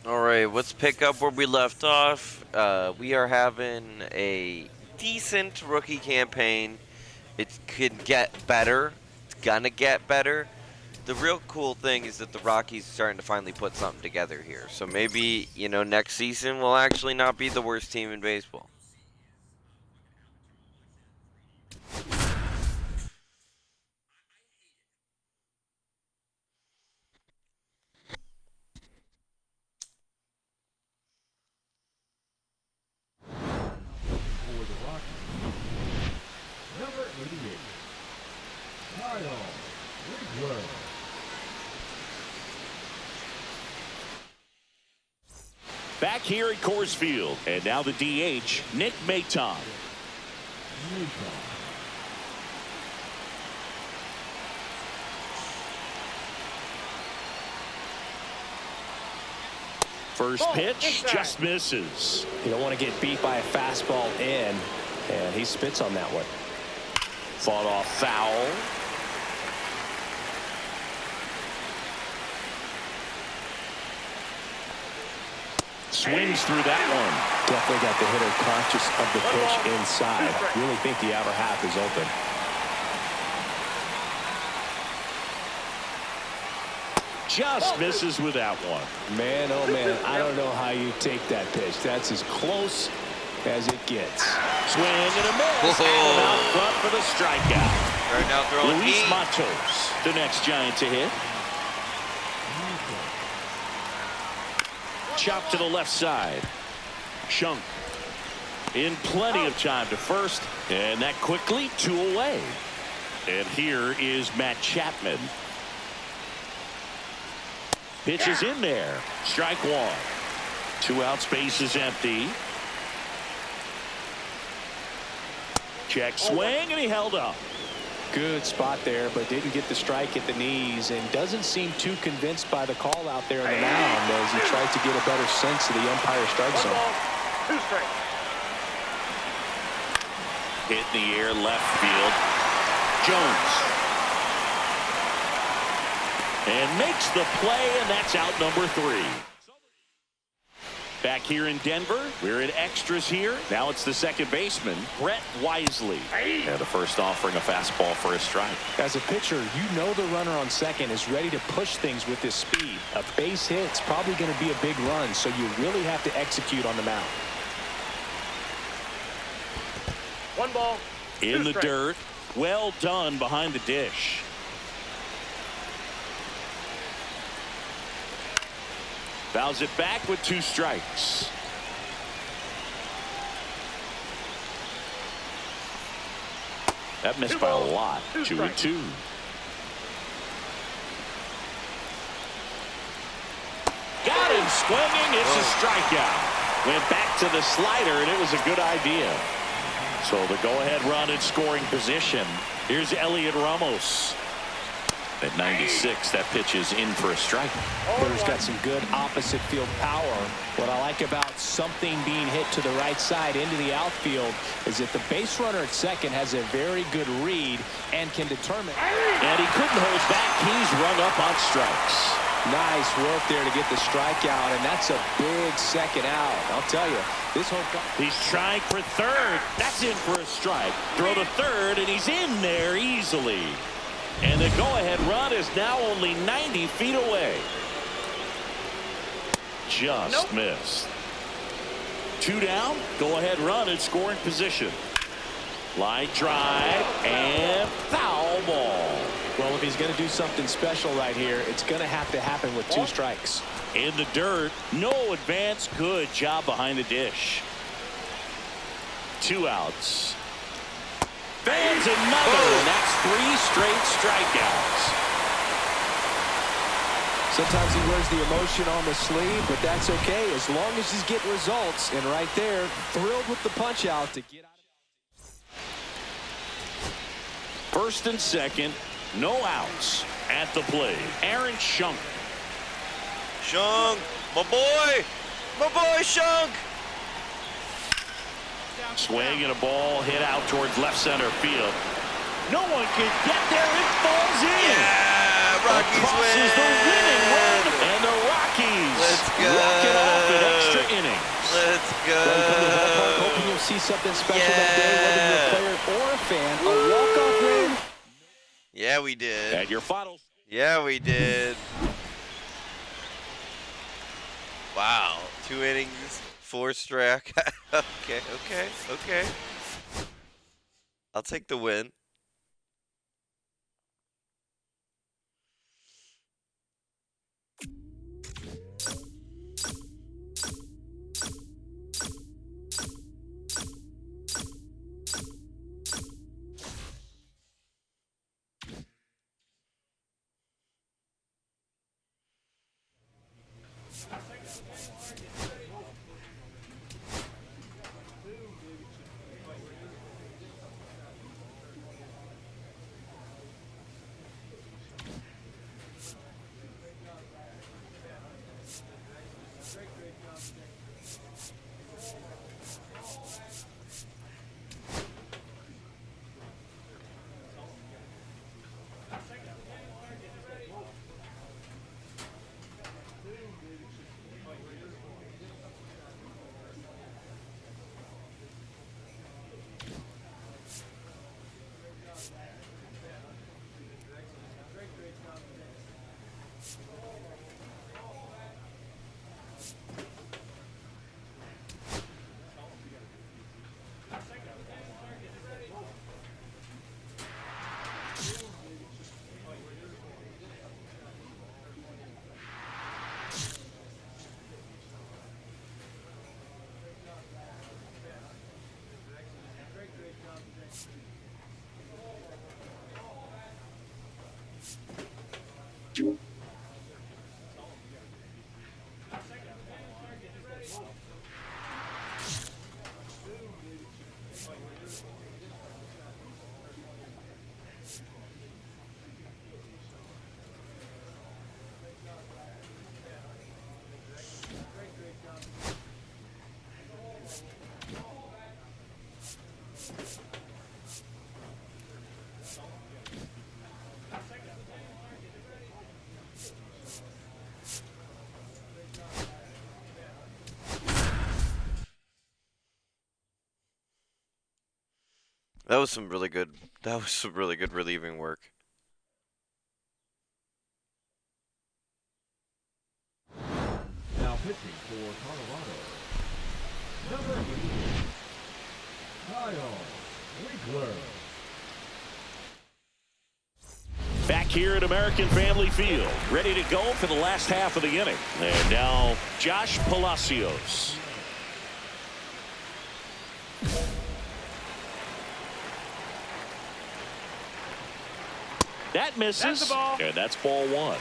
All right, let's pick up where we left off. We are having a decent rookie campaign. It could get better. It's gonna get better. The real cool thing is that the Rockies are starting to finally put something together here. So maybe, next season will actually not be the worst team in baseball. For the Rockies, number 88, Kyle Winkeler. Back here at Coors Field, and now the DH, Nick Maton. First pitch just misses. You don't want to get beat by a fastball in, and he spits on that one. Fought off foul. Swings through that one. Definitely got the hitter conscious of the pitch inside. Really think the outer half is open. Just misses with that one. Man, oh man, I don't know how you take that pitch. That's as close as it gets. Swing and a miss. And out front for the strikeout. Right now throwing Luis heat. Matos, the next Giant to hit. Chop to the left side. Shunk in plenty of time to first, and that quickly 2 away. And here is Matt Chapman. Pitch is in there. Strike one. 2 outs, base is empty. Check swing, and he held up. Good spot there, but didn't get the strike at the knees, and doesn't seem too convinced by the call out there on the mound as he tried to get a better sense of the umpire strike zone. 2 strikes. Hit in the air, left field. Jones. And makes the play, and that's out number 3. Back here in Denver, we're in extras here. Now it's the second baseman, Brett Wisely. And the first offering a fastball for a strike. As a pitcher, you know the runner on second is ready to push things with his speed. A base hit's probably going to be a big run, so you really have to execute on the mound. 1 ball. In 2 the strikes. dirt. Well done behind the dish. Fouls it back with 2 strikes. That missed by a lot. 2 and 2. Got him swinging. It's a strikeout. Went back to the slider, and it was a good idea. So the go-ahead run in scoring position. Here's Elliot Ramos. At 96, that pitch is in for a strike. Hitter's got some good opposite field power. What I like about something being hit to the right side into the outfield is that the base runner at second has a very good read and can determine. And he couldn't hold back. He's run up on strikes. Nice work there to get the strikeout, and that's a big second out. I'll tell you, this whole... He's trying for third. That's in for a strike. Throw to third, and he's in there easily. And the go-ahead run is now only 90 feet away. Just missed. 2 down. Go-ahead run in scoring position. Line drive and foul ball. Well, if he's going to do something special right here, it's going to have to happen with 2 strikes. In the dirt. No advance. Good job behind the dish. 2 outs. Fans another, and that's 3 straight strikeouts. Sometimes he wears the emotion on the sleeve, but that's okay as long as he's getting results. And right there, thrilled with the punch out to get out of... First and second, no outs at the plate. Aaron Shunk. Shunk, my boy Shunk. Swing and a ball hit out towards left center field. No one can get there. It falls in. Yeah, Rockies Crosses win. the winning run, and the Rockies Let's go. rock it Well, you come to the ballpark go. hoping you'll see something special that day, whether you're a player or a fan. A walk-off win. Yeah, we did. And your final. Yeah, we did. Wow. 2 innings, 4 strike. Okay. I'll take the win. That was some really good relieving work. Now pitching for Colorado, number 88, Kyle Winkeler. Back here at American Family Field, ready to go for the last half of the inning. And now Josh Palacios. That misses. That's the ball. And that's ball 1.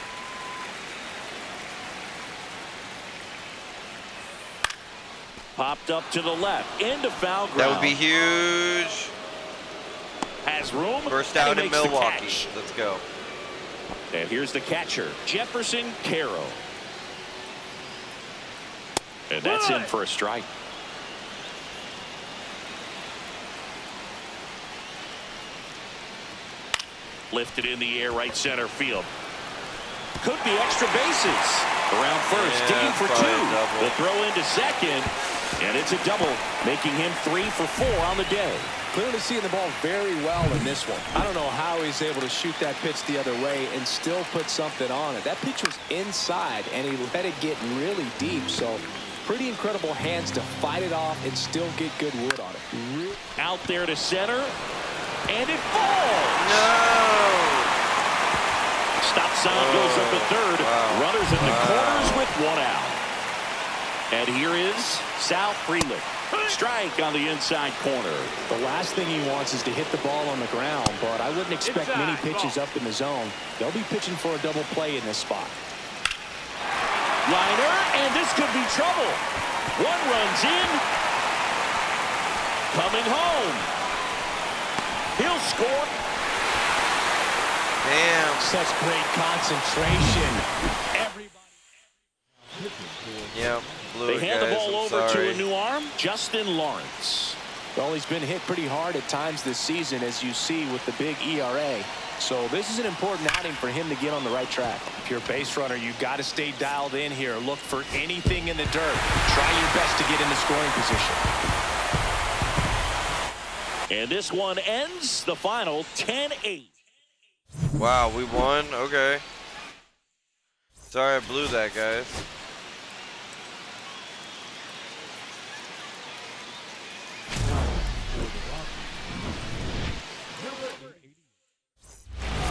Popped up to the left, into foul ground. That would be huge. Has room. First and out he in makes the Milwaukee. catch. Let's go. And here's the catcher, Jefferson Caro. And that's in for a strike. Lifted in the air, right center field. Could be extra bases. Around first, Yeah, digging for probably 2. a double. The throw into second, and it's a double, making him 3 for 4 on the day. Clearly seeing the ball very well in this one. I don't know how he's able to shoot that pitch the other way and still put something on it. That pitch was inside, and he let it get really deep. So pretty incredible hands to fight it off and still get good wood on it. Out there to center, and it falls. No. Stop sign goes up at third. Wow. Runners in the corners with 1 out. And here is Sal Frelick. Strike on the inside corner. The last thing he wants is to hit the ball on the ground, but I wouldn't expect many pitches up in the zone. They'll be pitching for a double play in this spot. Liner, and this could be trouble. 1 runs in. Coming home. He'll score. Damn. Such great concentration. Everybody. Yep. Blew They it, hand the guys. ball I'm over sorry. to a new arm, Justin Lawrence. Well, he's been hit pretty hard at times this season, as you see with the big ERA. So this is an important outing for him to get on the right track. If you're a base runner, you've got to stay dialed in here. Look for anything in the dirt. Try your best to get into scoring position. And this one ends the final 10-8. Wow, we won? Okay. Sorry I blew that, guys.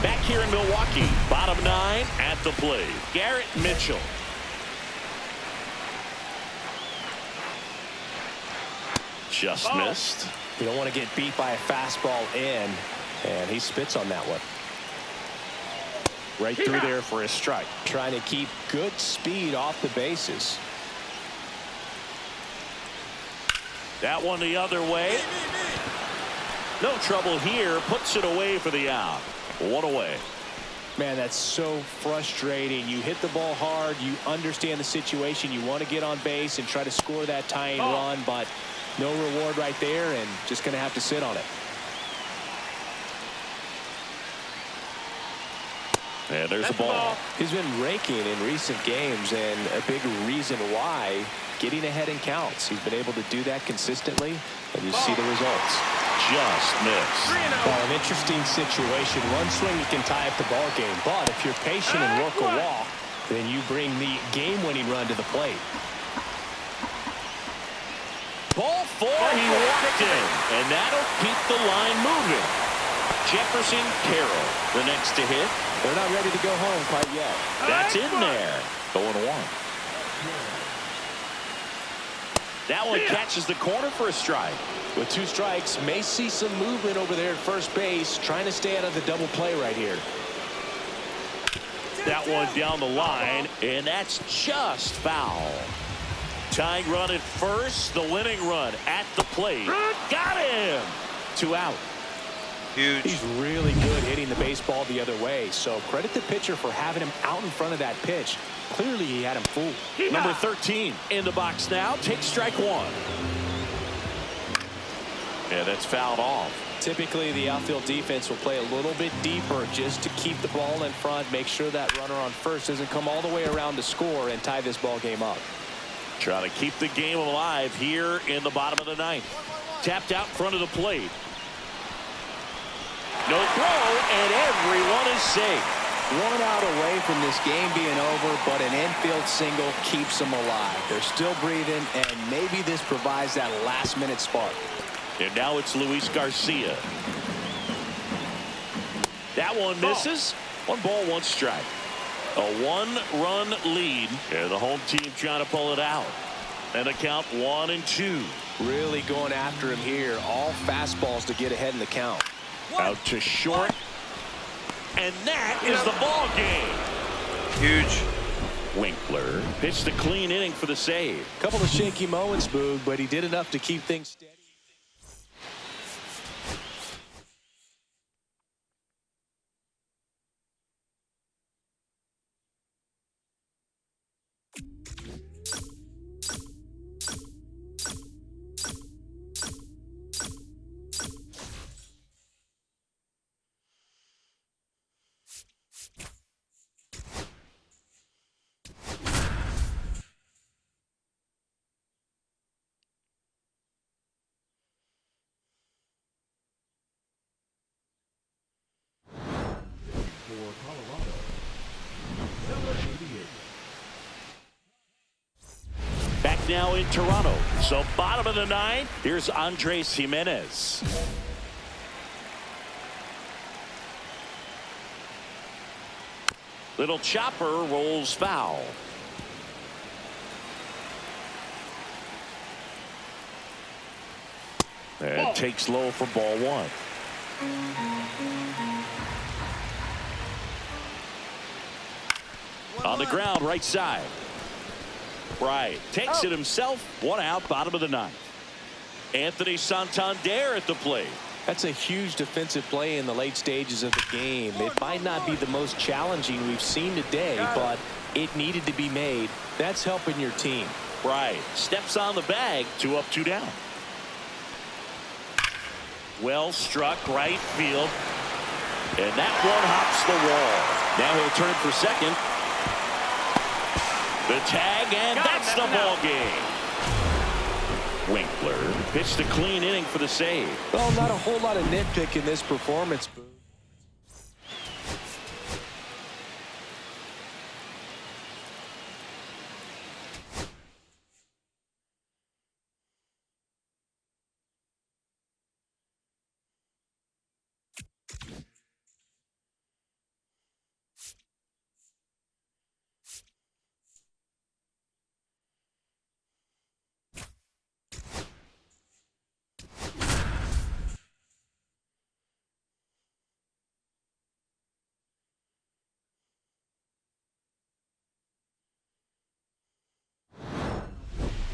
Back here in Milwaukee, bottom 9 at the plate. Garrett Mitchell. Just missed. You don't want to get beat by a fastball in, and he spits on that one. Right through there for a strike. Trying to keep good speed off the bases. That one the other way. No trouble here. Puts it away for the out. One away. Man, that's so frustrating. You hit the ball hard. You understand the situation. You want to get on base and try to score that tying run, but no reward right there, and just going to have to sit on it. And there's the ball. He's been raking in recent games, and a big reason why, getting ahead in counts. He's been able to do that consistently, and you see the results. Just missed. Well, an interesting situation. One swing you can tie up the ball game, but if you're patient and work a walk, then you bring the game-winning run to the plate. Ball 4, he walked in, and that'll keep the line moving. Jefferson Carroll, the next to hit. They're not ready to go home quite yet. That's in there. 0-1. That one catches the corner for a strike. With 2 strikes, may see some movement over there at first base, trying to stay out of the double play right here. That one down the line, and that's just foul. Tying run at first, the winning run at the plate. Got him! 2 out. Huge. He's really good hitting the baseball the other way, so credit the pitcher for having him out in front of that pitch. Clearly he had him fooled. Number 13 in the box now. Takes strike 1. And that's fouled off. Typically the outfield defense will play a little bit deeper just to keep the ball in front, make sure that runner on first doesn't come all the way around to score and tie this ball game up. Trying to keep the game alive here in the bottom of the 9th. Tapped out front of the plate. No throw, and everyone is safe. 1 out away from this game being over, but an infield single keeps them alive. They're still breathing, and maybe this provides that last-minute spark. And now it's Luis Garcia. That one misses. 1 ball, 1 strike. A 1-run lead, and the home team trying to pull it out. And a count 1-2. Really going after him here. All fastballs to get ahead in the count. Out to short. And that is the ball game. Huge. Winkler pitched a clean inning for the save. Couple of shaky moments, Boog, but he did enough to keep things steady. For Colorado, number 88. Back now in Toronto. So bottom of the 9th. Here's Andres Jimenez. Little chopper rolls foul. And takes low for ball 1. On the ground, right side. Right. Takes it himself. 1 out, bottom of the 9th. Anthony Santander at the plate. That's a huge defensive play in the late stages of the game. It might not be the most challenging we've seen today, but it needed to be made. That's helping your team. Right. Steps on the bag. 2 up, 2 down. Well struck, right field. And that one hops the wall. Now he'll turn for second. The tag, and that's the ball game. Winkler pitched a clean inning for the save. Well, not a whole lot of nitpick in this performance, Boo.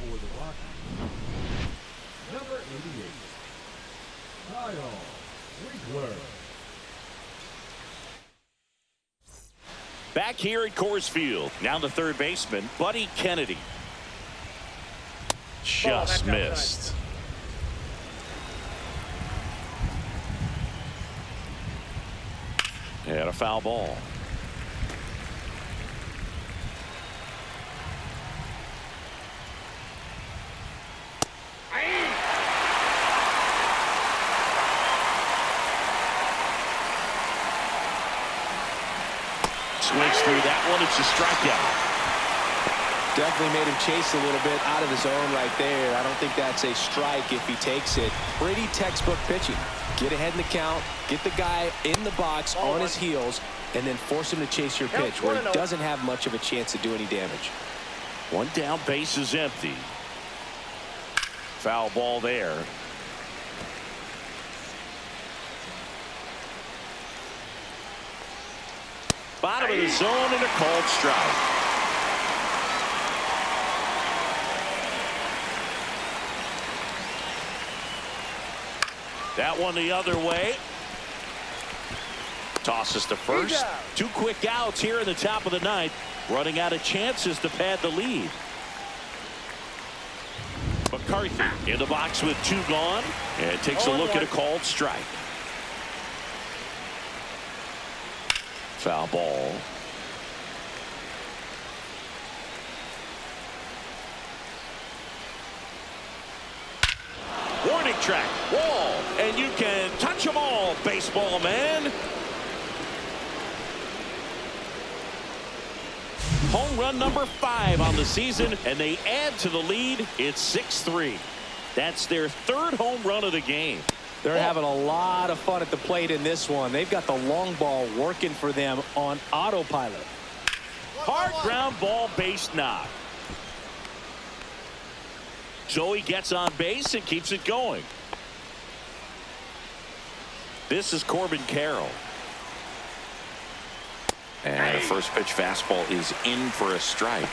For the Rockies, number 88, Kyle Winkeler. Back here at Coors Field. Now the third baseman, Buddy Kennedy. Just missed. And a foul ball. Swings through that one. It's a strikeout. Definitely made him chase a little bit out of his zone right there. I don't think that's a strike if he takes it. Pretty textbook pitching. Get ahead in the count, get the guy in the box on his heels, and then force him to chase your pitch where he doesn't have much of a chance to do any damage. One down, base is empty. Foul ball there. Bottom of the zone and a called strike. That one the other way. Tosses to first. Two quick outs here in the top of the ninth. Running out of chances to pad the lead. McCarthy in the box with two gone. And takes a look at a called strike. Foul ball. Warning track, wall, and you can touch them all, baseball man. Home run number 5 on the season, and they add to the lead. It's 6-3. That's their third home run of the game. They're having a lot of fun at the plate in this one. They've got the long ball working for them on autopilot. Hard ground ball, base knock. Joey gets on base and keeps it going. This is Corbin Carroll. And the first pitch fastball is in for a strike.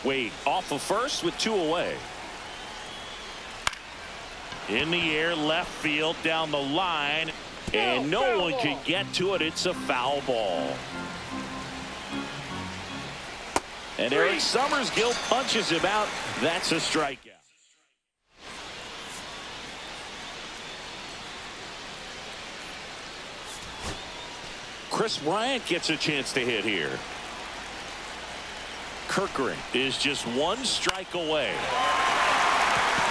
Wade off of first with 2 away. In the air, left field, down the line, and no one can get to it. It's a foul ball. And Eric Summersgill punches him out. That's a strikeout. Chris Bryant gets a chance to hit here. Kirkering is just 1 strike away.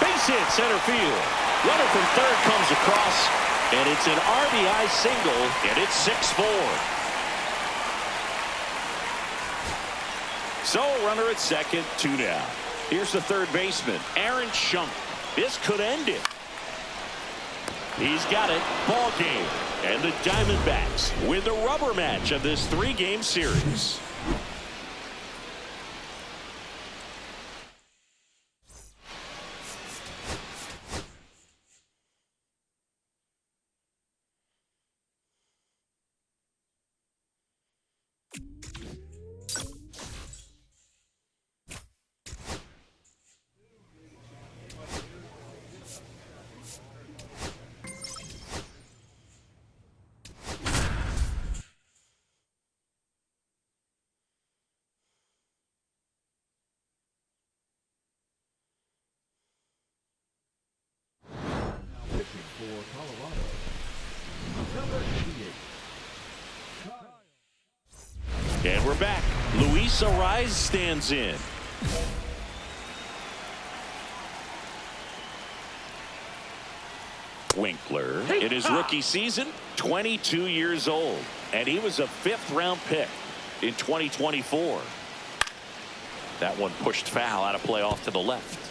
Base hit center field. Runner from third comes across, and it's an RBI single, and it's 6-4. So runner at second, 2 down. Here's the third baseman, Aaron Schunk. This could end it. He's got it. Ball game. And the Diamondbacks win the rubber match of this 3-game series. back. Luis Ariz stands in. Winkler in his rookie season, 22 years old, and he was a 5th-round pick in 2024. That one pushed foul out of play off to the left.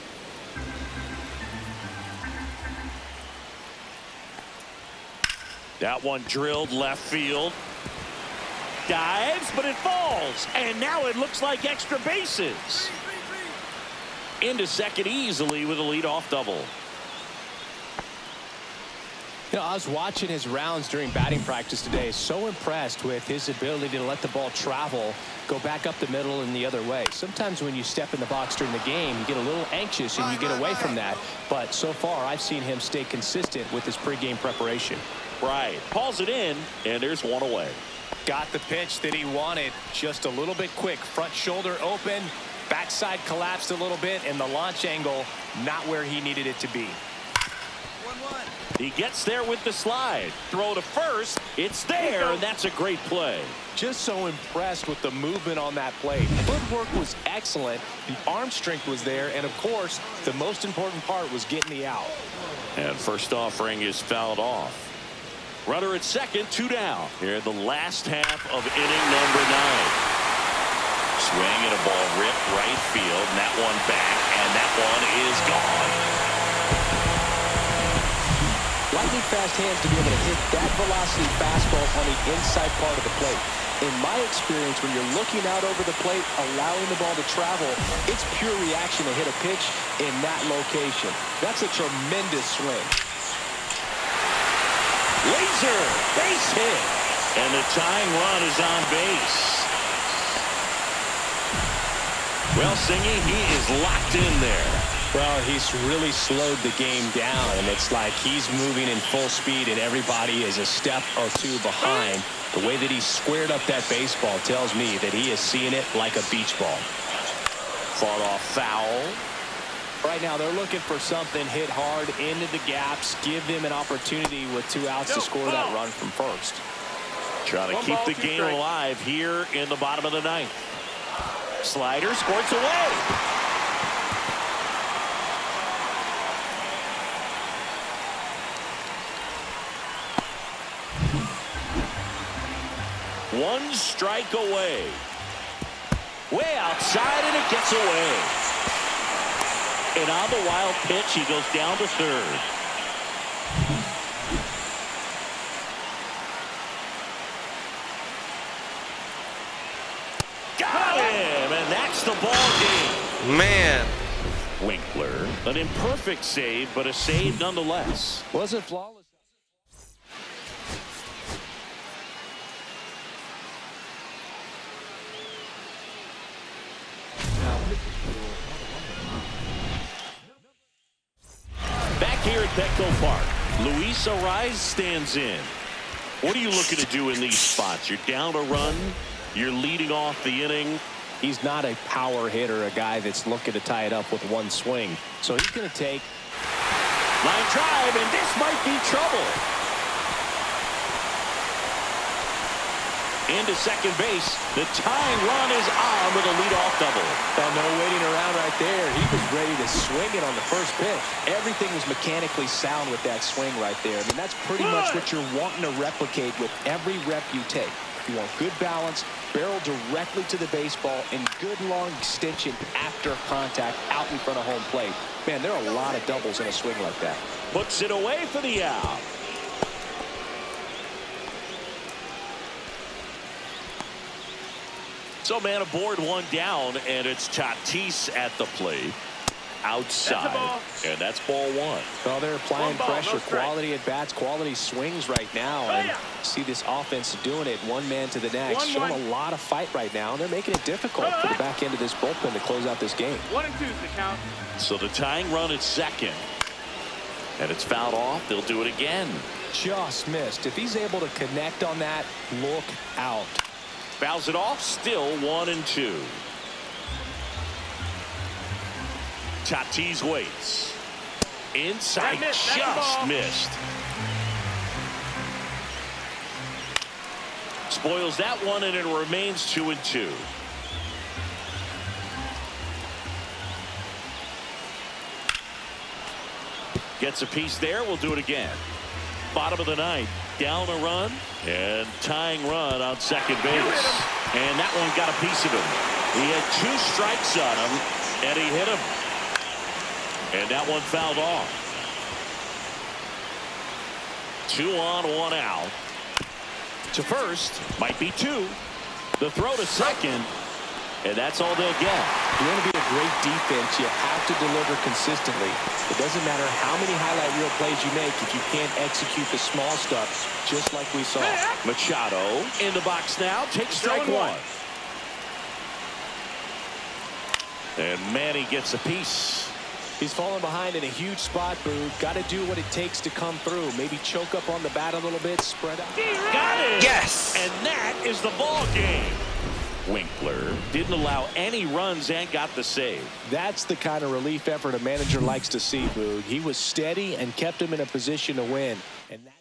That one drilled left field. Dives, but it falls, and now it looks like extra bases. Into second easily with a leadoff double. You know, I was watching his rounds during batting practice today. So impressed with his ability to let the ball travel, go back up the middle and the other way. Sometimes when you step in the box during the game, you get a little anxious and you get away from that. But so far, I've seen him stay consistent with his pregame preparation. Right. Pulls it in, and there's one away. Got the pitch that he wanted, just a little bit quick. Front shoulder open, backside collapsed a little bit, and the launch angle not where he needed it to be. He gets there with the slide. Throw to first. It's there, and that's a great play. Just so impressed with the movement on that play. Footwork was excellent. The arm strength was there. And, of course, the most important part was getting the out. And first offering is fouled off. Runner at second, 2 down. Here in the last half of inning number 9. Swing and a ball ripped right field. And that one back, and that one is gone. Lightning fast hands to be able to hit that velocity fastball on the inside part of the plate. In my experience, when you're looking out over the plate, allowing the ball to travel, it's pure reaction to hit a pitch in that location. That's a tremendous swing. Laser, base hit. And the tying run is on base. Well, Singy, he is locked in there. Well, he's really slowed the game down, and it's like he's moving in full speed, and everybody is a step or two behind. The way that he squared up that baseball tells me that he is seeing it like a beach ball. Fought off foul. Right now, they're looking for something hit hard into the gaps, give them an opportunity with 2 outs to score that run from first. Trying to keep the game alive here in the bottom of the 9th. Slider squirts away. One strike away. Way outside, and it gets away. And on the wild pitch, he goes down to third. Got him, and that's the ball game. Man. Winkler, an imperfect save, but a save nonetheless. Wasn't flawless. Back here at Petco Park, Luis Ariz stands in. What are you looking to do in these spots? You're down a run. You're leading off the inning. He's not a power hitter, a guy that's looking to tie it up with one swing. So he's going to take line drive, and this might be trouble. Into second base. The tying run is on with a leadoff double. Well, no waiting around right there. He was ready to swing it on the first pitch. Everything was mechanically sound with that swing right there. I mean, that's pretty much what you're wanting to replicate with every rep you take. You want good balance, barrel directly to the baseball, and good long extension after contact out in front of home plate. Man, there are a lot of doubles in a swing like that. Puts it away for the out. So man aboard, 1 down, and it's Tatis at the plate. Outside, and that's ball 1. Well, they're applying pressure, quality at bats, quality swings right now, and see this offense doing it one man to the next, showing a lot of fight right now, and they're making it difficult for the back end of this bullpen to close out this game. 1 and 2 is the count. So the tying run at second, and it's fouled off. They'll do it again. Just missed. If he's able to connect on that, look out. Fouls it off. Still 1 and 2. Tatis waits. Inside, just missed. Spoils that one, and it remains 2-2. Gets a piece there. We'll do it again. Bottom of the ninth. Down a run and tying run on second base. And that one got a piece of him. He had 2 strikes on him, and he hit him. And that one fouled off. 2 on, 1 out. To first, might be 2. The throw to second, and that's all they'll get. You want to be a great defense, you have to deliver consistently. It doesn't matter how many highlight reel plays you make if you can't execute the small stuff, just like we saw. Machado in the box now, takes strike 1. And Manny gets a piece. He's falling behind in a huge spot, Boo. Got to do what it takes to come through. Maybe choke up on the bat a little bit, spread out. Got it! Yes! And that is the ball game. Winkler didn't allow any runs and got the save. That's the kind of relief effort a manager likes to see, Boo. He was steady and kept him in a position to win. And that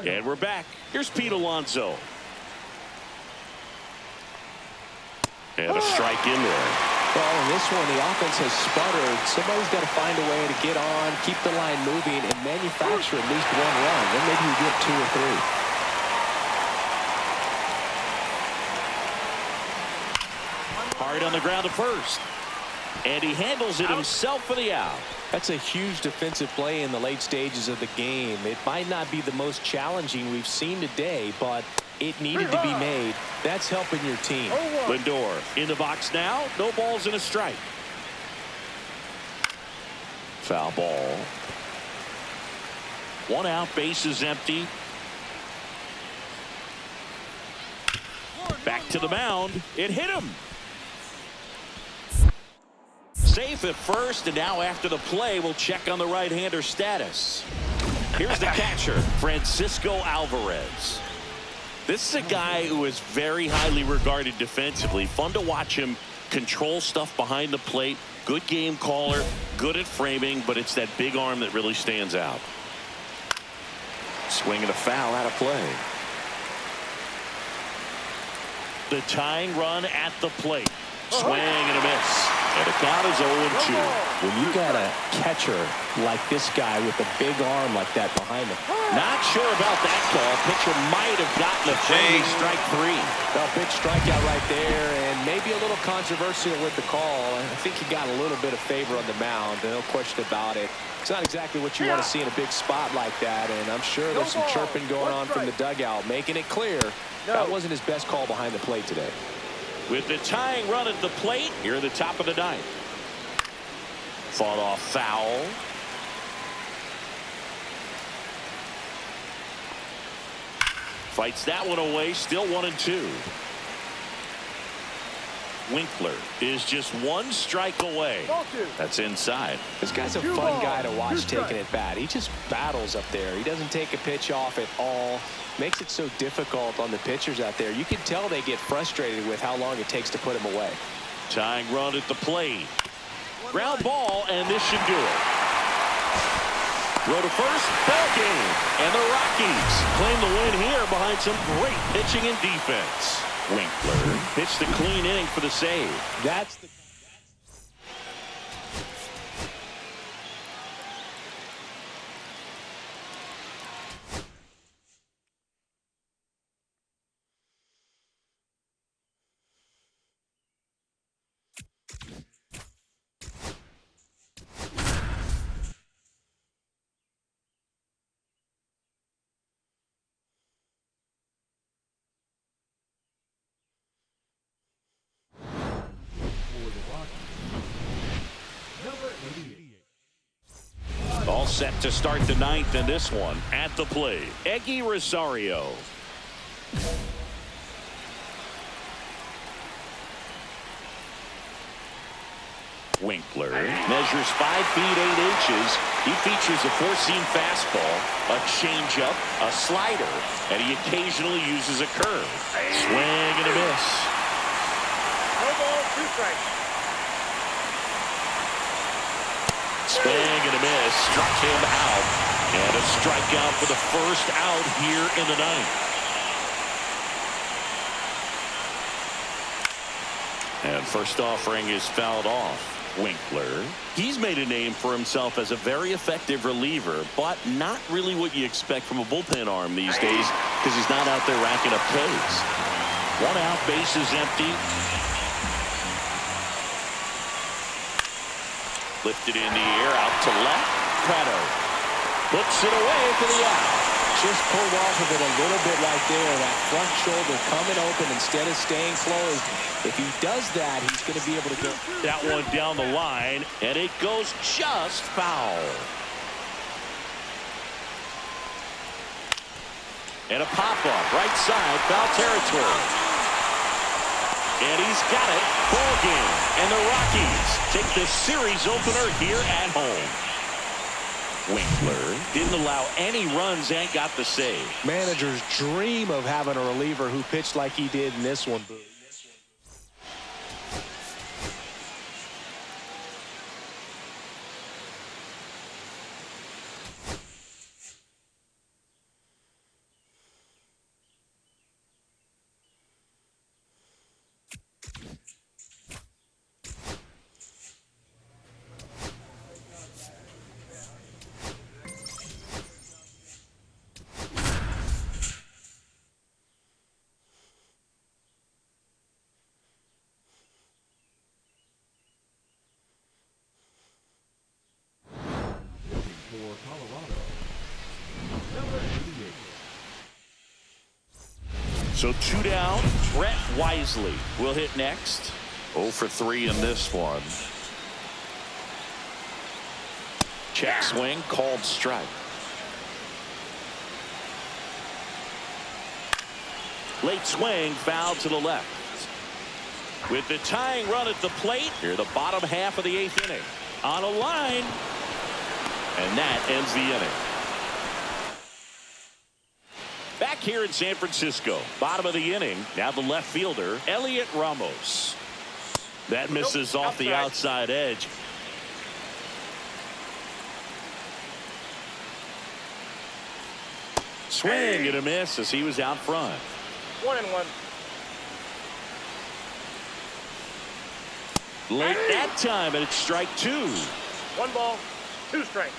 And we're back. Here's Pete Alonso. And a strike in there. Well, in this one, the offense has sputtered. Somebody's got to find a way to get on, keep the line moving, and manufacture at least 1 run. Then maybe you get 2 or 3. Hard on the ground to first. And he handles it himself for the out. That's a huge defensive play in the late stages of the game. It might not be the most challenging we've seen today, but it needed to be made. That's helping your team. Lindor in the box now. No balls and a strike. Foul ball. 1 out, base is empty. Back to the mound. It hit him. Safe at first, and now after the play, we'll check on the right-hander status. Here's the catcher, Francisco Alvarez. This is a guy who is very highly regarded defensively. Fun to watch him control stuff behind the plate. Good game caller, good at framing, but it's that big arm that really stands out. Swinging a foul out of play. The tying run at the plate. Swing and a miss. And the count is 0-2. When you got a catcher like this guy with a big arm like that behind him. Not sure about that call. Pitcher might have gotten a friendly strike 3. Well, big strikeout right there, and maybe a little controversial with the call. I think he got a little bit of favor on the mound. No question about it. It's not exactly what you want to see in a big spot like that, and I'm sure there's some chirping going on from the dugout, making it clear that wasn't his best call behind the plate today. With the tying run at the plate, here at the top of the ninth. Fought off foul. Fights that one away, still 1-2. Winkler is just 1 strike away. That's inside. This guy's a fun guy to watch taking it bat. He just battles up there. He doesn't take a pitch off at all. Makes it so difficult on the pitchers out there. You can tell they get frustrated with how long it takes to put him away. Tying run at the plate. Ground ball, and this should do it. Throw to first, ball game. And the Rockies claim the win here behind some great pitching and defense. Winkler pitched a clean inning for the save. That's the set to start the ninth in this one. At the plate, Eggy Rosario. Winkler measures 5 feet 8 inches. He features a four-seam fastball, a changeup, a slider, and he occasionally uses a curve. Swing and a miss. No ball, 2 strikes. Swing and a miss. Struck him out. And a strikeout for the first out here in the ninth. And first offering is fouled off. Winkler. He's made a name for himself as a very effective reliever, but not really what you expect from a bullpen arm these days because he's not out there racking up Ks. 1 out, bases empty. Lifted in the air, out to left. Prado puts it away for the out. Just pulled off of it a little bit right there. That front shoulder coming open instead of staying closed. If he does that, he's going to be able to go. That one down the line, and it goes just foul. And a pop-up, right side, foul territory. And he's got it. Ball game. And the Rockies take the series opener here at home. Winkler didn't allow any runs and got the save. Managers dream of having a reliever who pitched like he did in this one. For Colorado, number 88. So 2 down. Brett Wisely will hit next. 0 for 3 in this one. Check swing, called strike. Late swing, foul to the left. With the tying run at the plate, here the bottom half of the 8th inning. On a line. And that ends the inning. Back here in San Francisco, bottom of the inning, now the left fielder, Elliot Ramos. That misses off the outside edge. Swing and a miss as he was out front. 1-1. Late that time, and it's strike 2. 1 ball, 2 strikes.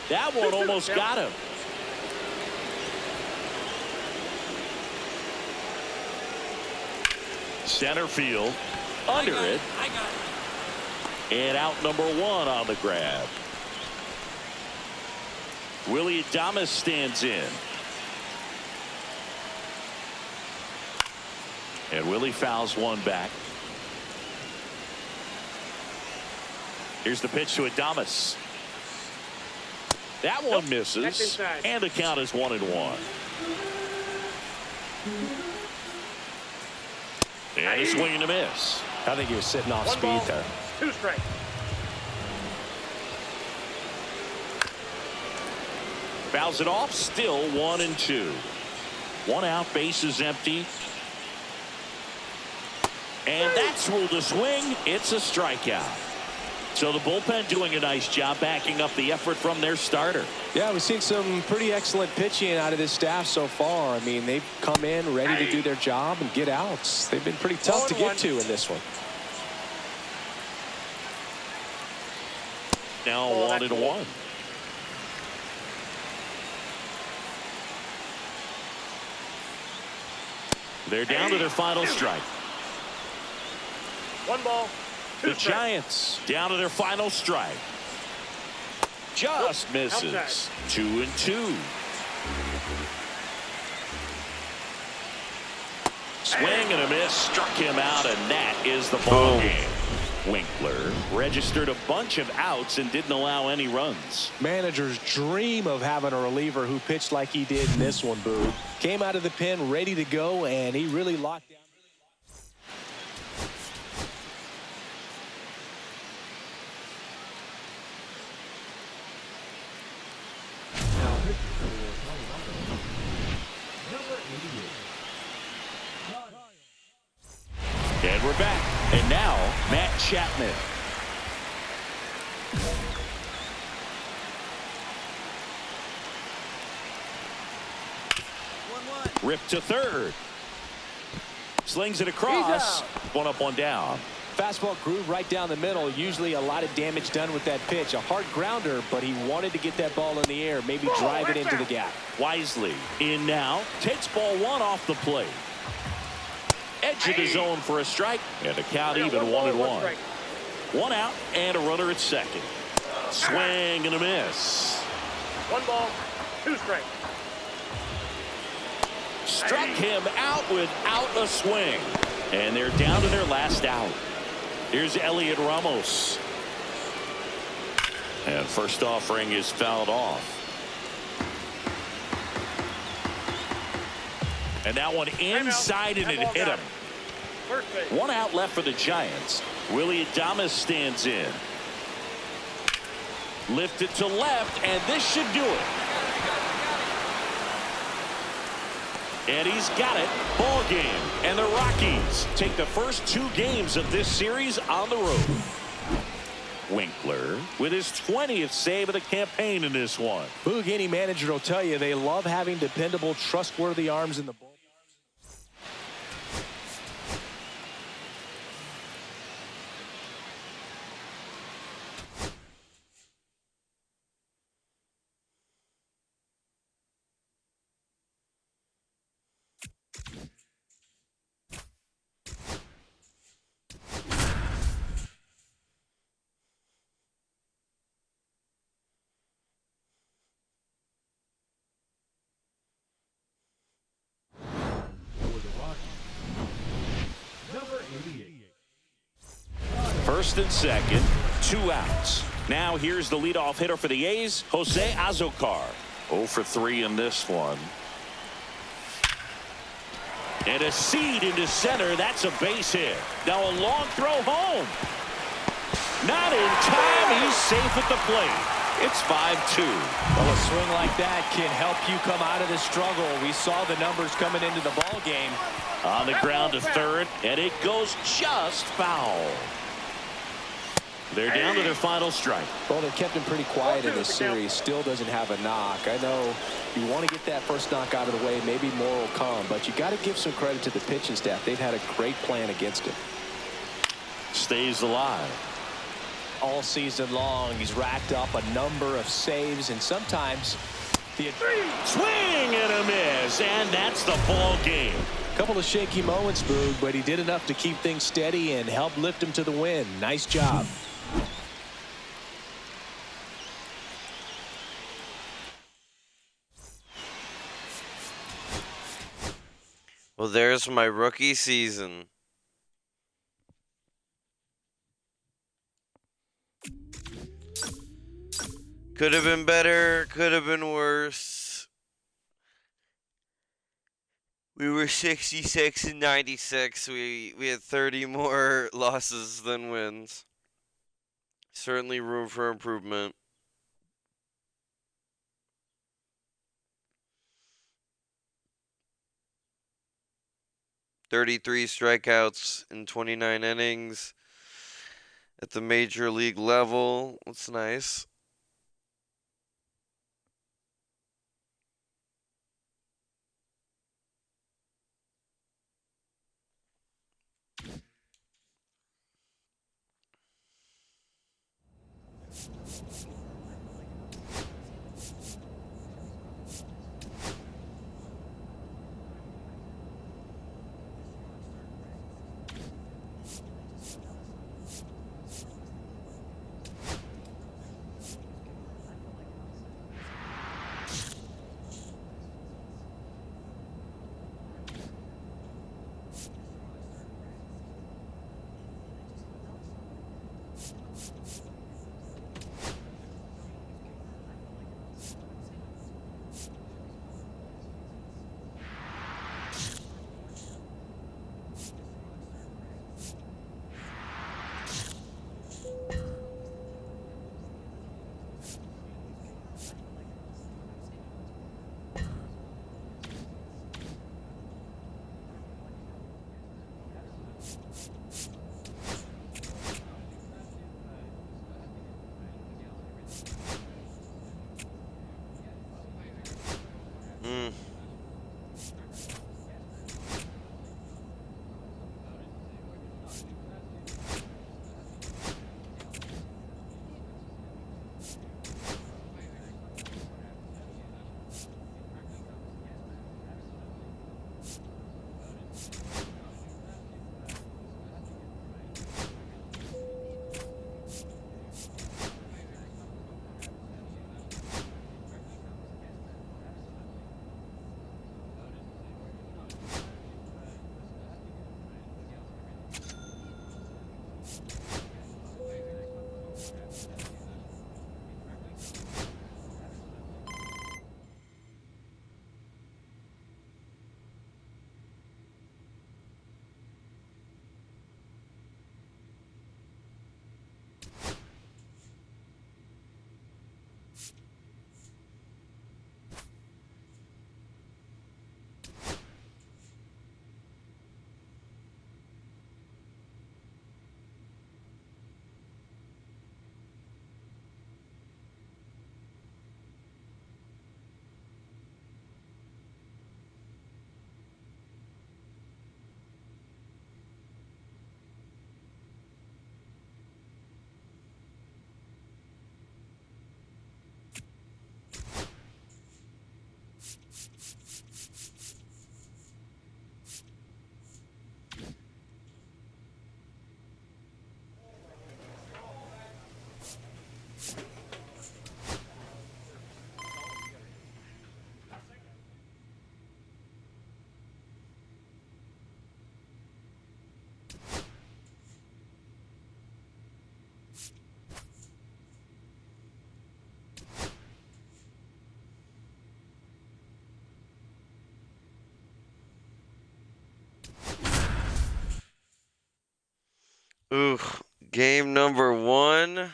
That one almost got him. Center field, under it. And out number 1 on the grab. Willie Adames stands in. And Willie fouls one back. Here's the pitch to Adames. That one misses. And the count is 1-1. And a swing and a miss. I think he was sitting off 1 speed ball, there. 2 strikes. Fouls it off. Still 1-2. 1 out. Bases empty. And that's ruled a swing. It's a strikeout. So the bullpen doing a nice job backing up the effort from their starter. Yeah, we've seen some pretty excellent pitching out of this staff so far. I mean, they've come in ready to do their job and get outs. They've been pretty tough to get to in this one. Now 1-1. They're down to their final strike. 1 ball, 2 The strikes. Giants down to their final strike. Just misses. 2-2. Swing and a miss. Struck him out, and that is the ball game. Winkler registered a bunch of outs and didn't allow any runs. Managers dream of having a reliever who pitched like he did in this one, Boo. Came out of the pen ready to go, and he really locked down. Now pitching for Colorado. Number 88. And we're back. And now, Matt Chapman. Ripped to third. Slings it across. One up, one down. Fastball groove right down the middle. Usually a lot of damage done with that pitch. A hard grounder, but he wanted to get that ball in the air, maybe drive it into the gap. Wisely in now. Takes ball one off the plate. Edge of the zone for a strike. And the count even 1-1. One out and a runner at second. Swing and a miss. 1 ball, 2 strikes. Struck him out without a swing. And they're down to their last out. Here's Elliot Ramos. And first offering is fouled off. And that one inside and it hit him. First base. One out left for the Giants. Willie Adames stands in. Lifted to left, and this should do it. And he's got it. Ball game. And the Rockies take the first 2 games of this series on the road. Winkler with his 20th save of the campaign in this one. Boog, any manager will tell you they love having dependable, trustworthy arms in the ball. For the Rockies. Number 88. First and second, 2 outs. Now here's the leadoff hitter for the A's, Jose Azocar. 0 for 3 in this one. And a seed into center. That's a base hit. Now a long throw home. Not in time. He's safe at the plate. It's 5-2. Well, a swing like that can help you come out of the struggle. We saw the numbers coming into the ball game. On the ground to third, and it goes just foul. They're down to their final strike. Well, they kept him pretty quiet in this series. Still doesn't have a knock. I know you want to get that first knock out of the way. Maybe more will come, but you got to give some credit to the pitching staff. They've had a great plan against him. Stays alive. All season long, he's racked up a number of saves, and sometimes the Swing and a miss, and that's the ball game. couple of shaky moments, Boog, but he did enough to keep things steady and help lift him to the win. Nice job. Well, there's my rookie season. Could have been better, could have been worse. We were 66 and 96. We had 30 more losses than wins. Certainly room for improvement. "33 strikeouts in 29 innings at the major league level. That's nice. Ooh, game number 1.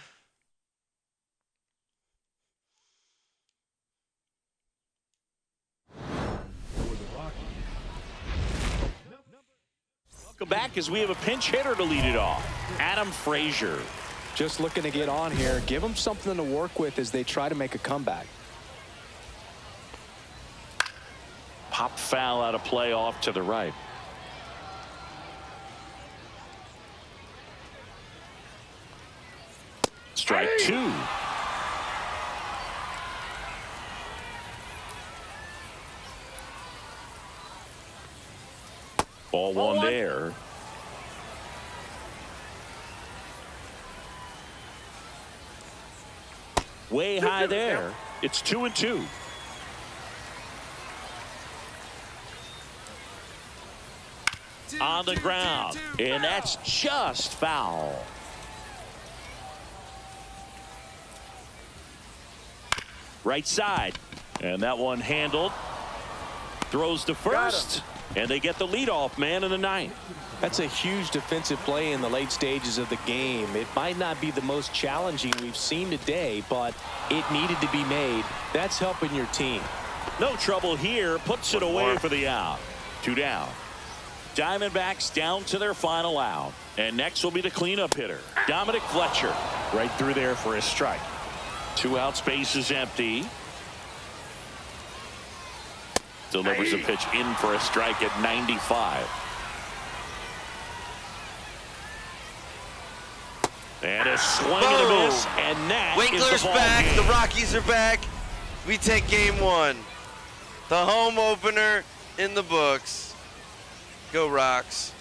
For the Rockies. Welcome back as we have a pinch hitter to lead it off. Adam Frazier. Just looking to get on here. Give them something to work with as they try to make a comeback. Pop foul out of play off to the right. Strike 2. Ball one there. Way high there. It's 2-2. On the ground, and that's just foul. Right side, and that one handled. Throws to first, and they get the leadoff man in the ninth. That's a huge defensive play in the late stages of the game. It might not be the most challenging we've seen today, but it needed to be made. That's helping your team. No trouble here. Puts it away for the out. 2 down. Diamondbacks down to their final out. And next will be the cleanup hitter, Dominic Fletcher. Right through there for a strike. 2 out, space is empty. Delivers a pitch in for a strike at 95. And a swing and a miss, and that Winkler's is the ball back. game. The Rockies are back. We take game 1. The home opener in the books. Go Rocks.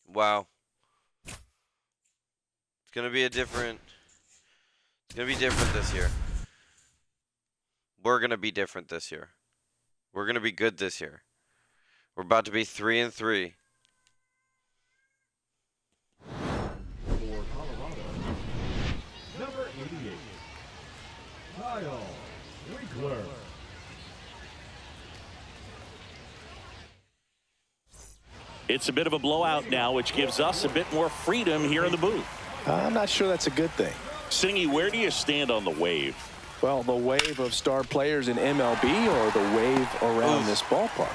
Wow. It's gonna be different this year. We're gonna be different this year. We're gonna be good this year. We're about to be 3-3. For Colorado. Number 88. Kyle Winkeler. It's a bit of a blowout now, which gives us a bit more freedom here in the booth. I'm not sure that's a good thing. Singy, where do you stand on the wave? Well, the wave of star players in MLB or the wave around this ballpark?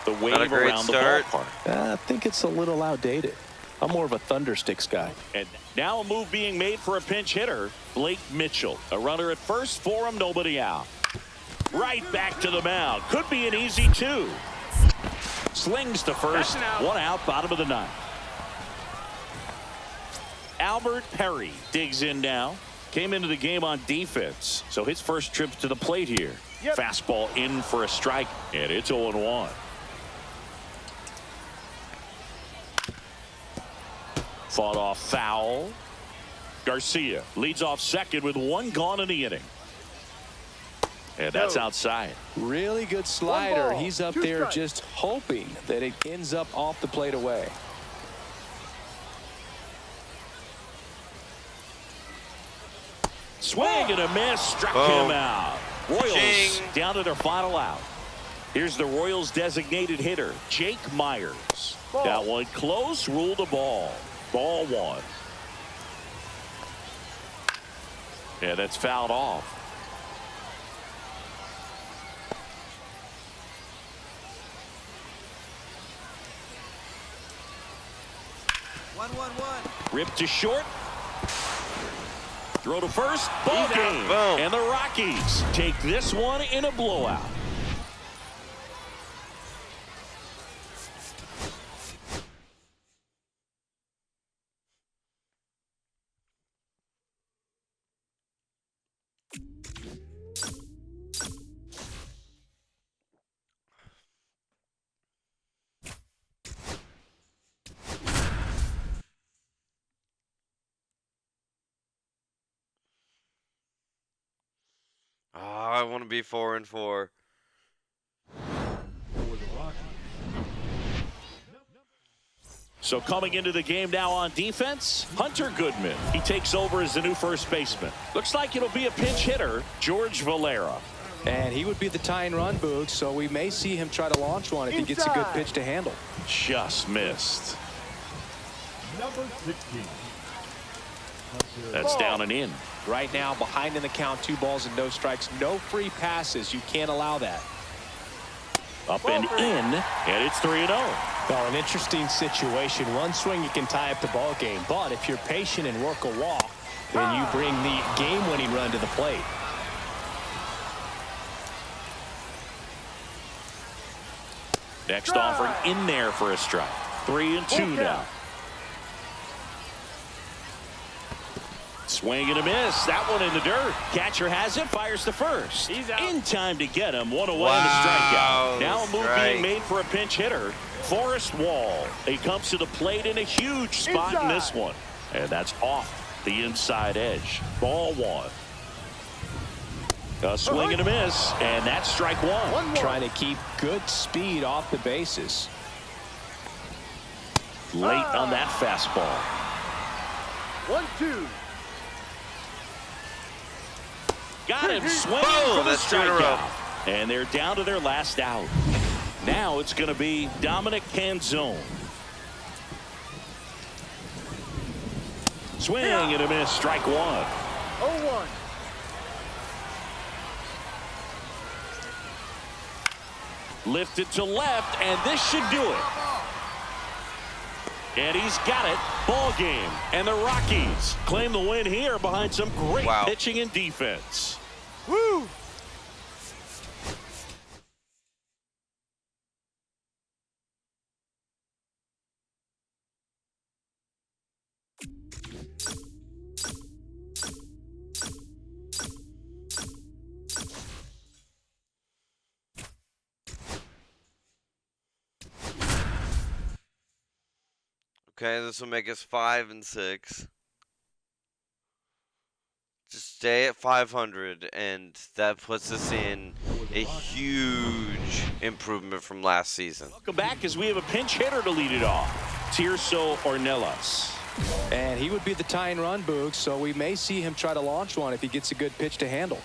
The Not a wave great around start. the ballpark. I think it's a little outdated. I'm more of a Thundersticks guy. And now a move being made for a pinch hitter, Blake Mitchell. A runner at first for him, nobody out. Right back to the mound. Could be an easy 2. Slings to first. 1 out, bottom of the 9th. Albert Perry digs in now. Came into the game on defense, so his first trip to the plate here. Fastball in for a strike, and it's 0-1. Fought off foul. Garcia leads off second with 1 gone in the inning. And that's outside. Really good slider. He's up there just hoping that it ends up off the plate away. Swing and a miss, struck him out. Royals Ching. down to their final out. Here's the Royals designated hitter, Jake Myers. That one close, ruled a ball. Ball 1. Yeah, that's fouled off. Ripped to short. Throw to first. Ball game. Boom. And the Rockies take this one in a blowout. I want to be 4-4. For the Rockies. So coming into the game now on defense, Hunter Goodman. He takes over as the new first baseman. Looks like it'll be a pinch hitter, George Valera. And he would be the tying run, Boog, so we may see him try to launch one if he gets a good pitch to handle. Just missed. Number 16. That's down and in. Right now, behind in the count, 2 balls and no strikes, no free passes. You can't allow that. Up and in, and it's 3-0. Well, an interesting situation. One swing, you can tie up the ball game. But if you're patient and work a walk, then you bring the game-winning run to the plate. Next offering in there for a strike. 3-2 now. Swing and a miss. That one in the dirt. Catcher has it. Fires to first. He's out. In time to get him. 1 away and a strikeout. Now a move being made for a pinch hitter. Forrest Wall. He comes to the plate in a huge spot in this one. And that's off the inside edge. Ball 1. A swing and a miss. And that's strike 1. Trying to keep good speed off the bases. Late on that fastball. 1-2. Got him swinging for the strikeout. And they're down to their last out. Now it's going to be Dominic Canzone. Swing and a miss. Strike 1. 0-1. Lifted to left, and this should do it. And he's got it. Ball game. And the Rockies claim the win here behind some great pitching and defense. Woo! Okay, this will make us 5 and 6. Just stay at 500, and that puts us in a huge improvement from last season. Welcome back as we have a pinch hitter to lead it off. Tirso Ornelas. And he would be the tying run, Boog, so we may see him try to launch one if he gets a good pitch to handle.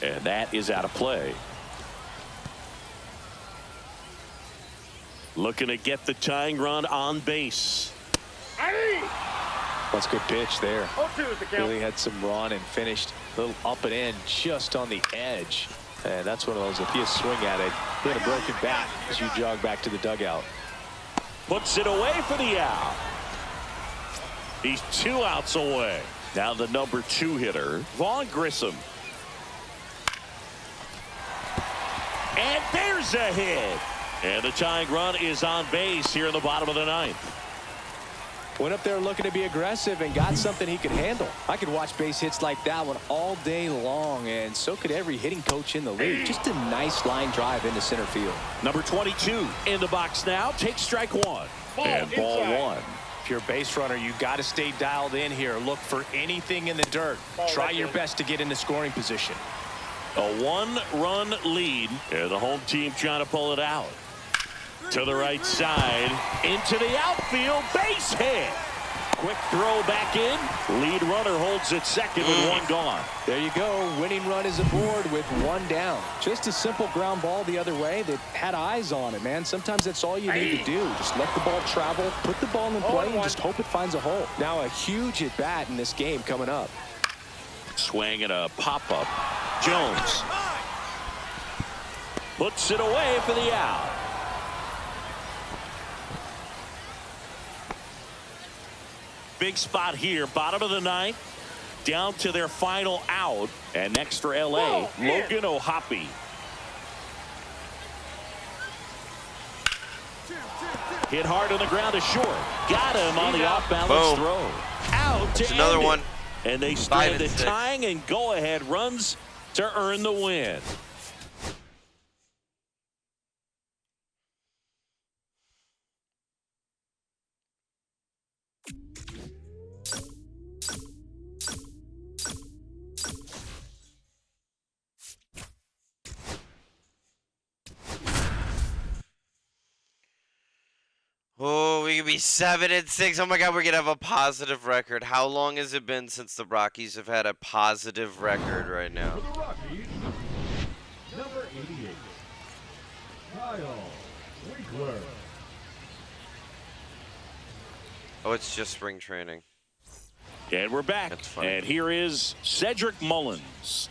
And that is out of play. Looking to get the tying run on base. That's a good pitch there. 0-2 is the count. Really had some run and finished a little up and in just on the edge. And that's one of those, if you swing at it, hit a broken bat as you jog back to the dugout. Puts it away for the out. He's 2 outs away. Now the number 2 hitter, Vaughn Grissom. And there's a hit. And the tying run is on base here in the bottom of the 9th. Went up there looking to be aggressive and got something he could handle. I could watch base hits like that one all day long, and so could every hitting coach in the league. Just a nice line drive into center field. Number 22 in the box now. Takes strike 1. And ball 1. If you're a base runner, you got to stay dialed in here. Look for anything in the dirt. Try your best to get into scoring position. A 1-run lead, and the home team trying to pull it out. To the right side, into the outfield, base hit. Quick throw back in. Lead runner holds at second with 1 gone. There you go. Winning run is aboard with 1 down. Just a simple ground ball the other way that had eyes on it, man. Sometimes that's all you need to do. Just let the ball travel, put the ball in play, and just hope it finds a hole. Now a huge at-bat in this game coming up. Swing and a pop-up. Jones puts it away for the out. Big spot here, bottom of the 9th, down to their final out. And next for LA, Logan O'Hoppe. Hit hard on the ground to short. Got him on the off-balance throw. Out to another end one. It. And they strand the tying and go-ahead runs to earn the win. Oh, we could be 7-6. Oh my God, we're gonna have a positive record. How long has it been since the Rockies have had a positive record right now? For the Rockies, number 88, Kyle Winkeler. Oh, it's just spring training. And we're back. That's fine. And here is Cedric Mullins.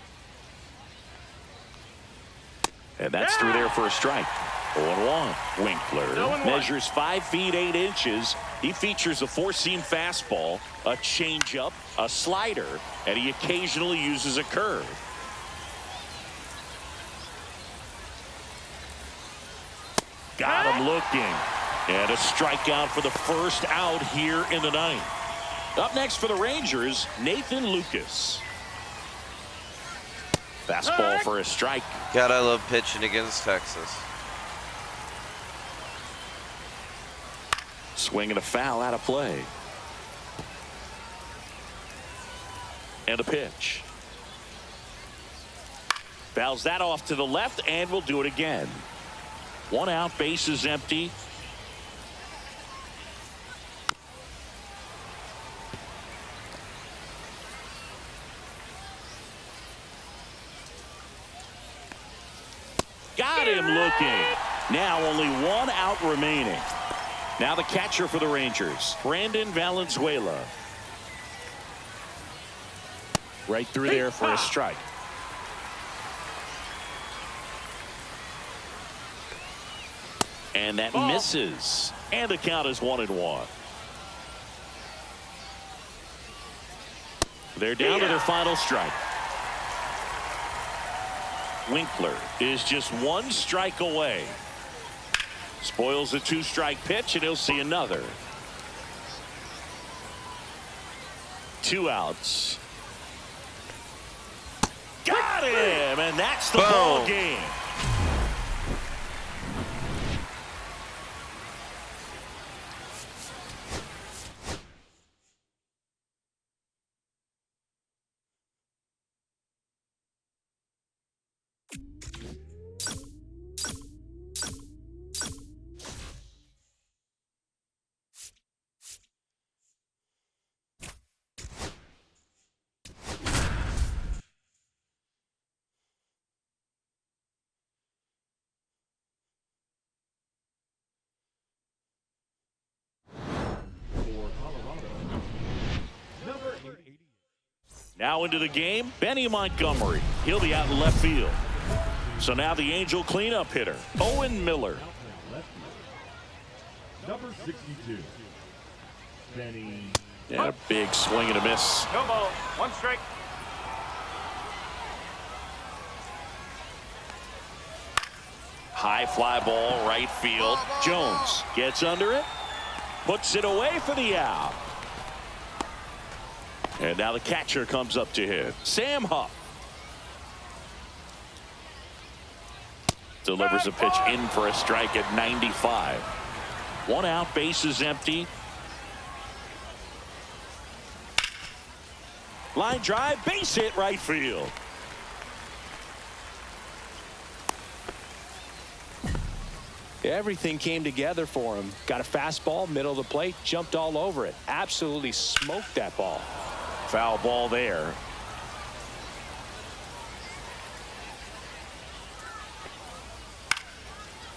And that's through there for a strike. 0-1. Winkler 0-1. measures 5 feet 8 inches. He features a four-seam fastball, a changeup, a slider, and he occasionally uses a curve. Got him looking. And a strikeout for the first out here in the ninth. Up next for the Rangers, Nathan Lucas. Fastball for a strike. God, I love pitching against Texas. Swing and a foul out of play. And a pitch. Fouls that off to the left, and we'll do it again. 1 out, bases empty. Got him looking. Now only 1 out remaining. Now the catcher for the Rangers, Brandon Valenzuela. Right through there for a strike. And that misses. And the count is 1-1. They're down to their final strike. Winkler is just 1 strike away. Spoils a 2-strike pitch, and he'll see another. 2 outs. Got him, and that's the ball game. For Colorado, number 88. Now into the game, Benny Montgomery. He'll be out in left field. So now the Angel cleanup hitter, Owen Miller. Out in left field, number 62, Benny. And a big swing and a miss. No ball. 1 strike. High fly ball, right field. Jones gets under it, puts it away for the out. And now the catcher comes up to hit. Sam Huff delivers a pitch in for a strike at 95. 1 out, bases empty. Line drive, base hit, right field. Everything came together for him. Got a fastball, middle of the plate, jumped all over it. Absolutely smoked that ball. Foul ball there.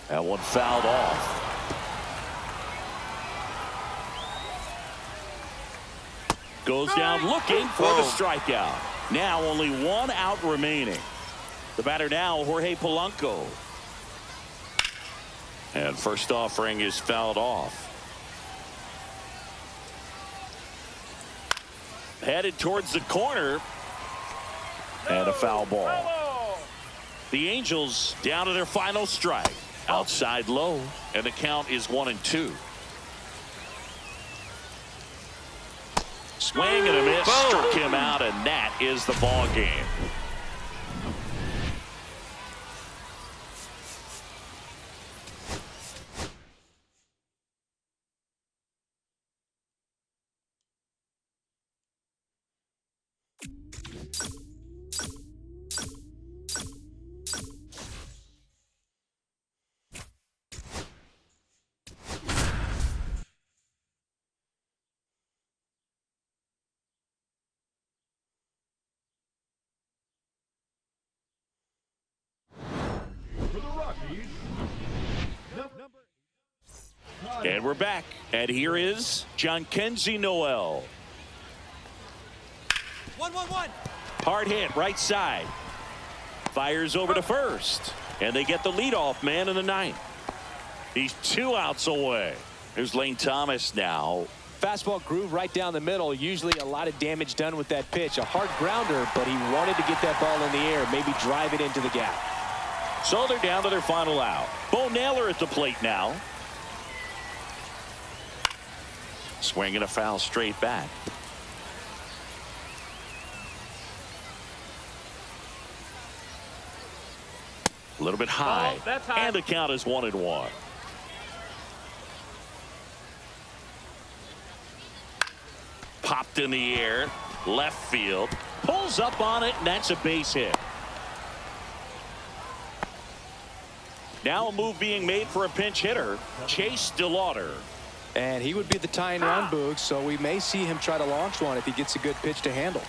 That one fouled off. Goes down looking for the strikeout. Now only 1 out remaining. The batter now, Jorge Polanco. And first offering is fouled off. Headed towards the corner. And a foul ball. The Angels down to their final strike. Outside low. And the count is 1-2. Swing and a miss. Struck him out, and that is the ball game. And we're back. And here is Jhonkensy Noel. 1-1-1. Hard hit right side. Fires over to first. And they get the leadoff man in the ninth. He's 2 outs away. Here's Lane Thomas now. Fastball groove right down the middle. Usually a lot of damage done with that pitch. A hard grounder, but he wanted to get that ball in the air, maybe drive it into the gap. So they're down to their final out. Bo Naylor at the plate now. Swinging a foul straight back. A little bit high. Oh, that's high. And the count is 1-1. Popped in the air. Left field. Pulls up on it, and that's a base hit. Now a move being made for a pinch hitter, Chase DeLauder. And he would be the tying run, Boog, so we may see him try to launch one if he gets a good pitch to handle.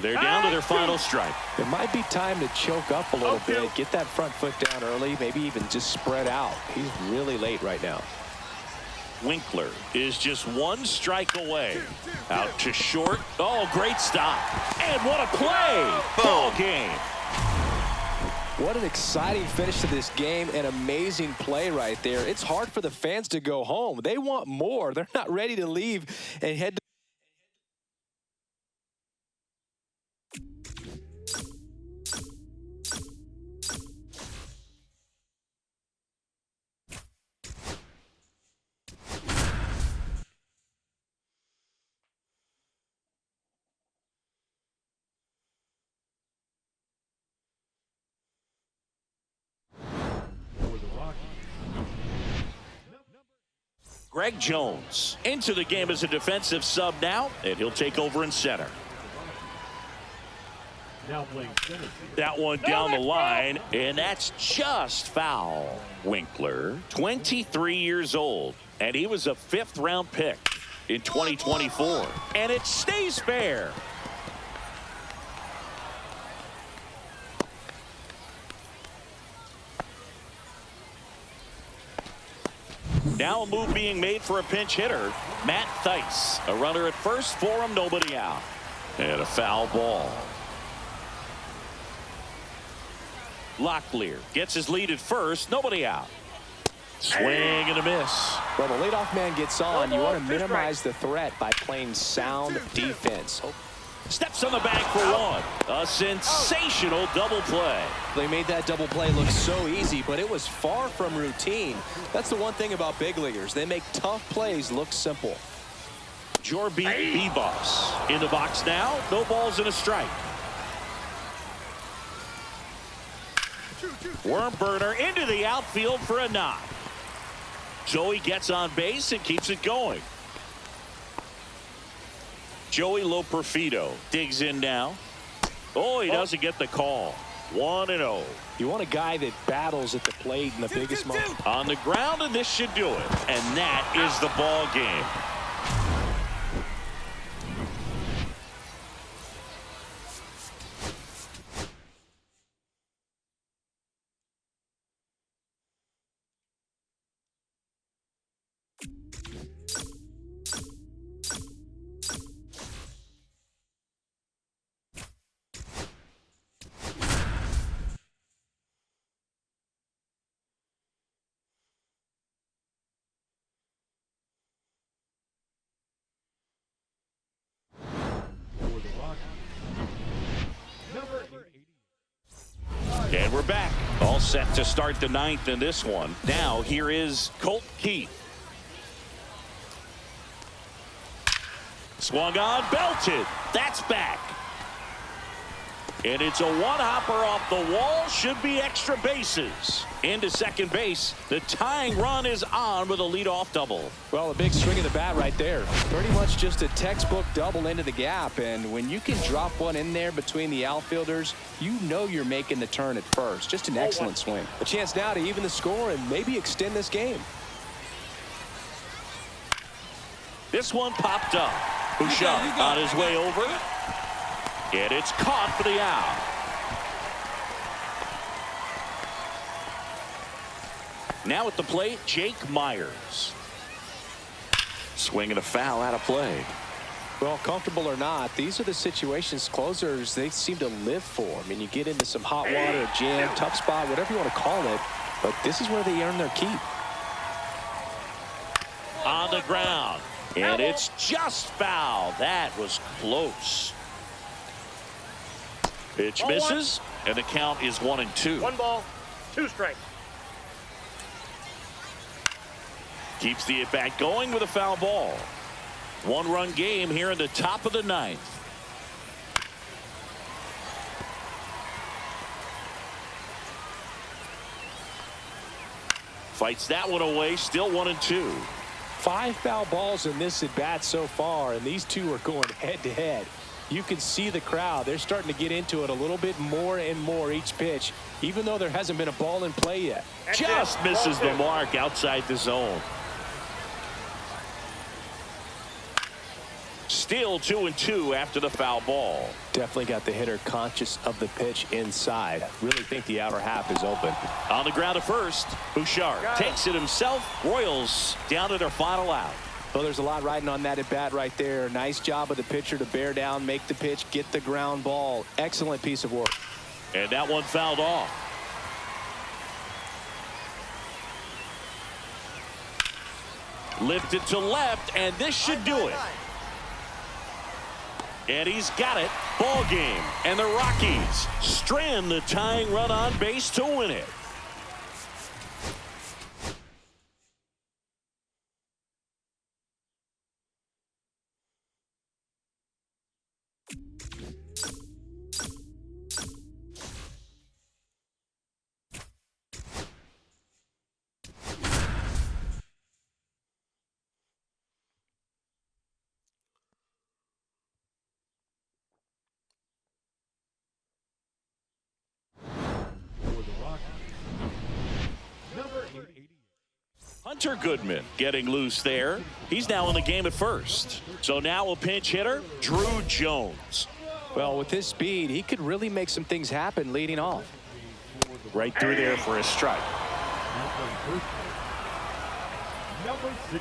They're down to their final strike. It might be time to choke up a little bit, get that front foot down early, maybe even just spread out. He's really late right now. Winkler is just 1 strike away. Out to short. Oh, great stop. And what a play. Ball game. What an exciting finish to this game. An amazing play right there. It's hard for the fans to go home. They want more. They're not ready to leave and head to Greg Jones into the game as a defensive sub now, and he'll take over in center. Now playing center. That one down the line, and that's just foul. Winkler, 23 years old, and he was a 5th-round pick in 2024. And it stays fair. Now a move being made for a pinch hitter, Matt Theis. A runner at first for him, nobody out. And a foul ball. Locklear gets his lead at first, nobody out. Swing and a miss. Well, the leadoff man gets on. You want to minimize the threat by playing sound defense. Steps on the bag for 1. A sensational double play. They made that double play look so easy, but it was far from routine. That's the one thing about big leaguers. They make tough plays look simple. Jorby Bebos in the box now. No balls and a strike. Worm burner into the outfield for a knock. Joey gets on base and keeps it going. Joey Loperfido digs in now. Oh, he doesn't get the call. 1-0. You want a guy that battles at the plate in the biggest moment. On the ground, and this should do it. And that is the ball game. And we're back. All set to start the 9th in this one. Now here is Colt Keith. Swung on, belted. That's back. And it's a one-hopper off the wall. Should be extra bases. Into second base. The tying run is on with a leadoff double. Well, a big swing of the bat right there. Pretty much just a textbook double into the gap. And when you can drop one in there between the outfielders, you know you're making the turn at first. Just an excellent swing. A chance now to even the score and maybe extend this game. This one popped up. Bouchard on his way over. And it's caught for the out. Now at the plate, Jake Myers. Swing and a foul out of play. Well, comfortable or not, these are the situations closers they seem to live for. I mean, you get into some hot water, a jam, tough spot, whatever you want to call it, but this is where they earn their keep. On the ground, and it's just foul. That was close. Pitch misses, and the count is 1-2. 1 ball, 2 strikes. Keeps the at-bat going with a foul ball. 1-run game here in the top of the 9th. Fights that one away, still 1-2. 5 foul balls in this at-bat so far, and these two are going head-to-head. You can see the crowd. They're starting to get into it a little bit more and more each pitch, even though there hasn't been a ball in play yet. Just misses the mark outside the zone. Still 2-2 after the foul ball. Definitely got the hitter conscious of the pitch inside. Really think the outer half is open. On the ground at first, Bouchard takes it himself. Royals down to their final out. Well, there's a lot riding on that at bat right there. Nice job of the pitcher to bear down, make the pitch, get the ground ball. Excellent piece of work. And that one fouled off. Lifted to left, and this should do it. And he's got it. Ball game. And the Rockies strand the tying run on base to win it. Hunter Goodman getting loose there. He's now in the game at first. So now a pinch hitter, Drew Jones. Well, with his speed, he could really make some things happen leading off. Right through there for a strike. Number 16.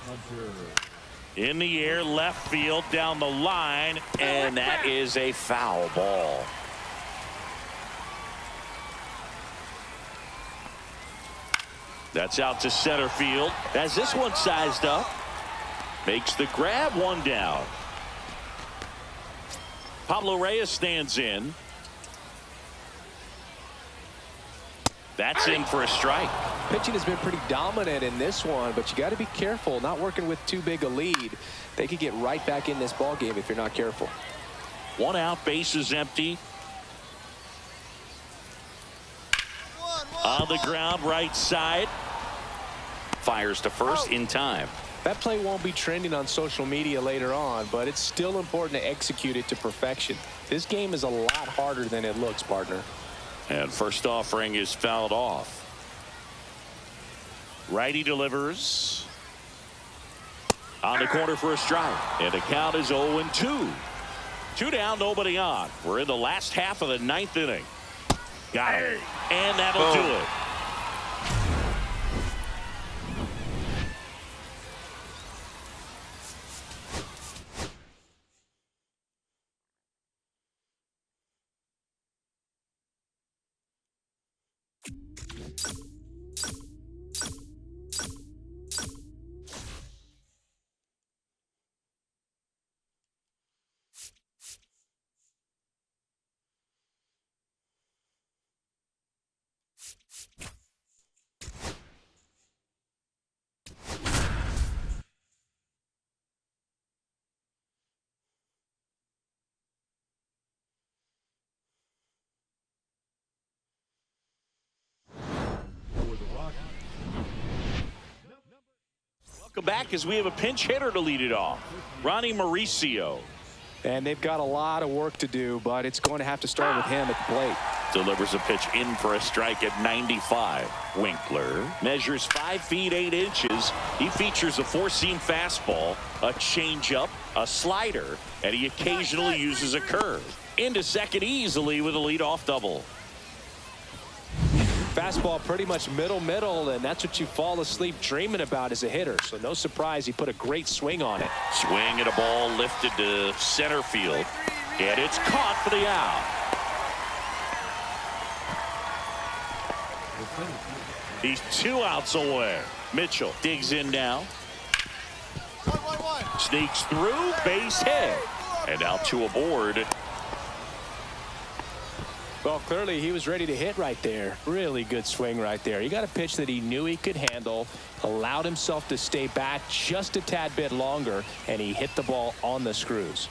Hunter. In the air, left field, down the line, and that is a foul ball. That's out to center field. As this one sized up, makes the grab, 1 down. Pablo Reyes stands in. That's in for a strike. Pitching has been pretty dominant in this one, but you got to be careful, not working with too big a lead. They could get right back in this ball game if you're not careful. 1 out, base is empty. On the ground, right side. Fires to first in time. That play won't be trending on social media later on, but it's still important to execute it to perfection. This game is a lot harder than it looks, partner. And first offering is fouled off. Righty delivers. On the corner for a strike. And the count is 0-2. 2 down, nobody on. We're in the last half of the 9th inning. Got it. And that'll do it. Welcome back as we have a pinch hitter to lead it off. Ronnie Mauricio. And they've got a lot of work to do, but it's going to have to start with him at the plate. Delivers a pitch in for a strike at 95. Winkler measures 5 feet 8 inches. He features a 4-seam fastball, a changeup, a slider, and he occasionally uses a curve. Into second easily with a leadoff double. fastball pretty much middle, and that's what you fall asleep dreaming about as a hitter. So no surprise he put a great swing on it. Swing and a ball lifted to center field. And it's caught for the out. He's 2 outs away. Mitchell digs in now. Sneaks through, base hit. And now 2 aboard. Well, clearly he was ready to hit right there. Really good swing right there. He got a pitch that he knew he could handle, allowed himself to stay back just a tad bit longer, and he hit the ball on the screws.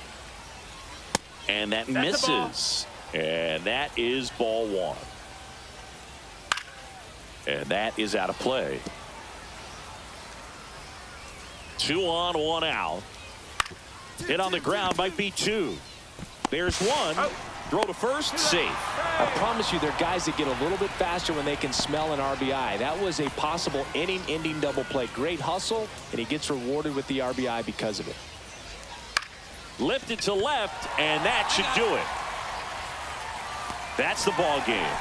And that misses. And that is ball 1. And that is out of play. 2 on, 1 out. Hit on the ground might be 2. There's 1. Throw to first, safe. I promise you, there are guys that get a little bit faster when they can smell an RBI. That was a possible inning-ending double play. Great hustle, and he gets rewarded with the RBI because of it. Lifted to left, and that should do it. That's the ball game.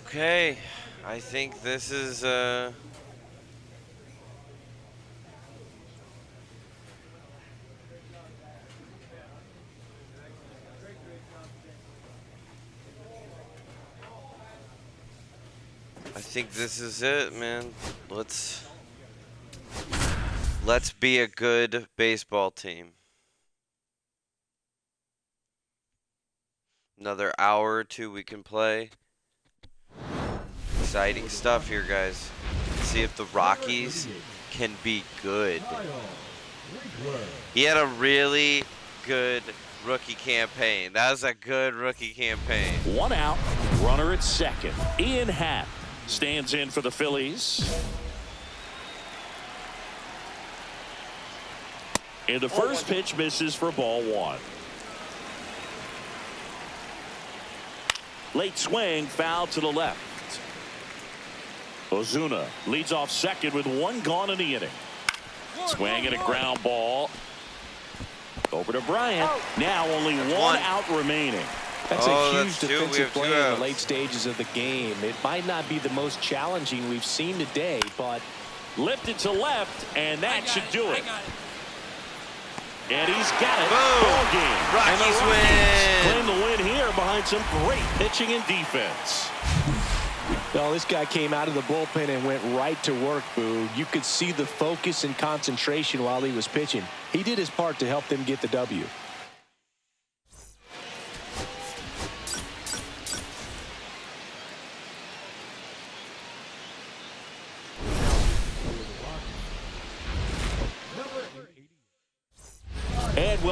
Okay, I think this is it, man. Let's be a good baseball team. Another hour or 2 we can play. Exciting stuff here, guys. Let's see if the Rockies can be good. He had a really good rookie campaign. That was a good rookie campaign. 1 out, runner at second. Ian Happ stands in for the Phillies. And the first pitch misses for ball 1. Late swing, foul to the left. Ozuna leads off second with 1 gone in the inning. Swing and a ground ball. Over to Bryant. Now only 1 out remaining. That's a huge that's defensive two play in the outs. late stages of the game. It might not be the most challenging we've seen today, but Lifted to left, and that should do it. And he's got it. Boom. Ball game. Rockies And the win. claim the win here behind some great pitching and defense. well, this guy came out of the bullpen and went right to work, Boo. You could see the focus and concentration while he was pitching. He did his part to help them get the W.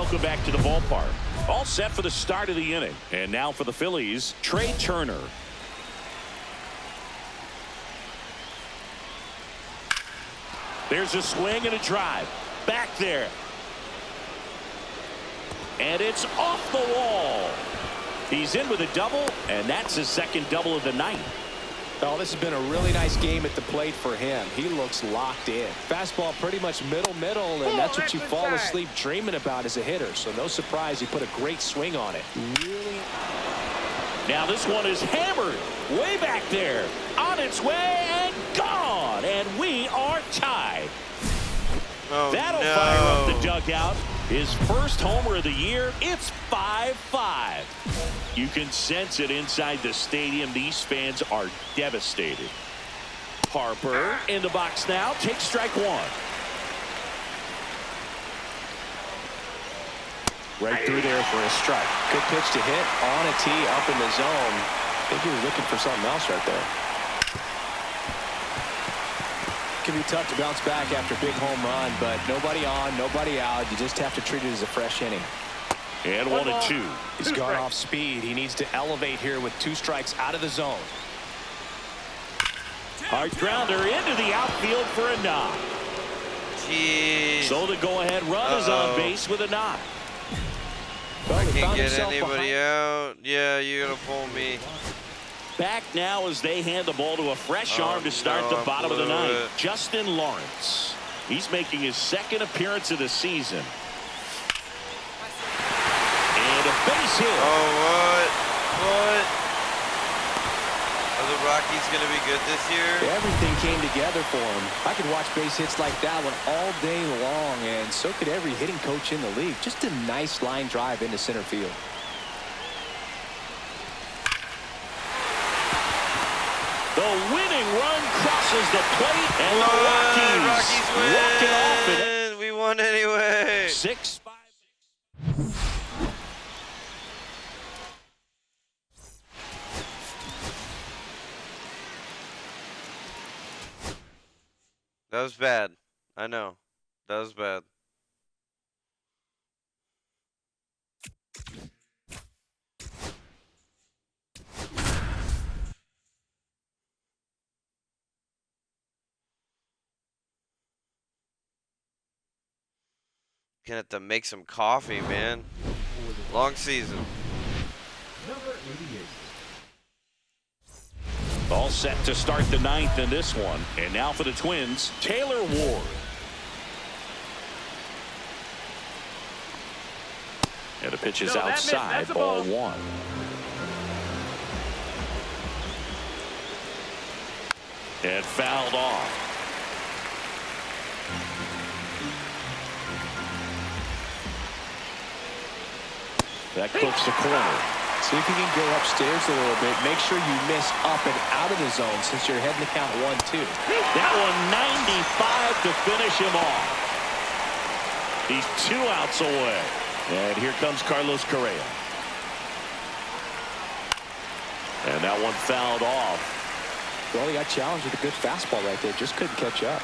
welcome back to the ballpark. All set for the start of the inning. And now for the Phillies, Trey Turner. There's a swing and a drive. Back there. And it's off the wall. He's in with a double, and that's his second double of the night. Oh, this has been a really nice game at the plate for him. He looks locked in. Fastball pretty much middle, and that's what you fall asleep dreaming about as a hitter. So no surprise he put a great swing on it. Really. Now this one is hammered way back there. On its way and gone. And we are tied. Oh, That'll no. fire up the dugout. His first homer of the year. It's 5-5. You can sense it inside the stadium. These fans are devastated. Harper in the box now. Takes strike one. Right through there for a strike. Good pitch to hit on a tee up in the zone. I think he was looking for something else right there. Can be tough to bounce back after a big home run, but nobody on, nobody out. You just have to treat it as a fresh inning. And 1-2. He's gone off speed. He needs to elevate here with 2 strikes out of the zone. Hard grounder into the outfield for a knock. Jeez. So the go-ahead run is on base with a knock. Well, I he can't found get himself anybody behind. out. Yeah, you gotta pull me. Back now as they hand the ball to a fresh arm to start no, the I bottom of the blew ninth. it. Justin Lawrence. He's making his second appearance of the season. And a base hit. Oh, what? What? Are the Rockies gonna be good this year? Everything came together for him. I could watch base hits like that one all day long, and so could every hitting coach in the league. Just a nice line drive into center field. The winning run crosses the plate, and the Rockies win. walk it off it. We won anyway. 6-5. That was bad. I know. That was bad. Gonna have to make some coffee, man. Long season. Number 88. All set to start the ninth in this one. And now for the Twins, Taylor Ward. And the pitch is outside, ball one. And fouled off. That clips the corner. See if you can go upstairs a little bit. Make sure you miss up and out of the zone since you're heading to count 1-2. That one 95 to finish him off. He's 2 outs away. And here comes Carlos Correa. And that one fouled off. Well, he got challenged with a good fastball right there. Just couldn't catch up.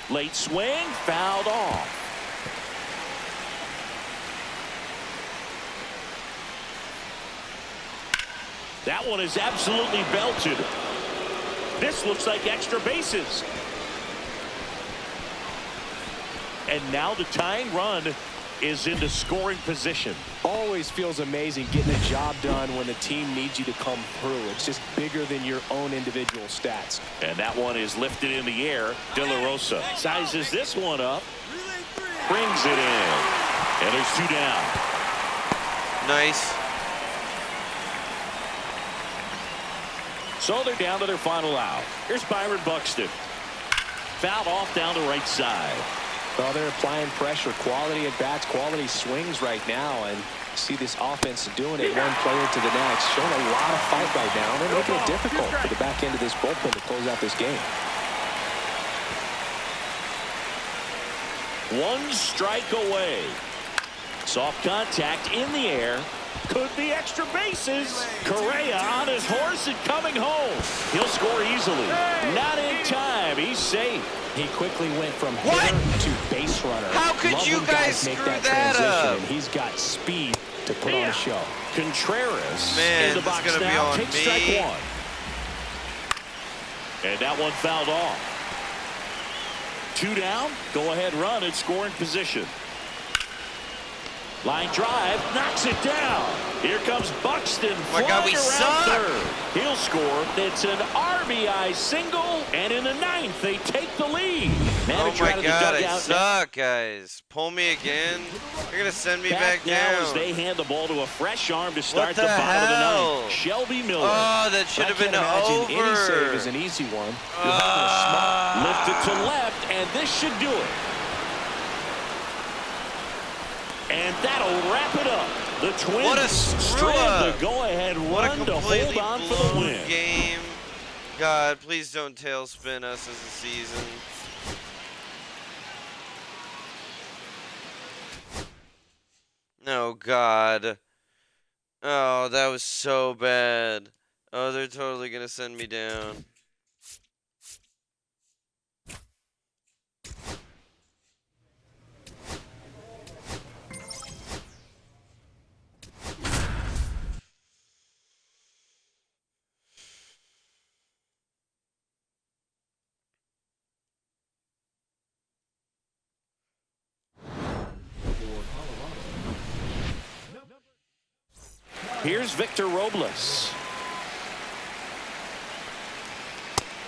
Late swing, fouled off. That one is absolutely belted. This looks like extra bases. And now the tying run is into scoring position. Always feels amazing getting a job done when the team needs you to come through. It's just bigger than your own individual stats. And that one is lifted in the air. De La Rosa sizes this one up. Brings it in. And there's 2 down. Nice. So they're down to their final out. Here's Byron Buxton. Fouled off down the right side. Well, they're applying pressure, quality at bats, quality swings right now, and see this offense doing it one player to the next. Showing a lot of fight right now. They're making it difficult for the back end of this bullpen to close out this game. 1 strike away. Soft contact in the air. Could be extra bases. Correa on his horse and coming home. He'll score easily. Not in time. He's safe. He quickly went from What? hitter to base runner. How could Love you when guys make screw that that transition, up? and he's got speed to put on a show. Contreras Man, in the this is box gonna be now. on Takes me. strike one. And that one fouled off. 2 down. Go ahead run in scoring position. Line drive, knocks it down. Here comes Buxton My God, flying we around suck. third. He'll score. It's an RBI single, and in the 9th, they take the lead. Oh Manager my out of the God, I dugout suck, guys. Pull me again. You're gonna send me back now down. as they hand the ball to a fresh arm to start What the the bottom of the hell? 9th. Shelby Miller. Oh, that should have been I can't imagine any save over. is an easy one. You're having a smart Lifted to left, and this should do it. And that'll wrap it up. The Twins What a screw strand up. the go-ahead What a run to completely hold on for the blown win. game. God, please don't tailspin us as a season. Oh, God. Oh, that was so bad. Oh, they're totally gonna send me down. Here's Victor Robles.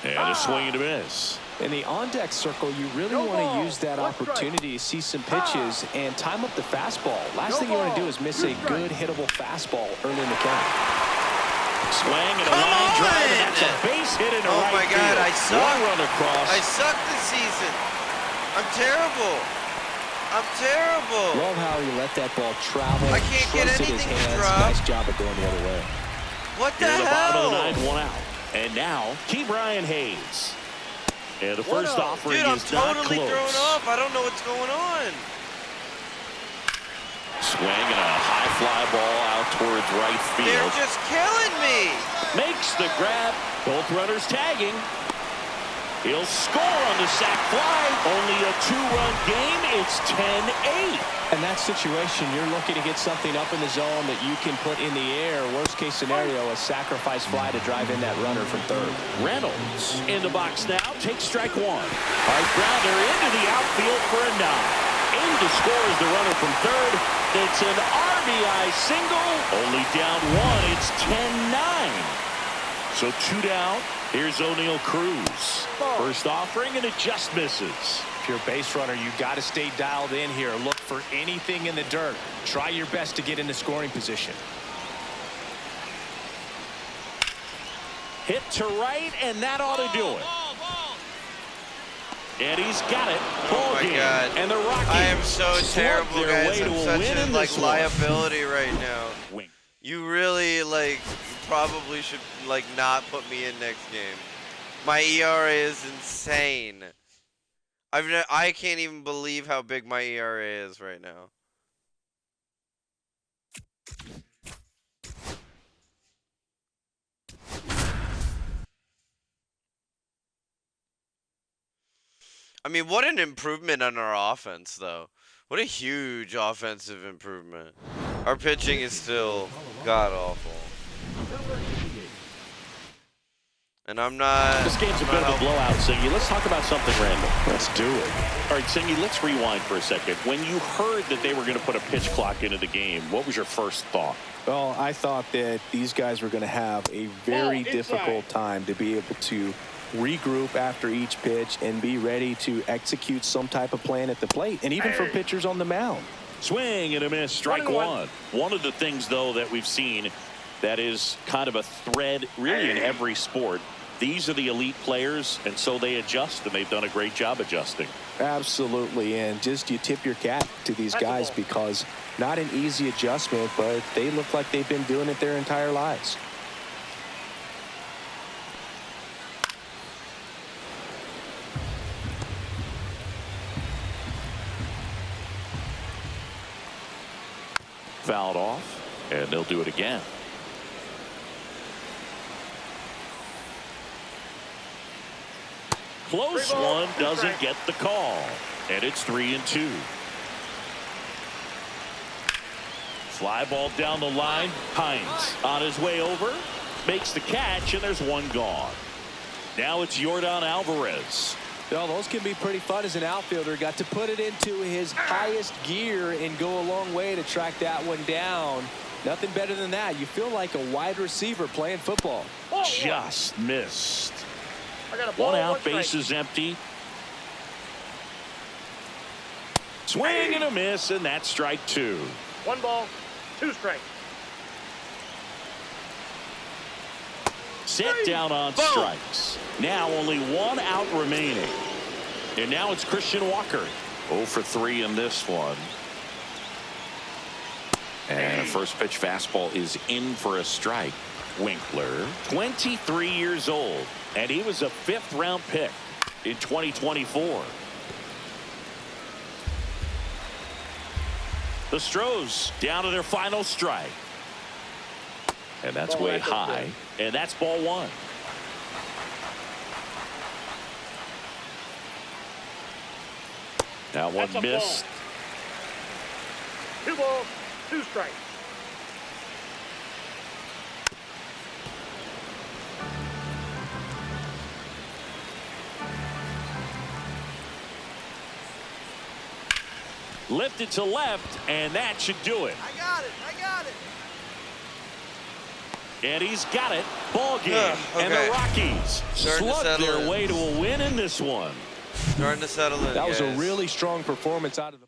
And a swing and a miss. In the on-deck circle, you really want to use that opportunity to see some pitches and time up the fastball. Last thing you want to do is miss a good hittable fastball early in the count. Swing and a Come line drive, and on! that's a base hit into Oh right my God, field. I suck. One run across. I suck this season. I'm terrible. I'm terrible. Love how he let that ball travel. I can't get trusted his anything to hands. drop. Nice job of going the other way. What the Near the bottom of the hell? 9th, 1 out. And now, Key Brian Hayes. And the first offering Dude, I'm is not totally close. thrown off. I don't know what's going on. Swing and a high fly ball out towards right They're field. just killing me. Makes the grab. Both runners tagging. He'll score on the sac fly. Only a 2-run game. It's 10-8. In that situation, you're looking to get something up in the zone that you can put in the air. Worst case scenario, a sacrifice fly to drive in that runner from third. Reynolds in the box now. Takes strike one. Hard grounder into the outfield for a nod. In to score is the runner from third. It's an RBI single. Only down one. It's 10-9. So 2 down. Here's O'Neal Cruz. First offering, and it just misses. If you're a base runner, you got to stay dialed in here. Look for anything in the dirt. Try your best to get into scoring position. Hit to right, and that ought to do it. And he's got it. Ball my game. God. And the Rockies I am so slug terrible, their guys. way to I'm a such win a in like this one. liability right now. Wing. You really probably should not put me in next game. My ERA is insane. I can't even believe how big my ERA is right now. I mean, what an improvement on our offense, though. What a huge offensive improvement. Our pitching is still god-awful. And I'm not... This game's a bit of a blowout, Singy. Let's talk about something random. Let's do it. All right, Singy, let's rewind for a second. When you heard that they were going to put a pitch clock into the game, what was your first thought? Well, I thought that these guys were going to have a very difficult time to be able to regroup after each pitch and be ready to execute some type of plan at the plate, and even for pitchers on the mound. Swing and a miss, strike one. One of the things, though, that we've seen that is kind of a thread really in every sport. These are the elite players, and so they adjust, and they've done a great job adjusting. Absolutely, and just you tip your cap to these guys because not an easy adjustment, but they look like they've been doing it their entire lives. Fouled off, and they'll do it again. Close one, doesn't get the call. And it's 3-2. Fly ball down the line. Hines on his way over. Makes the catch, and there's one gone. Now it's Yordan Alvarez. Well, those can be pretty fun as an outfielder. Got to put it into his highest gear and go a long way to track that one down. Nothing better than that. You feel like a wide receiver playing football. Just missed. I got a ball, One out, strike. bases empty. Swing and a miss, and that's strike 2. 1 ball, 2 strikes. Set down on strikes. Now only 1 out remaining. And now it's Christian Walker. 0 for 3 in this one. And a first pitch fastball is in for a strike. Winkler, 23 years old, and he was a 5th-round pick in 2024. The Stros down to their final strike. And that's Ball way right high. And that's ball 1. Now one That's a missed. ball. 2 balls, 2 strikes. Lifted to left, and that should do it. I got it. And he's got it. Ball game. Okay. And the Rockies Starting to slugged settle their in. way to a win in this one. Starting to settle in, That was a guys. really strong performance out of the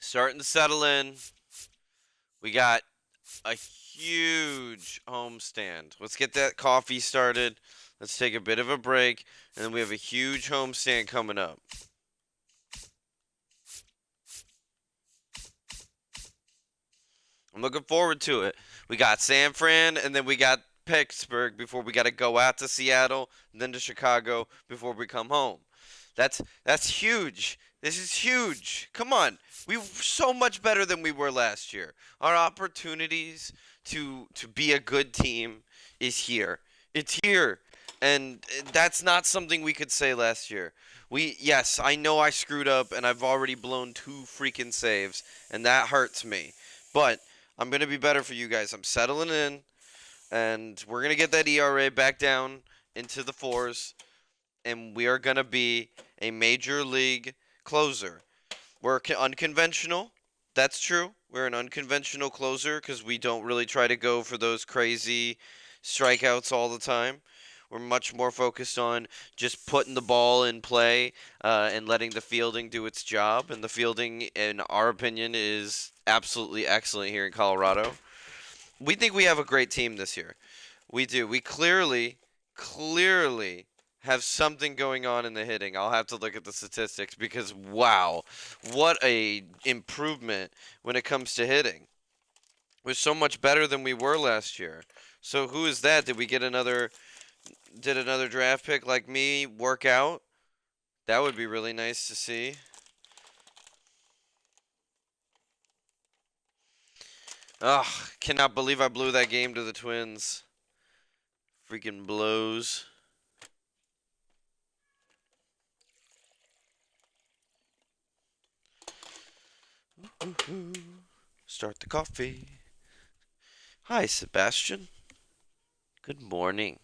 Starting to settle in. We got a huge homestand. Let's get that coffee started. Let's take a bit of a break. And then we have a huge homestand coming up. I'm looking forward to it. We got San Fran, and then we got Pittsburgh before we got to go out to Seattle, and then to Chicago before we come home. That's huge. This is huge. Come on. We were so much better than we were last year. Our opportunities to be a good team is here. It's here. And that's not something we could say last year. Yes, I know I screwed up, and I've already blown 2 freaking saves, and that hurts me. But I'm going to be better for you guys. I'm settling in, and we're going to get that ERA back down into the 4s, and we are going to be a major league closer. We're unconventional. That's true. We're an unconventional closer because we don't really try to go for those crazy strikeouts all the time. We're much more focused on just putting the ball in play and letting the fielding do its job. And the fielding, in our opinion, is absolutely excellent here in Colorado. We think we have a great team this year. We do. We clearly have something going on in the hitting. I'll have to look at the statistics because, wow, what a improvement when it comes to hitting. We're so much better than we were last year. So who is that? Did we get another draft pick like me work out? That would be really nice to see. Ugh, cannot believe I blew that game to the Twins. Freaking blows. Start the coffee. Hi, Sebastian. Good morning.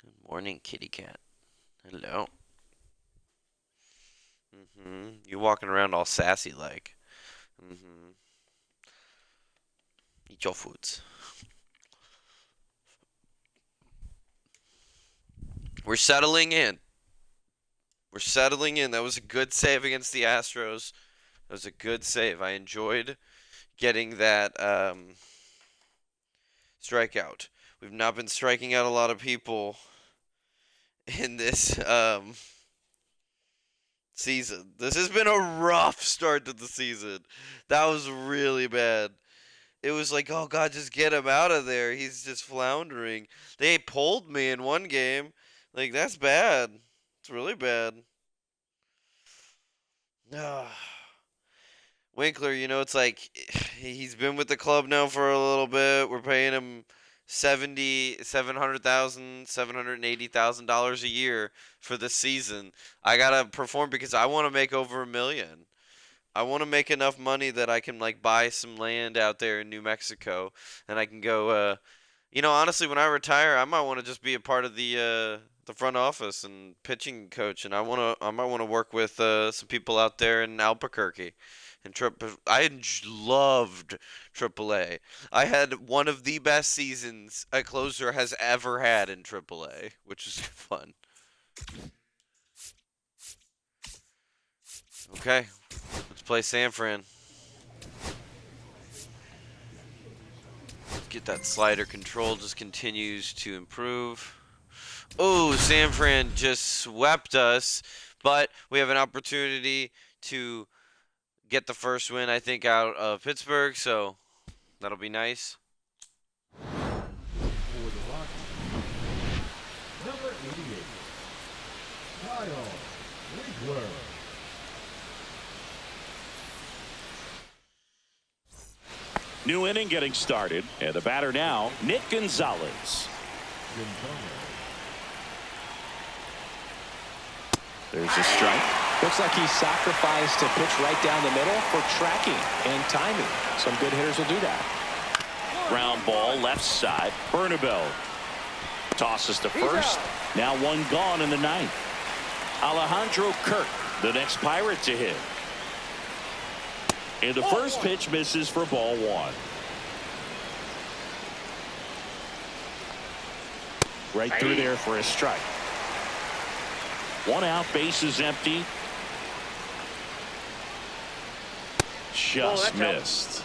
Good morning, kitty cat. Hello. You walking around all sassy like. Eat your foods. We're settling in. We're settling in. That was a good save against the Astros. That was a good save. I enjoyed getting that strikeout. We've not been striking out a lot of people in this season. This has been a rough start to the season. That was really bad. It was like, oh, God, just get him out of there. He's just floundering. They pulled me in one game. Like, that's bad. It's really bad. Winkler, you know, it's like he's been with the club now for a little bit. We're paying him $780,000 a year for the season. I gotta perform because I want to make over $1 million. I want to make enough money that I can like buy some land out there in New Mexico, and I can go. You know, honestly, when I retire, I might want to just be a part of the front office and pitching coach, and I might want to work with some people out there in Albuquerque. And loved AAA. I had one of the best seasons a closer has ever had in AAA, which is fun. Okay, let's play San Fran. Get that slider control, just continues to improve. Oh, San Fran just swept us, but we have an opportunity to get the first win, I think, out of Pittsburgh, so that'll be nice. For the Rockies, number 88, Kyle Winkeler. New inning getting started, and the batter now, Nick Gonzalez. There's a strike. Looks like he sacrificed a pitch right down the middle for tracking and timing. Some good hitters will do that. Ground ball left side. Bernabel tosses to first. Now one gone in the ninth. Alejandro Kirk, the next Pirate to hit. And the first pitch misses for ball one. Right through there for a strike. One out, base is empty. Just missed.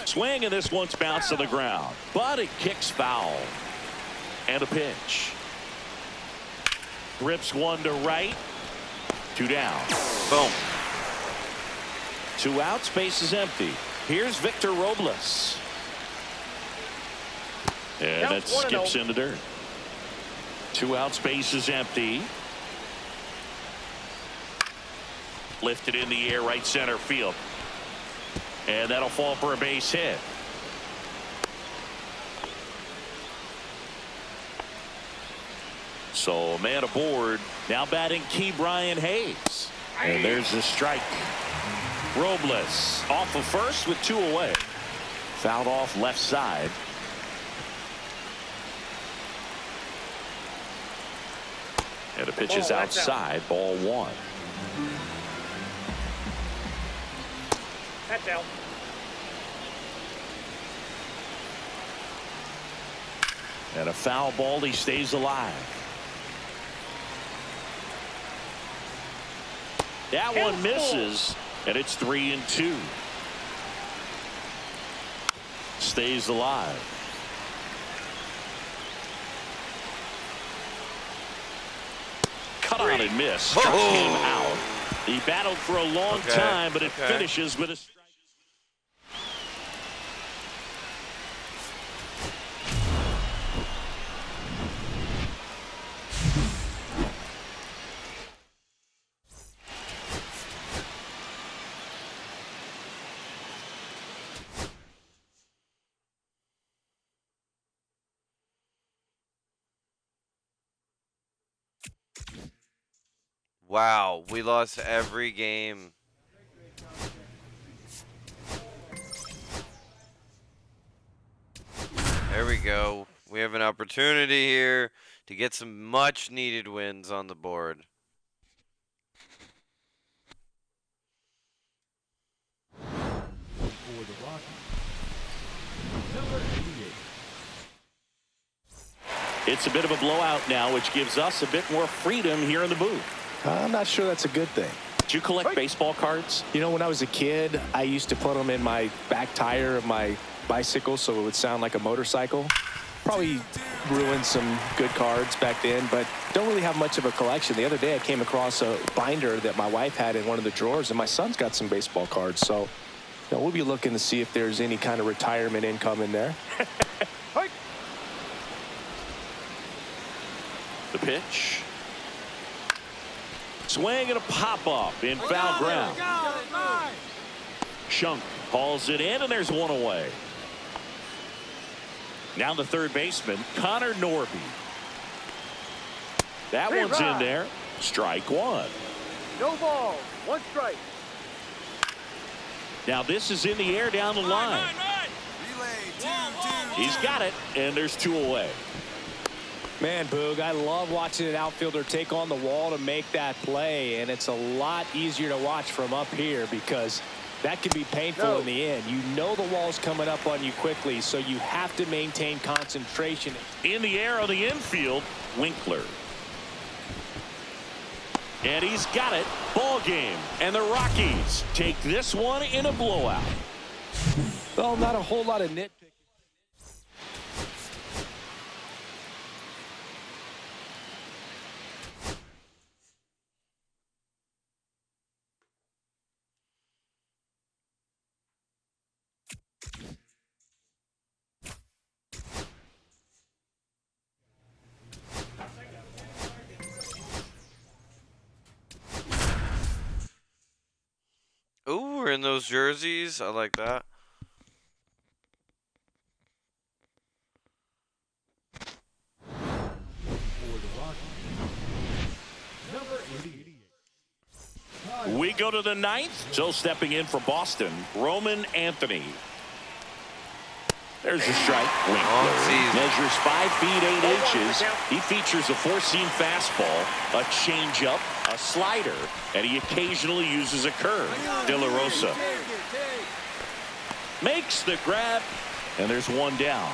Swing, and this one's bounced to the ground, but it kicks foul. And a pitch. Rips one to right. Two down. Boom. Two outs, base is empty. Here's Victor Robles. And that skips into dirt. Two outs, base is empty. Lifted in the air, right center field. And that'll fall for a base hit. So a man aboard. Now batting Key Brian Hayes. And there's the strike. Robles off of first with two away. Fouled off left side. And the pitch is outside. Ball one. That's out. And a foul ball. He stays alive. That one misses, and it's 3-2. Stays alive. Cut on and miss. Struck him out. He battled for a long time, but it finishes with a strike. Wow, we lost every game. There we go. We have an opportunity here to get some much needed wins on the board. For the Rockies, number 88. It's a bit of a blowout now, which gives us a bit more freedom here in the booth. I'm not sure that's a good thing. Do you collect baseball cards? You know, when I was a kid, I used to put them in my back tire of my bicycle so it would sound like a motorcycle. Probably ruined some good cards back then, but don't really have much of a collection. The other day I came across a binder that my wife had in one of the drawers, and my son's got some baseball cards. So we'll be looking to see if there's any kind of retirement income in there. The pitch. Swing and a pop-up in foul ground. Shunk hauls it in, and there's one away. Now the third baseman, Connor Norby. That one's in there. Strike one. No ball. One strike. Now this is in the air down the line. He's got it, and there's two away. Man, Boog, I love watching an outfielder take on the wall to make that play, and it's a lot easier to watch from up here because that can be painful in the end. You know the wall's coming up on you quickly, so you have to maintain concentration. In the air on the infield, Winkler. And he's got it. Ball game. And the Rockies take this one in a blowout. Well, not a whole lot of nitpicking. Ooh, we're in those jerseys. I like that. We go to the ninth. So stepping in for Boston, Roman Anthony. There's a strike. Winkler measures 5 feet 8 inches. He features a four-seam fastball, a changeup, a slider, and he occasionally uses a curve. De La Rosa makes the grab, and there's one down.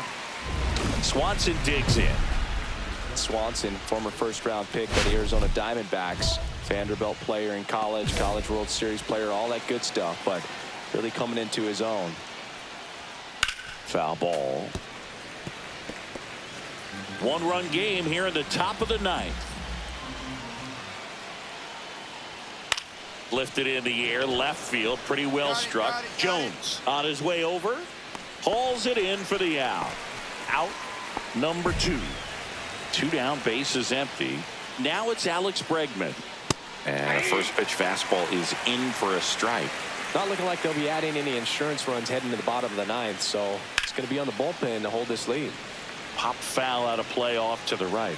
Swanson digs in. Swanson, former first-round pick by the Arizona Diamondbacks, Vanderbilt player in college, College World Series player, all that good stuff, but really coming into his own. Foul ball. One-run game here in the top of the ninth. Lifted in the air, left field, pretty well struck. Jones on his way over, hauls it in for the out. Out number 2. 2 down, base is empty. Now it's Alex Bregman. And a first pitch fastball is in for a strike. Not looking like they'll be adding any insurance runs heading to the bottom of the ninth, so it's going to be on the bullpen to hold this lead. Pop foul out of play off to the right.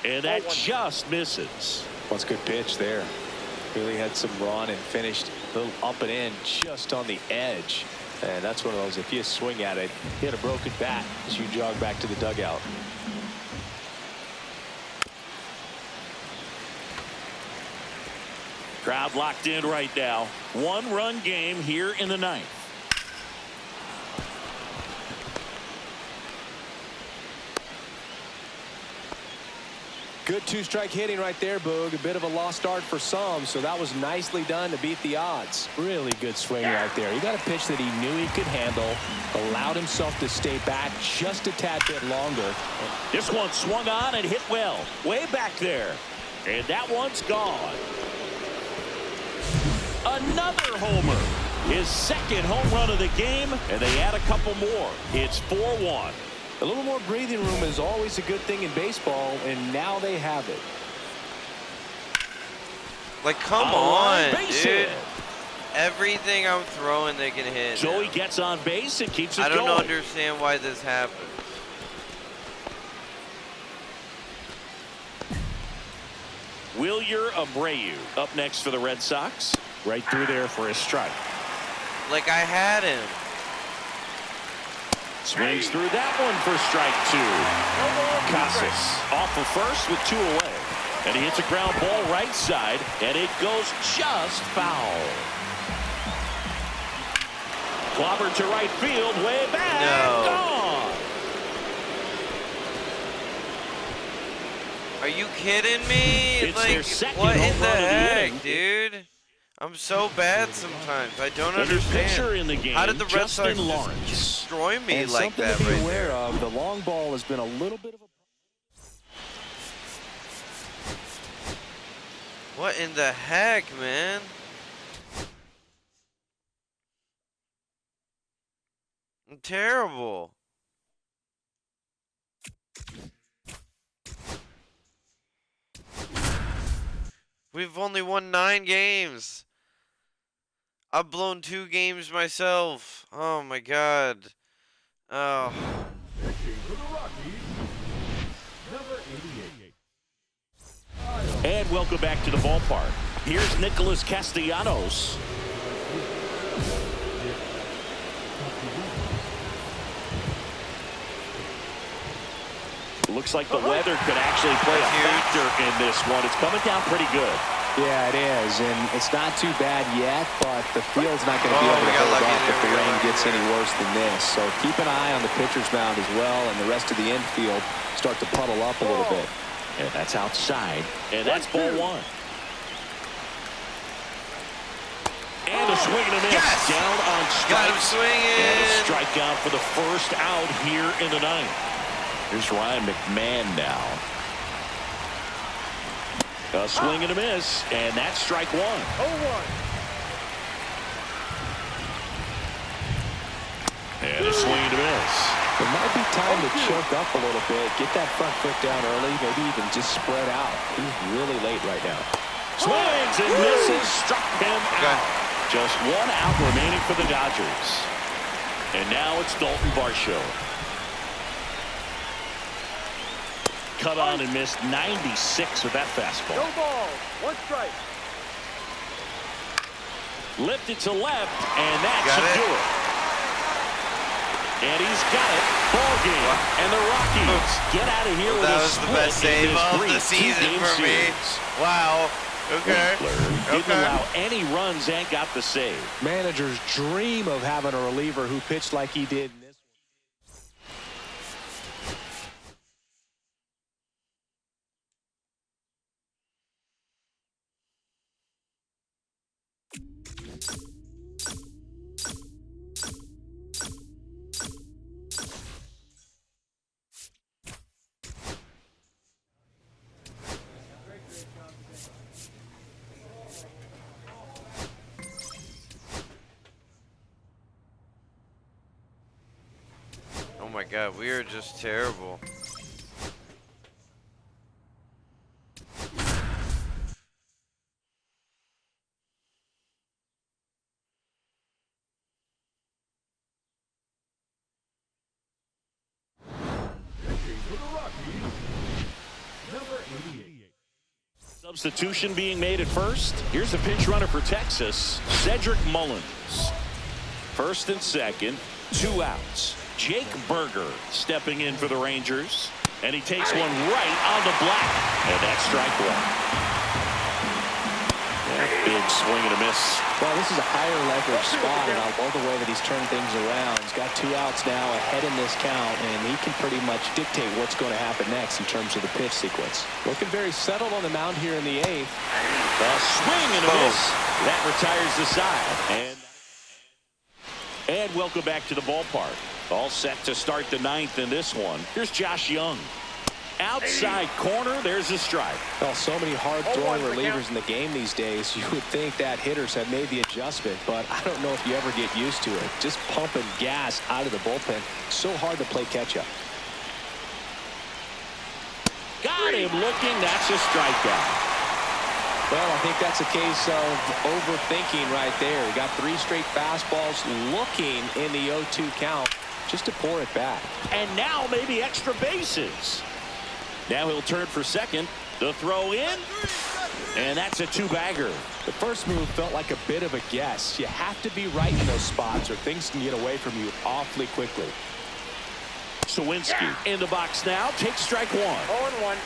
And that just misses. What's good pitch there. Really had some run and finished a little up and in just on the edge. And that's one of those, if you swing at it, hit a broken bat as you jog back to the dugout. Crowd locked in right now. One-run game here in the ninth. Good two-strike hitting right there, Boog. A bit of a lost start for some, so that was nicely done to beat the odds. Really good swing right there. He got a pitch that he knew he could handle, allowed himself to stay back just a tad bit longer. This one swung on and hit well. Way back there. And that one's gone. Another homer. His second home run of the game, and they add a couple more. It's 4-1. A little more breathing room is always a good thing in baseball, and now they have it. Like, come on, dude. Everything I'm throwing, they can hit. So he gets on base and keeps it going. I don't understand why this happens. Wilyer Abreu up next for the Red Sox. Right through there for a strike. Like, I had him. Swings through that one for strike 2. Casas off of first with 2 away. And he hits a ground ball right side, and it goes just foul. Clobbered to right field, way back. No. Gone. Are you kidding me? It's their second what home in the run of the heck, inning. dude? I'm so bad sometimes. I don't The new understand. pitcher in the game, How did the Red Sox Justin Lawrence. just destroy me And like something that to be right aware there? of, the long ball has been a little bit of a... What in the heck, man? Terrible. We've only won 9 games. I've blown 2 games myself. Oh my god. Oh. Pitching for the Rockies, number 88. And welcome back to the ballpark. Here's Nicholas Castellanos. Looks like the weather could actually play a factor in this one. It's coming down pretty good. Yeah, it is, and it's not too bad yet, but the field's not going to be able to hold up if the rain gets any worse than this. So keep an eye on the pitcher's mound as well, and the rest of the infield start to puddle up a little bit. And that's outside, and that's ball 1. And a swing and a miss. Yes! Down on strikes. Got him swinging. And a strikeout for the first out here in the 9th. Here's Ryan McMahon now. A swing and a miss, and that's strike 1. 0-1. And a swing and a miss. It might be time to choke up a little bit, get that front foot down early, maybe even just spread out. He's really late right now. Swings and misses, struck him out. Just 1 out remaining for the Dodgers. And now it's Dalton Varsho. Cut on and missed 96 with that fastball. No ball. 1 strike. Lifted to left, and that Got should it. do it. And he's got it. Ball game. And the Rockies get out of here with That a was the split best save in this of the 3-2 season for me. series. Wow. Okay. Winkler didn't allow any runs and got the save. Managers dream of having a reliever who pitched like he did in this one. Oh my god, we are just terrible. Pitching for the Rockies, number 88. Substitution being made at first. Here's the pinch runner for Texas, Cedric Mullins. First and second, 2 outs. Jake Berger stepping in for the Rangers. And he takes one right on the black. And that's strike 1. Big swing and a miss. Well, this is a higher leverage spot, and I love the way that he's turned things around. He's got 2 outs now ahead in this count, and he can pretty much dictate what's going to happen next in terms of the pitch sequence. Looking very settled on the mound here in the 8th. A swing and a miss. That retires the side. And welcome back to the ballpark. All set to start the 9th in this one. Here's Josh Young. Outside corner, there's a strike. Well, so many hard-throwing relievers in the game these days. You would think that hitters have made the adjustment, but I don't know if you ever get used to it. Just pumping gas out of the bullpen. So hard to play catch-up. Got him looking. That's a strikeout. Well, I think that's a case of overthinking right there. He got 3 straight fastballs looking in the 0-2 count just to pour it back. And now maybe extra bases. Now he'll turn for second. The throw in. And that's a 2-bagger. The first move felt like a bit of a guess. You have to be right in those spots or things can get away from you awfully quickly. Sawinski in the box now. Takes strike 1. 0-1.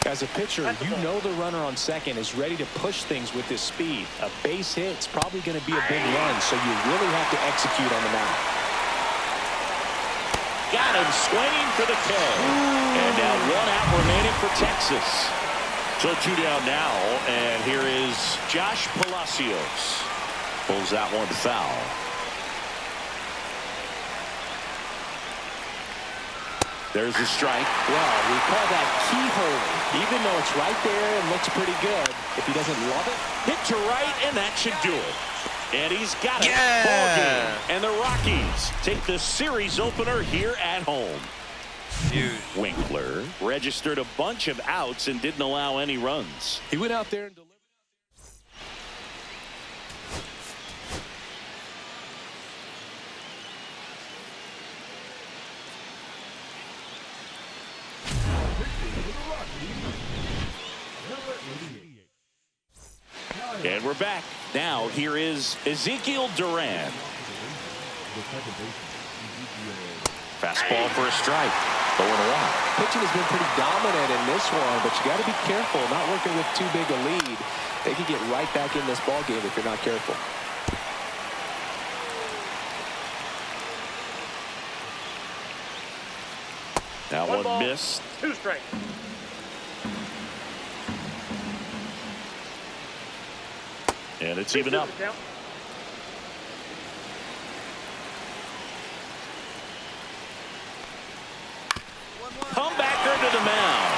As a pitcher, you know the runner on second is ready to push things with his speed. A base hit's probably going to be a big run, so you really have to execute on the mound. Got him swinging for the K. And now 1 out remaining for Texas. So 2 down now, and here is Josh Palacios. Pulls that one foul. There's a strike. Well, we call that keyhole. Even though it's right there and looks pretty good, if he doesn't love it, Hit to right, and that should do it. And he's got it. Yeah. Ball game. And the Rockies take the series opener here at home. Huge. Winkler registered a bunch of outs and didn't allow any runs. He went out there and delivered. And we're back. Now here is Ezekiel Duran. Fastball for a strike. 0-1. Pitching has been pretty dominant in this one, but you got to be careful not working with too big a lead. They can get right back in this ball game if you're not careful. That one missed. 2 strikes. And it's even up. Comebacker to the mound.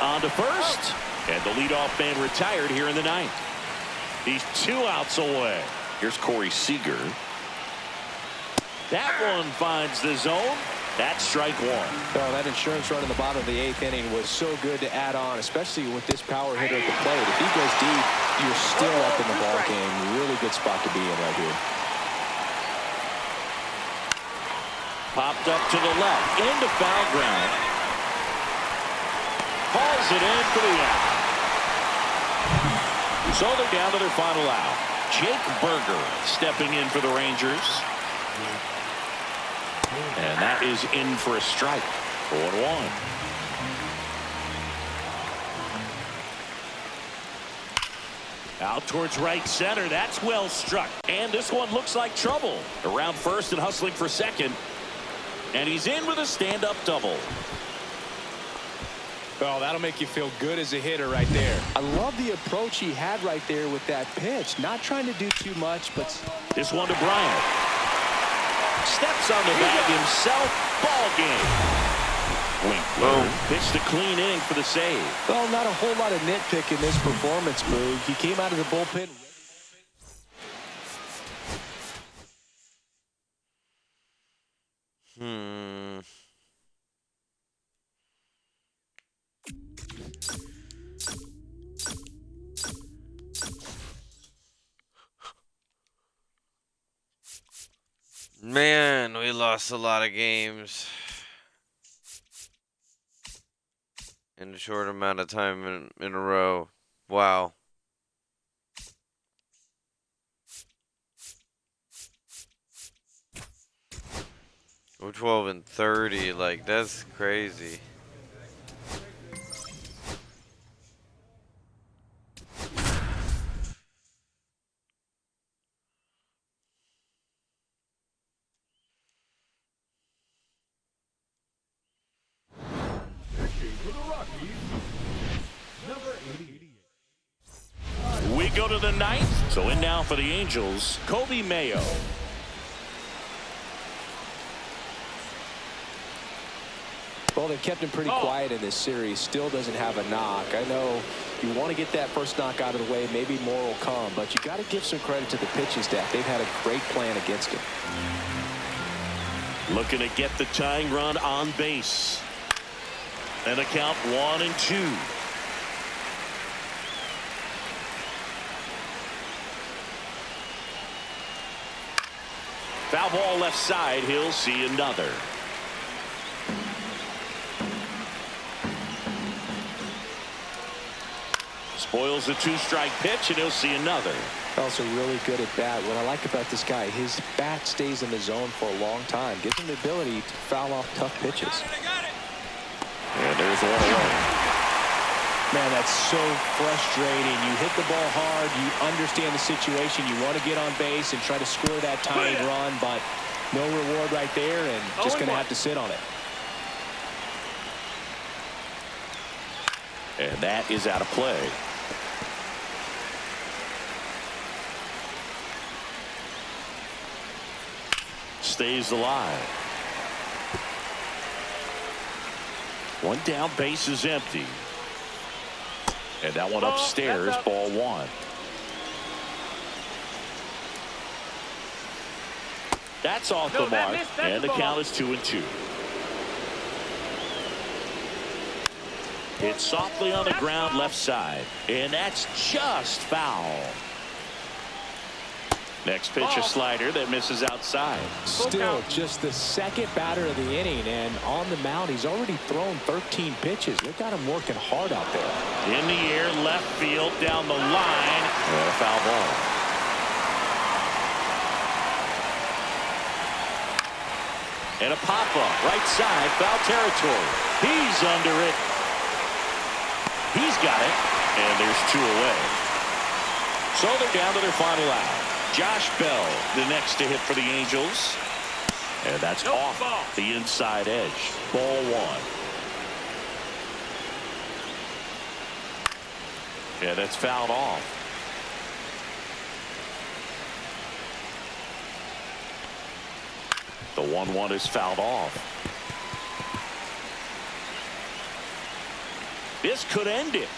On to first. And the leadoff man retired here in the ninth. He's 2 outs away. Here's Corey Seager. That one finds the zone. That's strike 1. Oh, that insurance run in the bottom of the 8th inning was so good to add on, especially with this power hitter at the plate. If he goes deep, you're still up in the ball game. Really good spot to be in right here. Popped up to the left, into foul ground. Hauls it in for the out. So they're down to their final out. Jake Berger stepping in for the Rangers. And that is in for a strike. 0-1. Out towards right center. That's well struck. And this one looks like trouble. Around first and hustling for second. And he's in with a stand-up double. Well, that'll make you feel good as a hitter right there. I love the approach he had right there with that pitch. Not trying to do too much, but... This one to Bryant. Steps on the bag himself. Ball game. Winkler pitched a clean inning for the save. Well, not a whole lot of nitpick in this performance, Boog. He came out of the bullpen. Man, we lost a lot of games in a short amount of time in a row. Wow. We're 12-30, like that's crazy. We go to the ninth. So in now for the Angels, Kobe Mayo. Well, they've kept him pretty quiet in this series. Still doesn't have a knock. I know you want to get that first knock out of the way. Maybe more will come, but you got to give some credit to the pitching staff. They've had a great plan against him. Looking to get the tying run on base. And a count 1-2. Foul ball left side. He'll see another. Spoils the 2-strike pitch, and he'll see another. Also really good at bat. What I like about this guy, his bat stays in the zone for a long time. Gives him the ability to foul off tough pitches. And there's 1 away. Man, that's so frustrating. You hit the ball hard. You understand the situation. You want to get on base and try to score that tying run, but no reward right there, and just going to have to sit on it. And that is out of play. Stays alive. One down, base is empty. And that one upstairs, ball 1. That's off the mark, and the count is 2-2. Hit softly on the ground left side, and that's just foul. Next pitch, a slider that misses outside. Still just the second batter of the inning, and on the mound, he's already thrown 13 pitches. They've got him working hard out there. In the air, left field, down the line, and a foul ball. And a pop-up, right side, foul territory. He's under it. He's got it, and there's 2 away. So they're down to their final out. Josh Bell, the next to hit for the Angels. And that's off the inside edge. Ball 1. Yeah, that's fouled off. The 1-1 is fouled off. This could end it.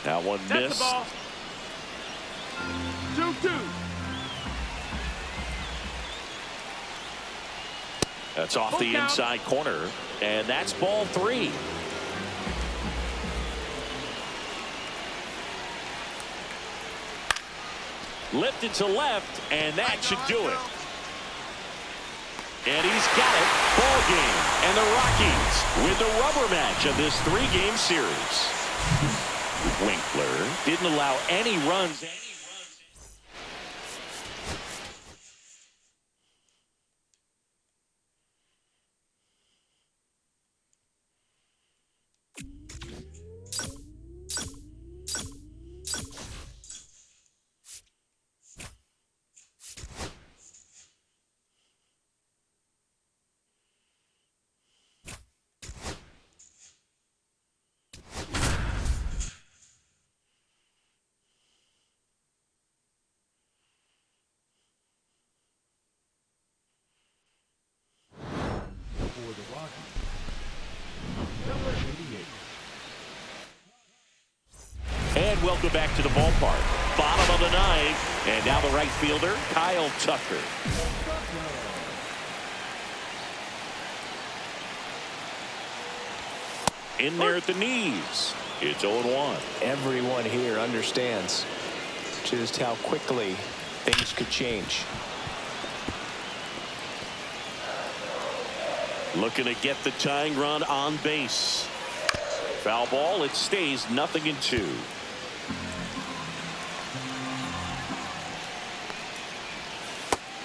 Now one missed. 2-2. That's off the inside corner, and that's ball 3. Lifted to left, and that should do it. And he's got it. Ball game. And the Rockies win the rubber match of this 3-game series. Winkler didn't allow any runs. For the Rockies, number 88. And welcome back to the ballpark. Bottom of the 9th, and now the right fielder, Kyle Tucker. In there at the knees. It's 0-1. Everyone here understands just how quickly things could change. Looking to get the tying run on base. Foul ball. It stays 0-2.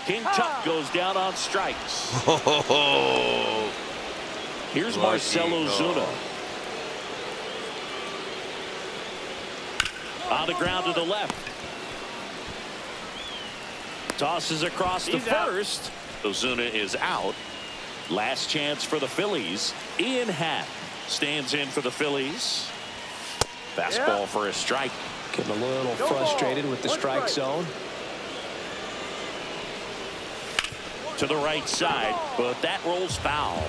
King Tuck goes down on strikes. Here's Marcell Ozuna. On the ground to the left. Tosses across the first. Ozuna is out. Last chance for the Phillies. Ian Happ stands in for the Phillies. Fastball for a strike. Getting a little frustrated with the strike zone. To the right side, but that rolls foul.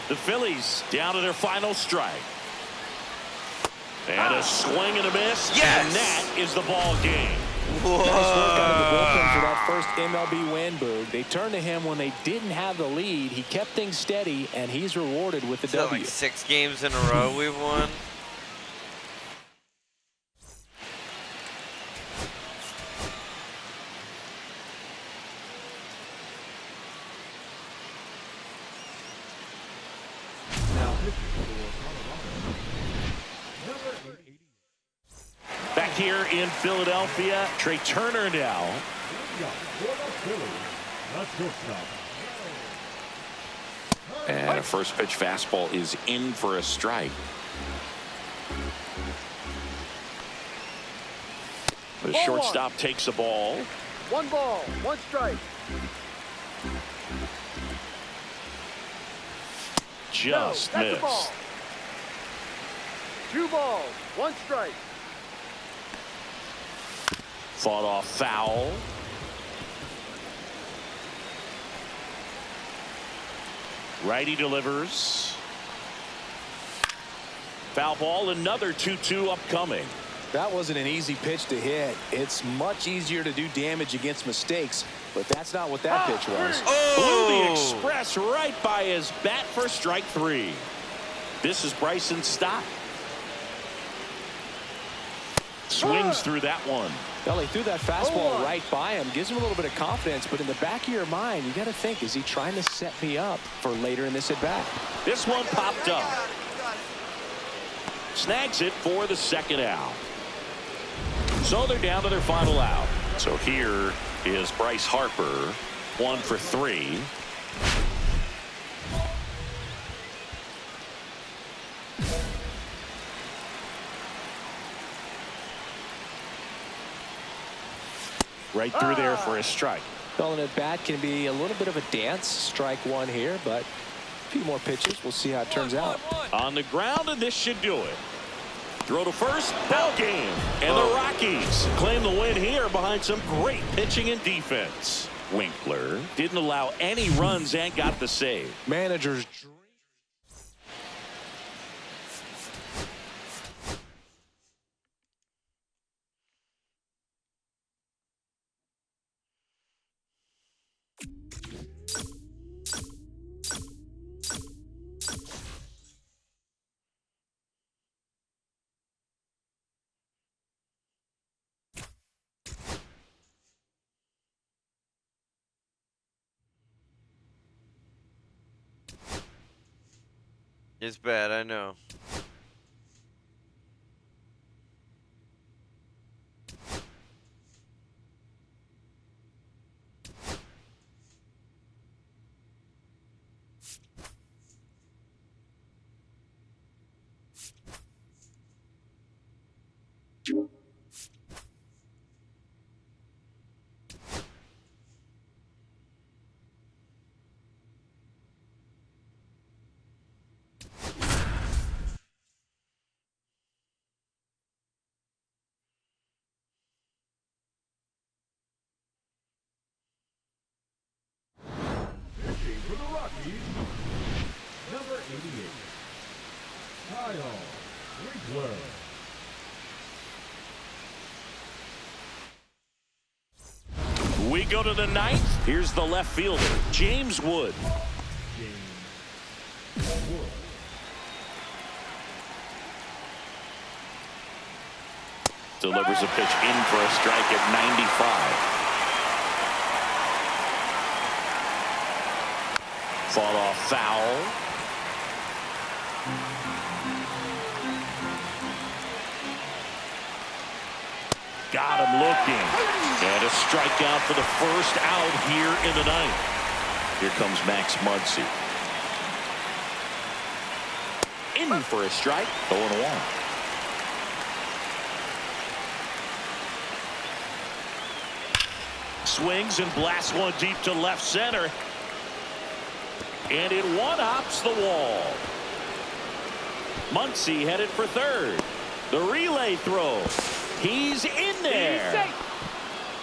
The Phillies down to their final strike. And a swing and a miss. Yes! And that is the ball game. Nice work out of the bullpen for that first MLB win, Boog. They turned to him when they didn't have the lead. He kept things steady, and he's rewarded with the W. Like 6 games in a row we've won. Now pitching for Colorado, number 88. Back here in Philadelphia, Trey Turner now. For the Phillies, the shortstop. And a first pitch fastball is in for a strike. The shortstop takes a ball. 1 ball, 1 strike. Just No, that's a ball. missed. 2 balls, 1 strike. Fought off foul. Righty delivers. Foul ball, another 2-2 upcoming. That wasn't an easy pitch to hit. It's much easier to do damage against mistakes, but that's not what that pitch was. Blew the express right by his bat for strike 3. This is Bryson's stop. Swings through that one. Well, he threw that fastball right by him. Gives him a little bit of confidence, but in the back of your mind, you got to think, is he trying to set me up for later in this at-bat? This one popped up. Snags it for the second out. So they're down to their final out. So here is Bryce Harper, 1 for 3. Right through there for a strike. Well, an at-bat can be a little bit of a dance. Strike 1 here, but a few more pitches. We'll see how it turns out. On the ground, and this should do it. Throw to first, ball game. And the Rockies claim the win here behind some great pitching and defense. Winkler didn't allow any runs and got the save. Managers. It's bad, I know. Pitching for the Rockies, number 88, Kyle Winkeler. We go to the ninth. Here's the left fielder, James Wood. James Wood. Delivers a pitch in for a strike at 95. Fought off foul. Got him looking. And a strikeout for the first out here in the ninth. Here comes Max Muncy. In for a strike. 0-1. Swings and blasts one deep to left center. And it one-hops the wall. Muncy headed for third. The relay throw. He's in there.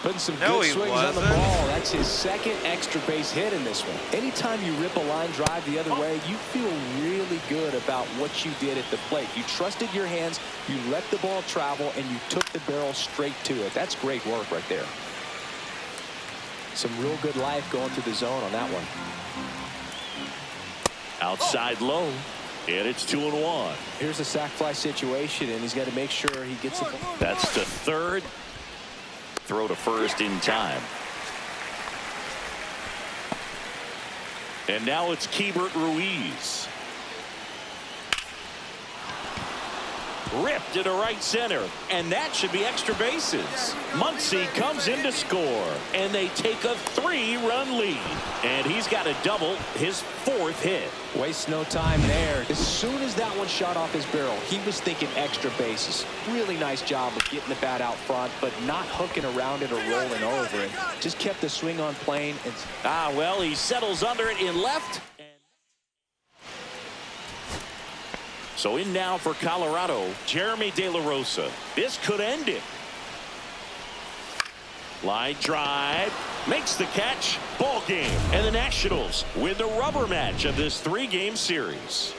Putting some No, good he swings on the wasn't. ball. That's his second extra base hit in this one. Anytime you rip a line drive the other way, you feel really good about what you did at the plate. You trusted your hands, you let the ball travel, and you took the barrel straight to it. That's great work right there. Some real good life going through the zone on that one. Outside low. And it's 2-1. Here's a sac fly situation, and he's got to make sure he gets the ball. That's to third. Throw to first in time. And now it's Keibert Ruiz. Ripped into right center, and that should be extra bases. Muncy comes in to score, and they take a 3-run lead. And he's got a double, his 4th hit. Waste no time there. As soon as that one shot off his barrel, he was thinking extra bases. Really nice job of getting the bat out front, but not hooking around it or rolling over it. Just kept the swing on plane. And Well, he settles under it in left. So in now for Colorado, Jeremy De La Rosa. This could end it. Line drive, makes the catch, ball game. And the Nationals win the rubber match of this 3-game series.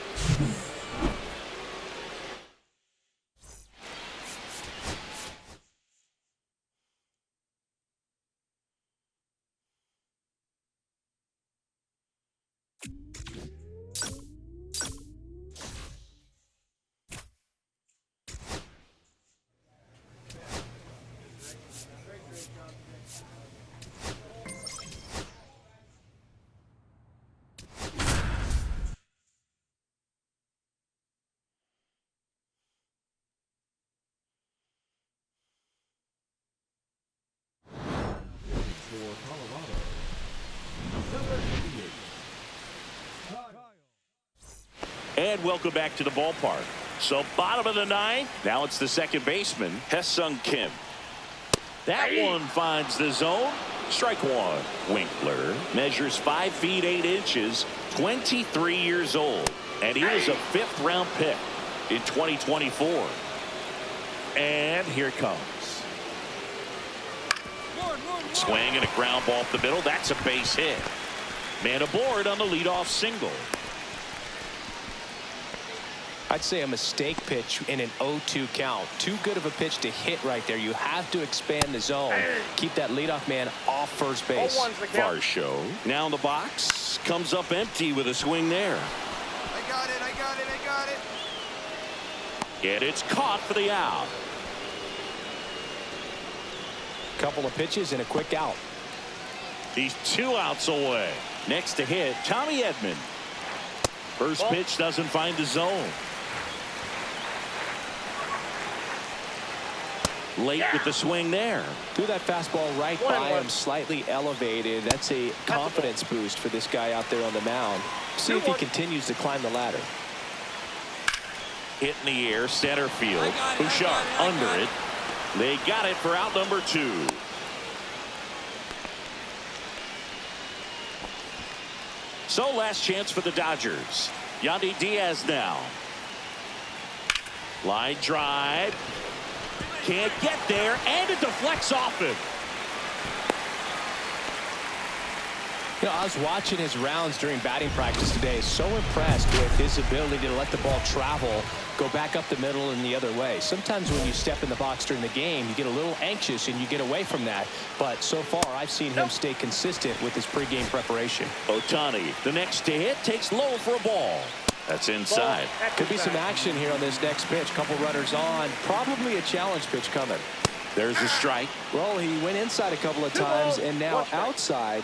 And welcome back to the ballpark. So bottom of the ninth. Now it's the second baseman, Haesung Kim. That one finds the zone. Strike one. Winkler measures 5 feet 8 inches, 23 years old. And he was a 5th round pick in 2024. And here it comes. Swing and a ground ball up the middle. That's a base hit. Man aboard on the leadoff single. I'd say a mistake pitch in an 0-2 count. Too good of a pitch to hit right there. You have to expand the zone. Keep that leadoff man off first base. Varsho now in the box. Comes up empty with a swing there. I got it. And it's caught for the out. Couple of pitches and a quick out. He's 2 outs away. Next to hit, Tommy Edman. First pitch doesn't find the zone. Late with the swing there. Threw that fastball right by him, slightly elevated. That's a confidence boost for this guy out there on the mound. See if he continues to climb the ladder. Hit in the air, center field. Bouchard under it. They got it for out number 2. So last chance for the Dodgers. Yandy Diaz now. Line drive. Can't get there, and it deflects off him. You know, I was watching his rounds during batting practice today. So impressed with his ability to let the ball travel, go back up the middle and the other way. Sometimes when you step in the box during the game, you get a little anxious and you get away from that. But so far, I've seen him stay consistent with his pregame preparation. Ohtani, the next to hit, takes low for a ball. That's inside. Could be some action here on this next pitch. Couple runners on. Probably a challenge pitch coming. There's a strike. Well, he went inside a couple of times and now outside.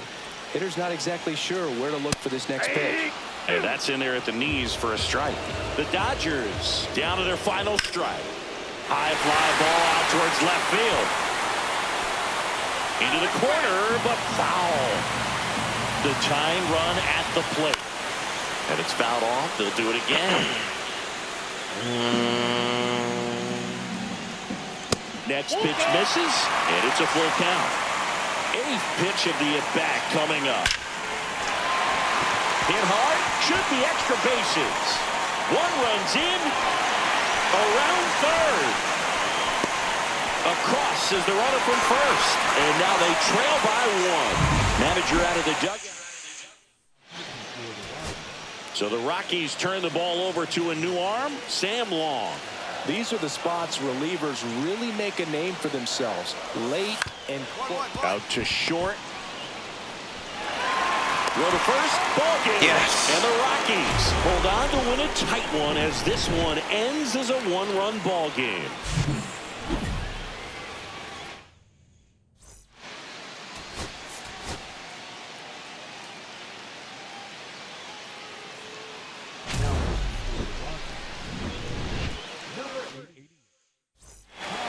Hitter's not exactly sure where to look for this next pitch. And that's in there at the knees for a strike. The Dodgers down to their final strike. High fly ball out towards left field. Into the corner, but foul. The tying run at the plate. And it's fouled off. They'll do it again. Next pitch misses, and it's a full count. 8th pitch of the at-bat coming up. Hit hard, should be extra bases. One runs in, around third. Across is the runner from first, and now they trail by 1. Manager out of the dugout. So the Rockies turn the ball over to a new arm, Sam Long. These are the spots relievers really make a name for themselves. Late and out to short. Go to first, ball game. Yes. And the Rockies hold on to win a tight one as this one ends as a 1-run ball game.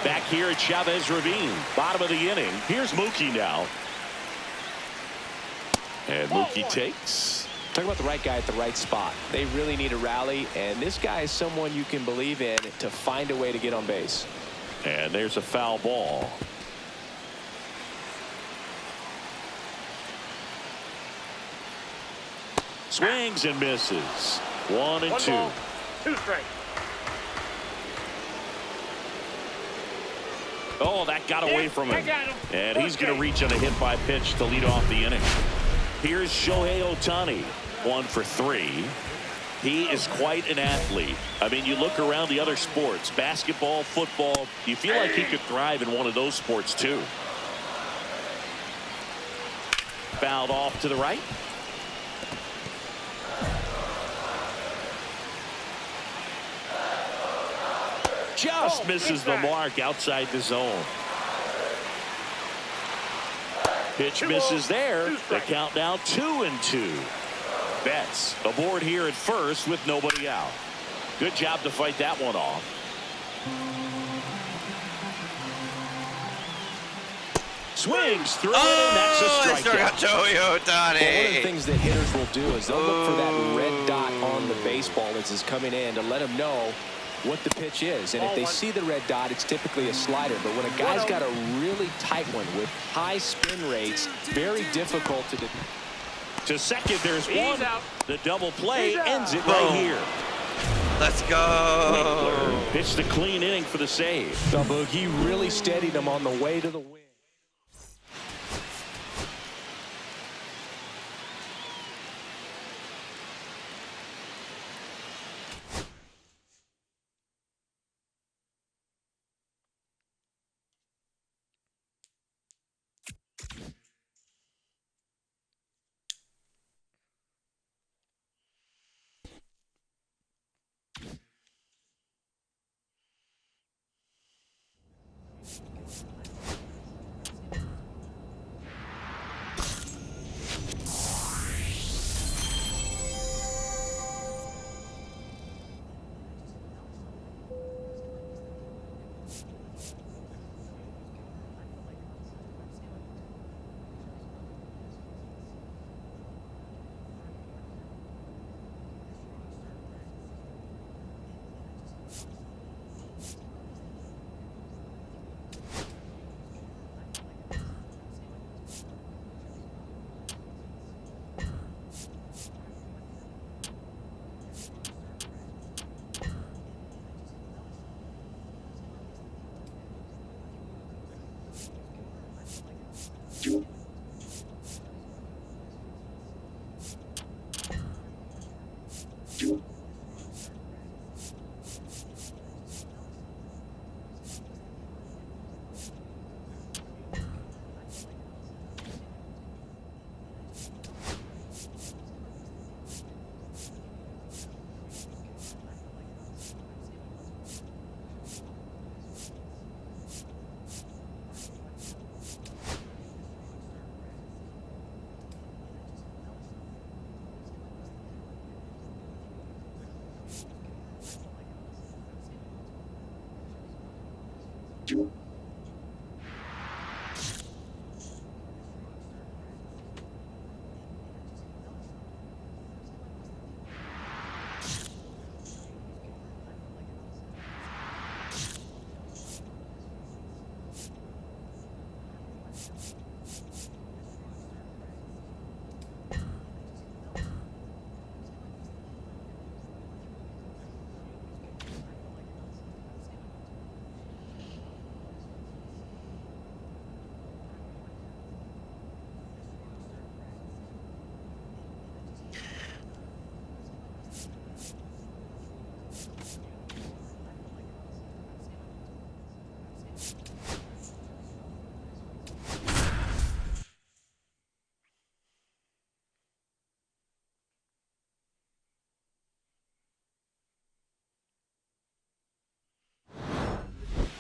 Back here at Chavez Ravine, bottom of the inning. Here's Mookie now. And Mookie takes. Talk about the right guy at the right spot. They really need a rally, and this guy is someone you can believe in to find a way to get on base. And there's a foul ball. Swings and misses. 1 and 2. 2 strikes. Oh, that got away from him. And he's going to reach on a hit by pitch to lead off the inning. Here's Shohei Ohtani, 1 for 3. He is quite an athlete. I mean, you look around the other sports, basketball, football, you feel like he could thrive in one of those sports too. Fouled off to the right. Just misses the mark outside the zone. Pitch misses there. The count now 2-2. Betts aboard here at first with nobody out. Good job to fight that one off. Swings through it, and that's a I struck out strikeout. Joey Ohtani. Well, one of the things that hitters will do is they'll look for that red dot on the baseball as it's coming in to let them know what the pitch is. And if they see the red dot, it's typically a slider. But when a guy's got a really tight one with high spin rates, very difficult to do. To second, there's one. Out. The double play ends it Boom. right here. Let's go. Winkler pitched the clean inning for the save. The boogie really steadied him on the way to the win.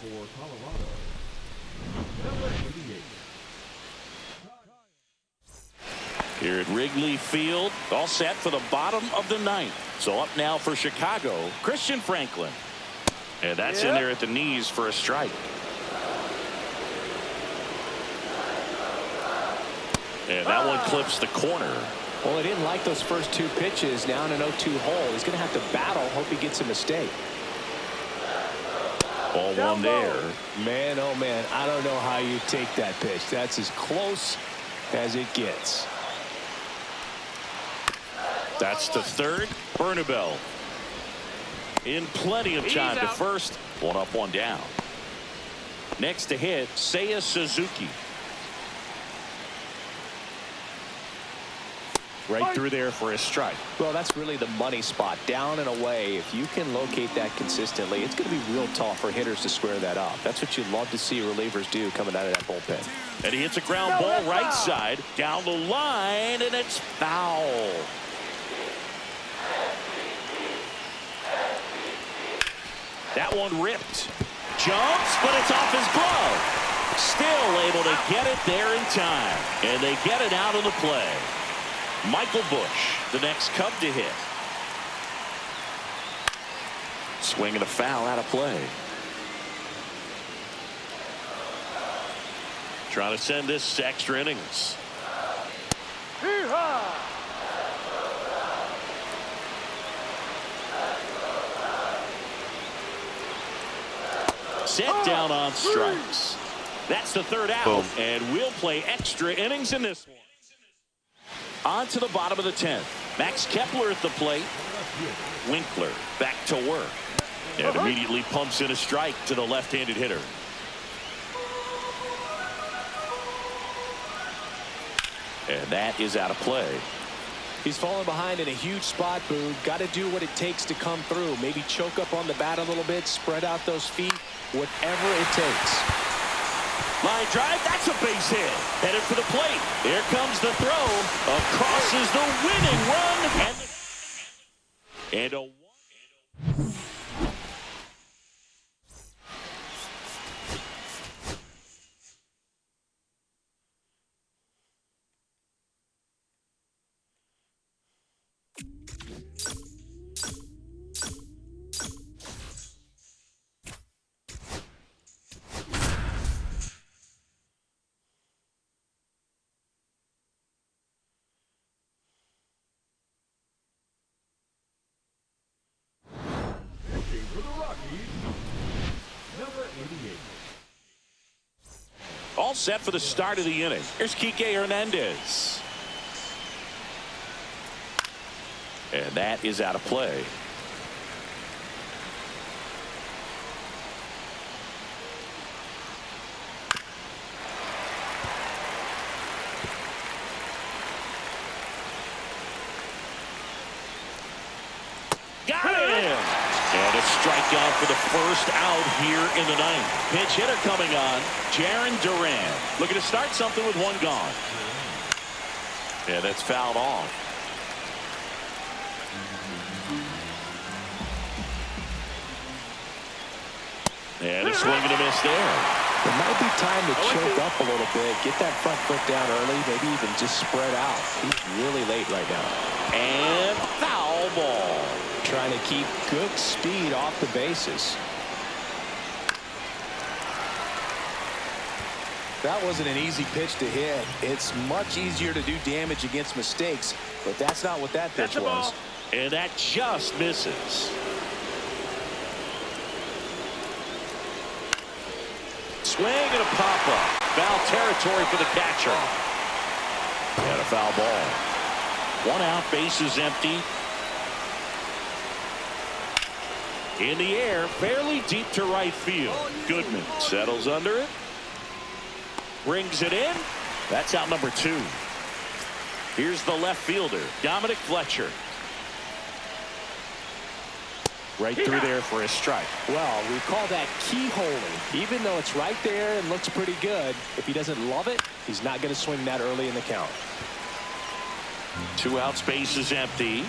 For Colorado, number 88. Here at Wrigley Field, all set for the bottom of the ninth. So up now for Chicago, Christian Franklin. And that's in there at the knees for a strike. And that one clips the corner. Well, he didn't like those first two pitches. Now in an 0-2 hole, he's going to have to battle. Hope he gets a mistake. Ball one there. Man, oh man, I don't know how you take that pitch. That's as close as it gets. That's the third. Bernabel in plenty of time to first. One up, one down. Next to hit, Seiya Suzuki. Right through there for a strike. Well, that's really the money spot. Down and away. If you can locate that consistently, it's going to be real tough for hitters to square that up. That's what you love to see relievers do coming out of that bullpen. And he hits a ground ball right side down the line, and it's foul. That one ripped. Jumps, but it's off his glove. Still able to get it there in time. And they get it out of the play. Michael Busch, the next Cub to hit. Swing and a foul out of play. Trying to send this to extra innings. Hee-haw! Set down on strikes. That's the third out. Boom. And we'll play extra innings in this one. On to the bottom of the 10th. Max Kepler at the plate. Winkler back to work. And immediately pumps in a strike to the left-handed hitter. And that is out of play. He's falling behind in a huge spot, Boog. Got to do what it takes to come through. Maybe choke up on the bat a little bit, spread out those feet, whatever it takes. Line drive, that's a base hit. Headed for the plate. There comes the throw. Across is the winning run. And a Pitching for the Rockies, number 88. all set for the start of the inning. Here's Kike Hernandez. And that is out of play. Got him! And a strikeout for the first out here in the ninth. Pinch hitter coming on, Jarren Duran. Looking to start something with one gone. And that's fouled off. And a swing and a miss there. It might be time to choke up a little bit, get that front foot down early, maybe even just spread out. He's really late right now. And foul ball. Trying to keep good speed off the bases. That wasn't an easy pitch to hit. It's much easier to do damage against mistakes, but that's not what that pitch was. And that just misses. Swing and a pop-up. Foul territory for the catcher. And a foul ball. One out, bases empty. In the air, fairly deep to right field. Goodman settles under it. Brings it in. That's out number 2. Here's the left fielder, Dominic Fletcher. Right through there for a strike. Well, we call that keyholing. Even though it's right there and looks pretty good, if he doesn't love it, he's not going to swing that early in the count. 2 outs, base is empty.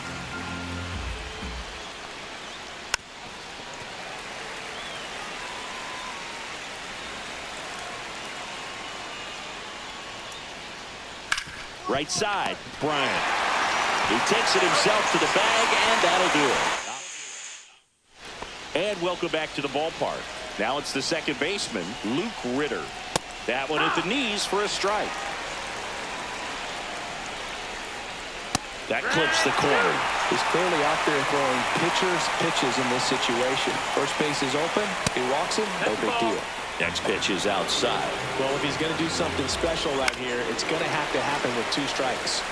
Right side, Bryant. He takes it himself to the bag, and that'll do it. And welcome back to the ballpark. Now it's the second baseman, Luke Ritter. That one at the knees for a strike. That clips the corner. He's clearly out there throwing pitches in this situation. First base is open. He walks him. No big deal. Next pitch is outside. Well, if he's going to do something special right here, it's going to have to happen with 2 strikes.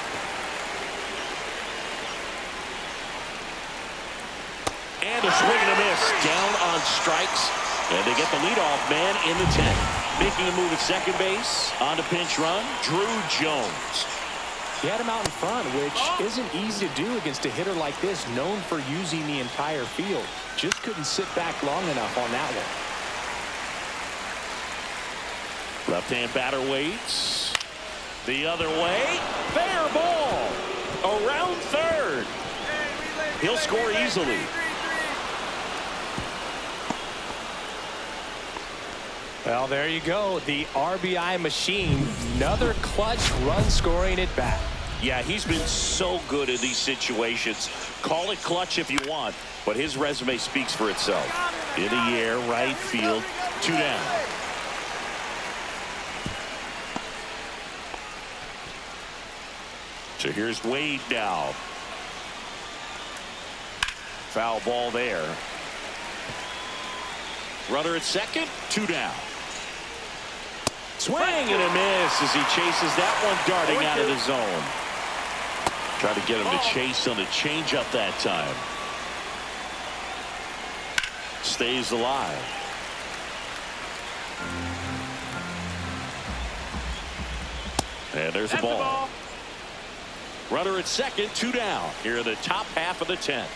And a swing and a miss. Down on strikes. And they get the leadoff man in the 10th. Making a move at second base. On to pinch run, Drew Jones. He had him out in front, which isn't easy to do against a hitter like this, known for using the entire field. Just couldn't sit back long enough on that one. Left-hand batter waits. The other way. Fair ball. Around third. He'll score easily. Well, there you go. The RBI machine. Another clutch run scoring at bat. Yeah, he's been so good in these situations. Call it clutch if you want, but his resume speaks for itself. In the air, right field, 2 down. So here's Wade now. Foul ball there. Runner at second, 2 down. Swing and a miss as he chases that one darting out of the zone. Try to get him to chase on the changeup that time. Stays alive. And there's the ball. Runner at second, 2 down. Here in the top half of the 10th.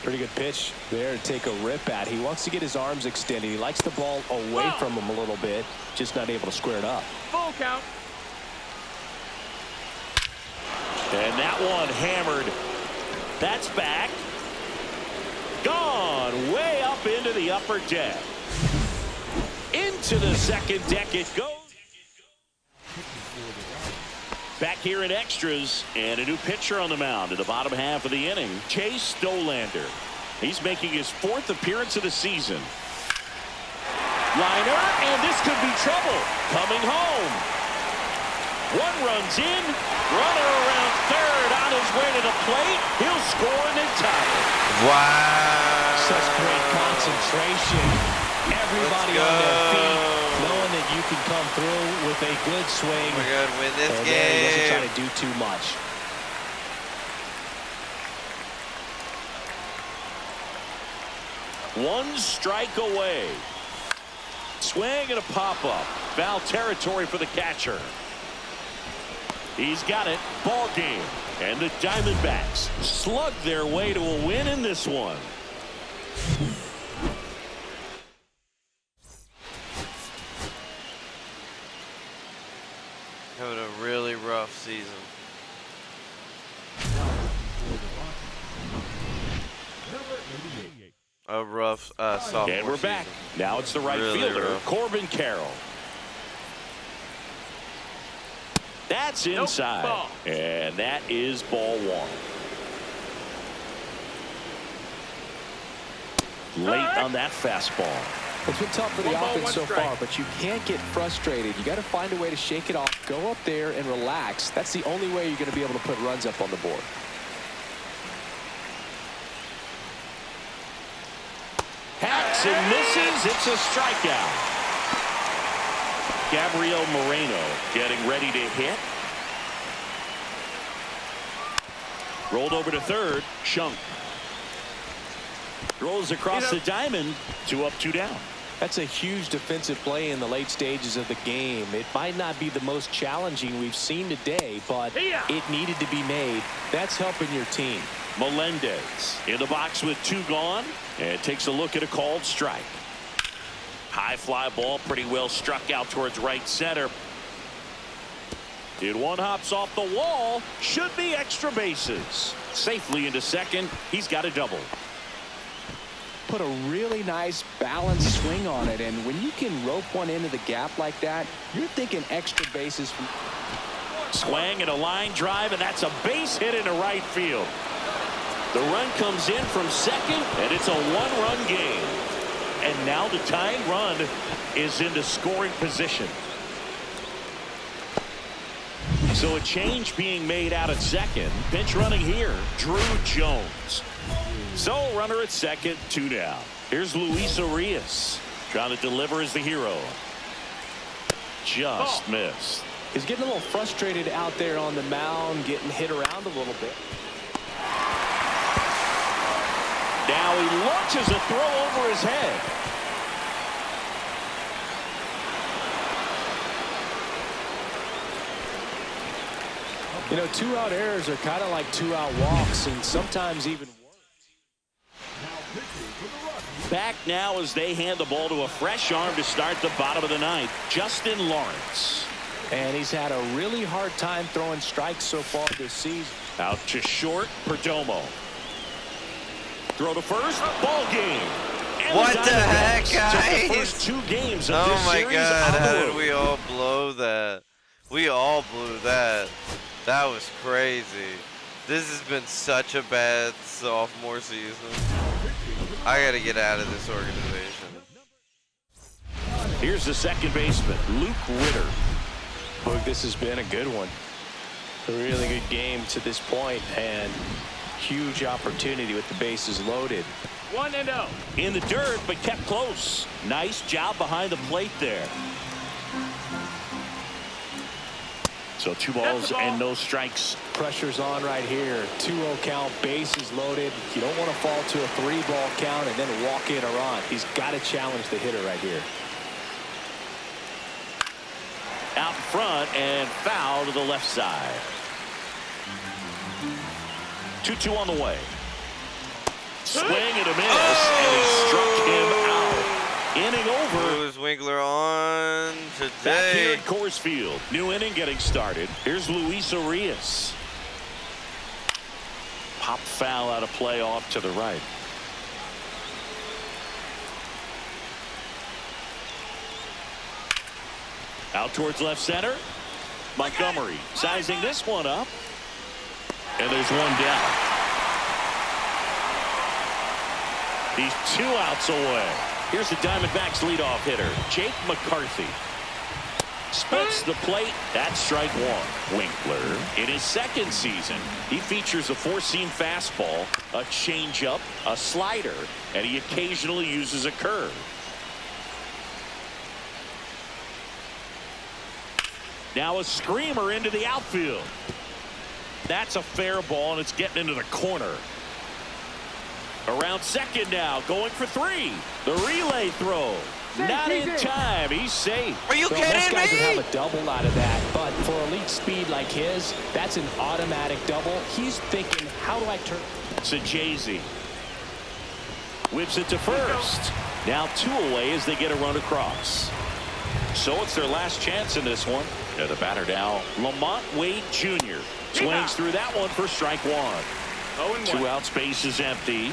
Pretty good pitch there to take a rip at. He wants to get his arms extended. He likes the ball away from him a little bit, just not able to square it up. Full count. And that one hammered. That's back. Gone way up into the upper deck. Into the second deck it goes. Back here in extras, and a new pitcher on the mound in the bottom half of the inning, Chase Stolander. He's making his 4th appearance of the season. Liner, and this could be trouble. Coming home. 1 run's in. Runner around third on his way to the plate. He'll score and then tie it. Wow. Such great concentration. Everybody on their feet, knowing that you can come through with a good swing. We're going to win this and game. He doesn't try to do too much. One strike away. Swing and a pop-up. Foul territory for the catcher. He's got it. Ball game. And the Diamondbacks slug their way to a win in this one. Having a really rough season. Number 88. A rough sophomore And we're back. season. Now it's the right Really fielder, rough. Corbin Carroll. That's inside. Ball. And that is ball 1. Late on that fastball. It's been tough for the 1 ball, offense 1 so strike. far, but you can't get frustrated. You got to find a way to shake it off, go up there and relax. That's the only way you're going to be able to put runs up on the board. Hacks and misses. It's a strikeout. Gabriel Moreno getting ready to hit. Rolled over to third. Shunk. Throws across the diamond. 2 up, 2 down. That's a huge defensive play in the late stages of the game. It might not be the most challenging we've seen today, but it needed to be made. That's helping your team. Melendez in the box with 2 gone, and takes a look at a called strike. High fly ball, pretty well struck out towards right center. It one hops off the wall. Should be extra bases. Safely into second. He's got a double. Put a really nice balanced swing on it, and when you can rope one into the gap like that, you're thinking extra bases. Swing and a line drive, and that's a base hit into right field. The run comes in from second, and it's a 1-run game. And now the tying run is into scoring position. So a change being made out at second. Pinch running here, Drew Jones. So runner at second, 2 down. Here's Luis Arias trying to deliver as the hero. Just missed. He's getting a little frustrated out there on the mound, getting hit around a little bit. Now he launches a throw over his head. You know, 2-out errors are kind of like 2-out walks, and sometimes even worse. Back now as they hand the ball to a fresh arm to start the bottom of the 9th, Justin Lawrence. And he's had a really hard time throwing strikes so far this season. Out to short, Perdomo. Throw to first, ball game. And What the heck, Diamondbacks took the guys? first 2 games of Oh this my series God, on the how road. did we all blow that? We all blew that. That was crazy. This has been such a bad sophomore season. I gotta get out of this organization. Here's the second baseman, Luke Ritter. Boog, this has been a good one. A really good game to this point, and huge opportunity with the bases loaded. 1-0. In the dirt, but kept close. Nice job behind the plate there. So 2 balls and no strikes. Pressure's on right here. 2-0 count, bases loaded. You don't want to fall to a 3-ball count and then walk in a run. He's got to challenge the hitter right here. Out in front and foul to the left side. 2-2 on the way. Swing and a miss, and he struck him out. Inning over. Who is Winkler on Back here today? at Coors Field. New inning getting started. Here's Luis Arias. Pop foul out of play off to the right. Out towards left center. Montgomery sizing this one up. And there's one down. He's 2 outs away. Here's the Diamondbacks leadoff hitter, Jake McCarthy. Splits the plate. That's strike 1. Winkler, in his second season, he features a 4-seam fastball, a changeup, a slider, and he occasionally uses a curve. Now a screamer into the outfield. That's a fair ball, and it's getting into the corner. Around second now, going for 3. The relay throw. Not in time. He's safe. Are you Most kidding guys would me? have a double out of that, but for elite speed like his, that's an automatic double. He's thinking, how do I turn? Sajazi whips it to first. Now 2 away as they get a run across. So it's their last chance in this one. And the batter now, Lamont Wade Jr. Swings through that one for strike 1. 2 outs, base is empty.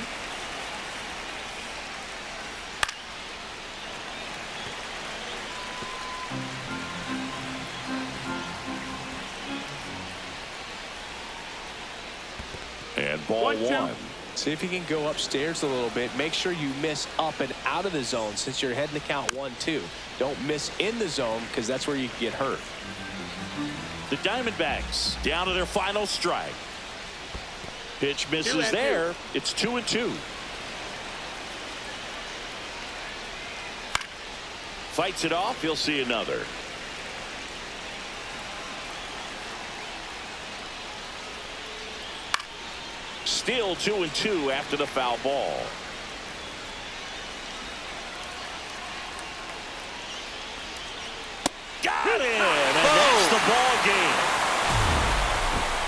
And ball 1. See if you can go upstairs a little bit. Make sure you miss up and out of the zone since you're heading to count 1-2. Don't miss in the zone because that's where you can get hurt. The Diamondbacks down to their final strike. Pitch misses there. It's 2-2. Fights it off. He'll see another. Still 2-2 after the foul ball. Got him, and that's the ball game.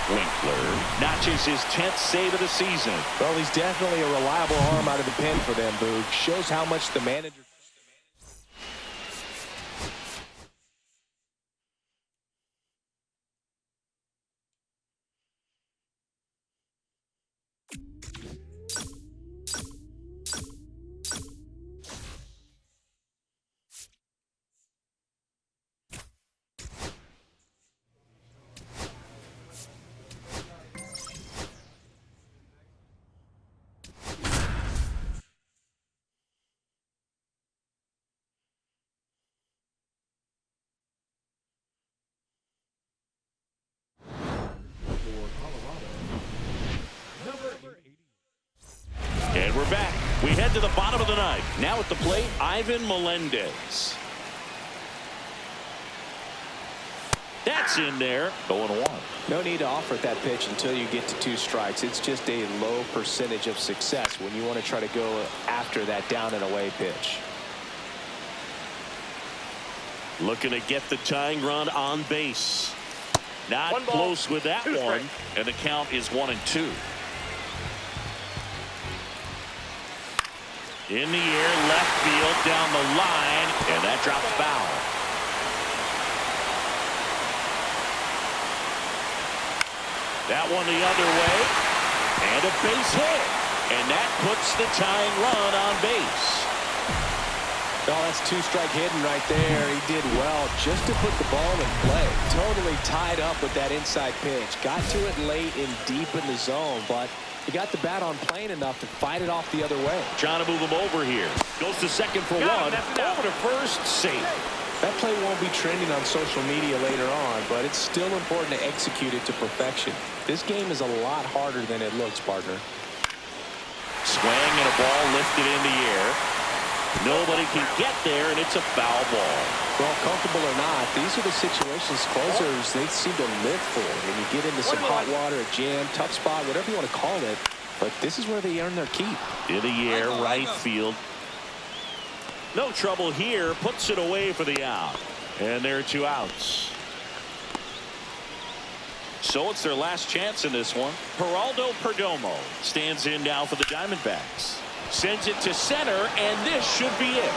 Winkler notches his 10th save of the season. Well, he's definitely a reliable arm out of the pen for them, Boog. Shows how much the manager. And we're back. We head to the bottom of the ninth. Now at the plate, Ivan Melendez. That's in there. 0-1. No need to offer that pitch until you get to 2 strikes. It's just a low percentage of success when you want to try to go after that down and away pitch. Looking to get the tying run on base. Not close with that one. And the count is 1-2. In the air, left field, down the line, and that drops foul. That one the other way, and a base hit, and that puts the tying run on base. Oh, that's 2-strike hitting right there. He did well just to put the ball in play. Totally tied up with that inside pitch. Got to it late and deep in the zone, but he got the bat on plane enough to fight it off the other way. Trying to move him over here. Goes to second for 1. Over to first, safe. That play won't be trending on social media later on, but it's still important to execute it to perfection. This game is a lot harder than it looks, partner. Swing and a ball lifted in the air. Nobody can get there, and it's a foul ball. Well, comfortable or not, these are the situations closers they seem to live for. When you get into some hot water, a jam, tough spot, whatever you want to call it, but this is where they earn their keep. In the air, right field. No trouble here. Puts it away for the out. And there are 2 outs. So it's their last chance in this one. Geraldo Perdomo stands in now for the Diamondbacks. Sends it to center, and this should be it.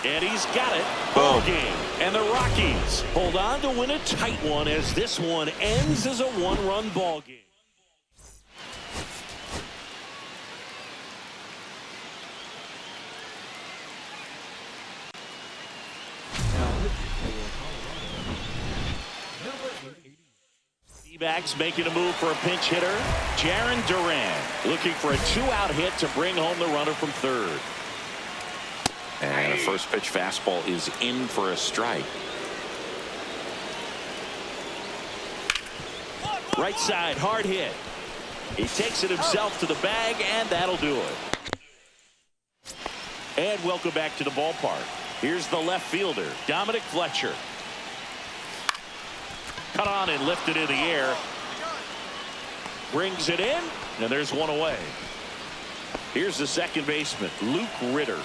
And he's got it. Ball game. And the Rockies hold on to win a tight one as this one ends as a 1-run ball game. D-backs making a move for a pinch hitter. Jarren Duran looking for a 2-out hit to bring home the runner from third. And a first pitch fastball is in for a strike. Right side, hard hit. He takes it himself to the bag, and that'll do it. And welcome back to the ballpark. Here's the left fielder, Dominic Fletcher. Cut on and lifted in the air. Brings it in, and there's one away. Here's the second baseman, Luke Ritter.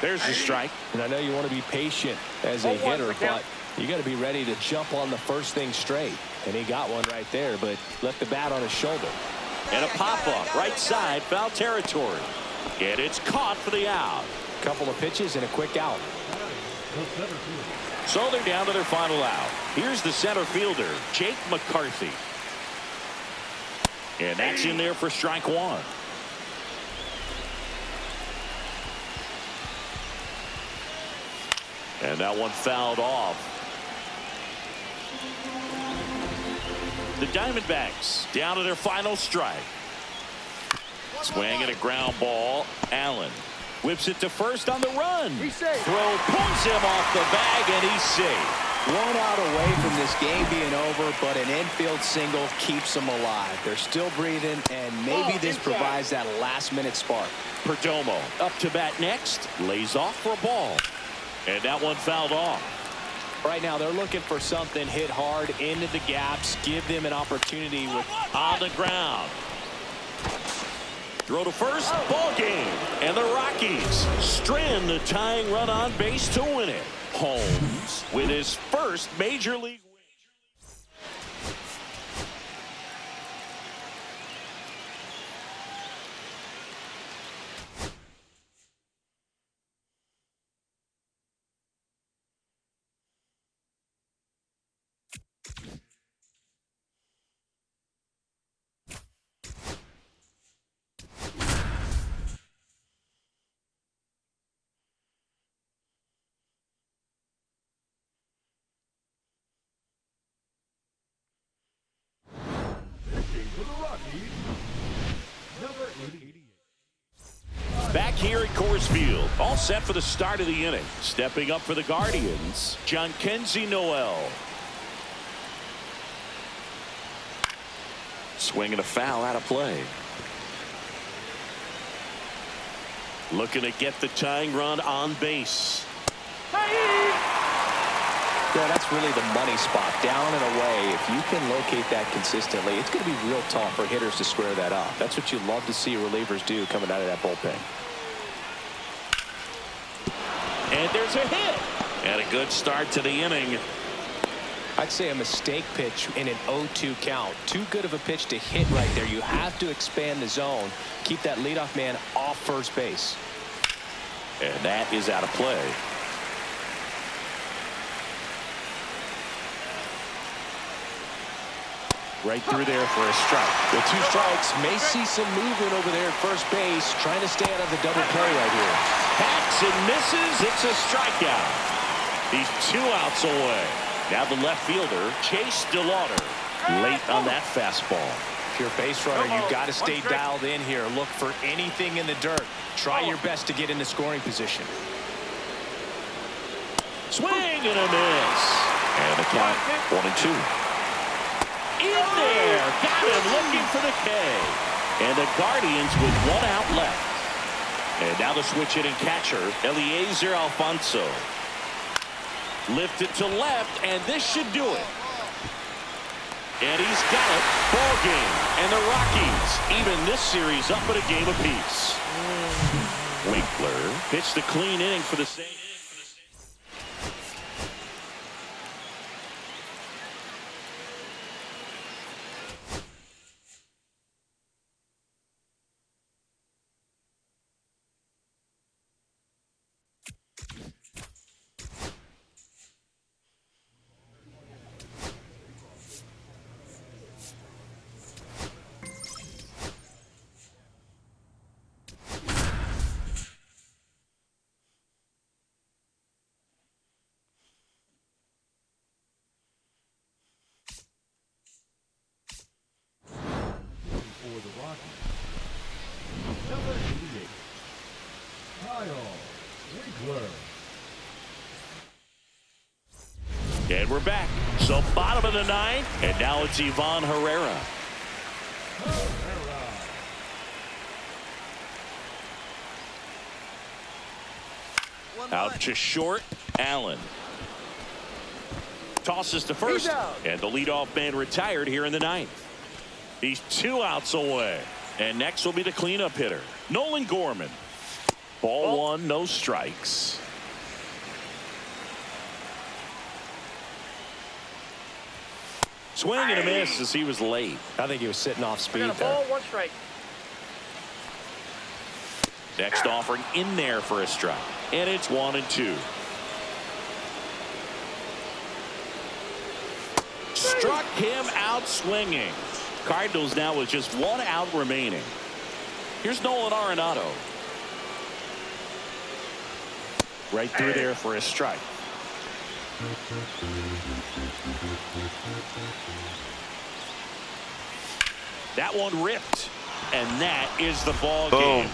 There's the strike. And I know you want to be patient as a hitter, but you got to be ready to jump on the first thing straight. And he got one right there, but left the bat on his shoulder. And a pop-up, right side, foul territory. And it's caught for the out. Couple of pitches and a quick out. So they're down to their final out. Here's the center fielder, Jake McCarthy. And that's in there for strike 1. And that one fouled off. The Diamondbacks down to their final strike. Swing and a ground ball. Allen whips it to first on the run. He's safe. Throw pulls him off the bag, and he's safe. 1 out away from this game being over, but an infield single keeps them alive. They're still breathing, and maybe this provides that last-minute spark. Perdomo up to bat next. Lays off for a ball. And that one fouled off. Right now, they're looking for something hit hard into the gaps, give them an opportunity with On the ground. Throw to first, ball game. And the Rockies strand the tying run on base to win it. Holmes with his first major league win. Back here at Coors Field, all set for the start of the inning. Stepping up for the Guardians, Jhonkensy Noel. Swinging a foul out of play. Looking to get the tying run on base. Yeah, that's really the money spot, down and away. If you can locate that consistently, it's going to be real tough for hitters to square that up. That's what you love to see relievers do coming out of that bullpen. And there's a hit. And a good start to the inning. I'd say a mistake pitch in an 0-2 count. Too good of a pitch to hit right there. You have to expand the zone. Keep that leadoff man off first base. And that is out of play. Right through there for a strike. With 2 strikes, may see some movement over there at first base, trying to stay out of the double play right here. Hacks and misses. It's a strikeout. He's 2 outs away. Now the left fielder, Chase DeLauder, late on that fastball. If you're a base runner, you've got to stay dialed in here. Look for anything in the dirt. Try your best to get into scoring position. Swing and a miss. And the count 1-2. In there. Got him looking for the K. And the Guardians with 1 out left. And now the switch hitting catcher, Eliezer Alfonso. Lifted to left, and this should do it. And he's got it. Ball game. And the Rockies even this series up at a game apiece. Winkler pitched the clean inning for the Saints. For the Rockies, number 88, Kyle Winkeler. And we're back. So bottom of the ninth, and now it's Ivan Herrera. Out to short, Allen. Tosses to first, and the leadoff man retired here in the ninth. He's 2 outs away. And next will be the cleanup hitter, Nolan Gorman. Ball 1, no strikes. Swing and a miss as he was late. I think he was sitting off speed Got a there. ball, 1 strike. Next offering in there for a strike. And it's 1-2. Struck him out swinging. Cardinals now with just 1 out remaining. Here's Nolan Arenado. Right through there for a strike. That one ripped. And that is the ball game.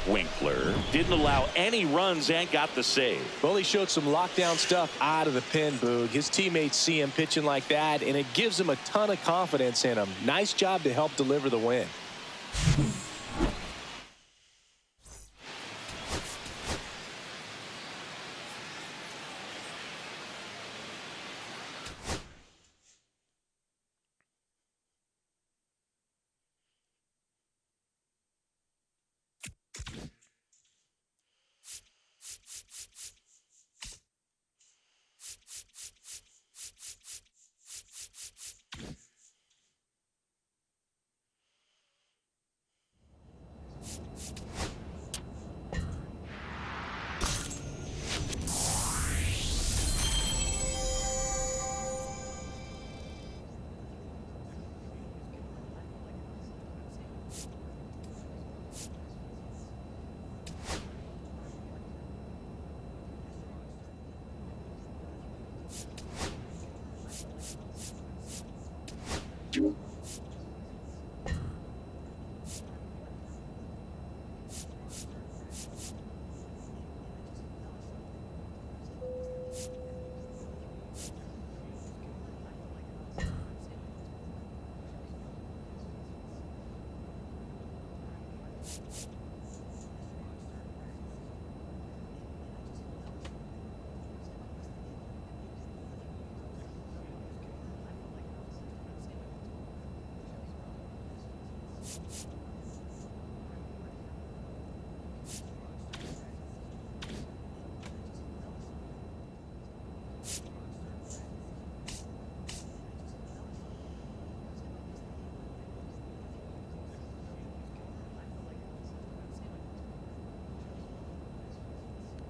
Winkler didn't allow any runs and got the save. Well, he showed some lockdown stuff out of the pen, Boog. His teammates see him pitching like that, and it gives him a ton of confidence in him. Nice job to help deliver the win.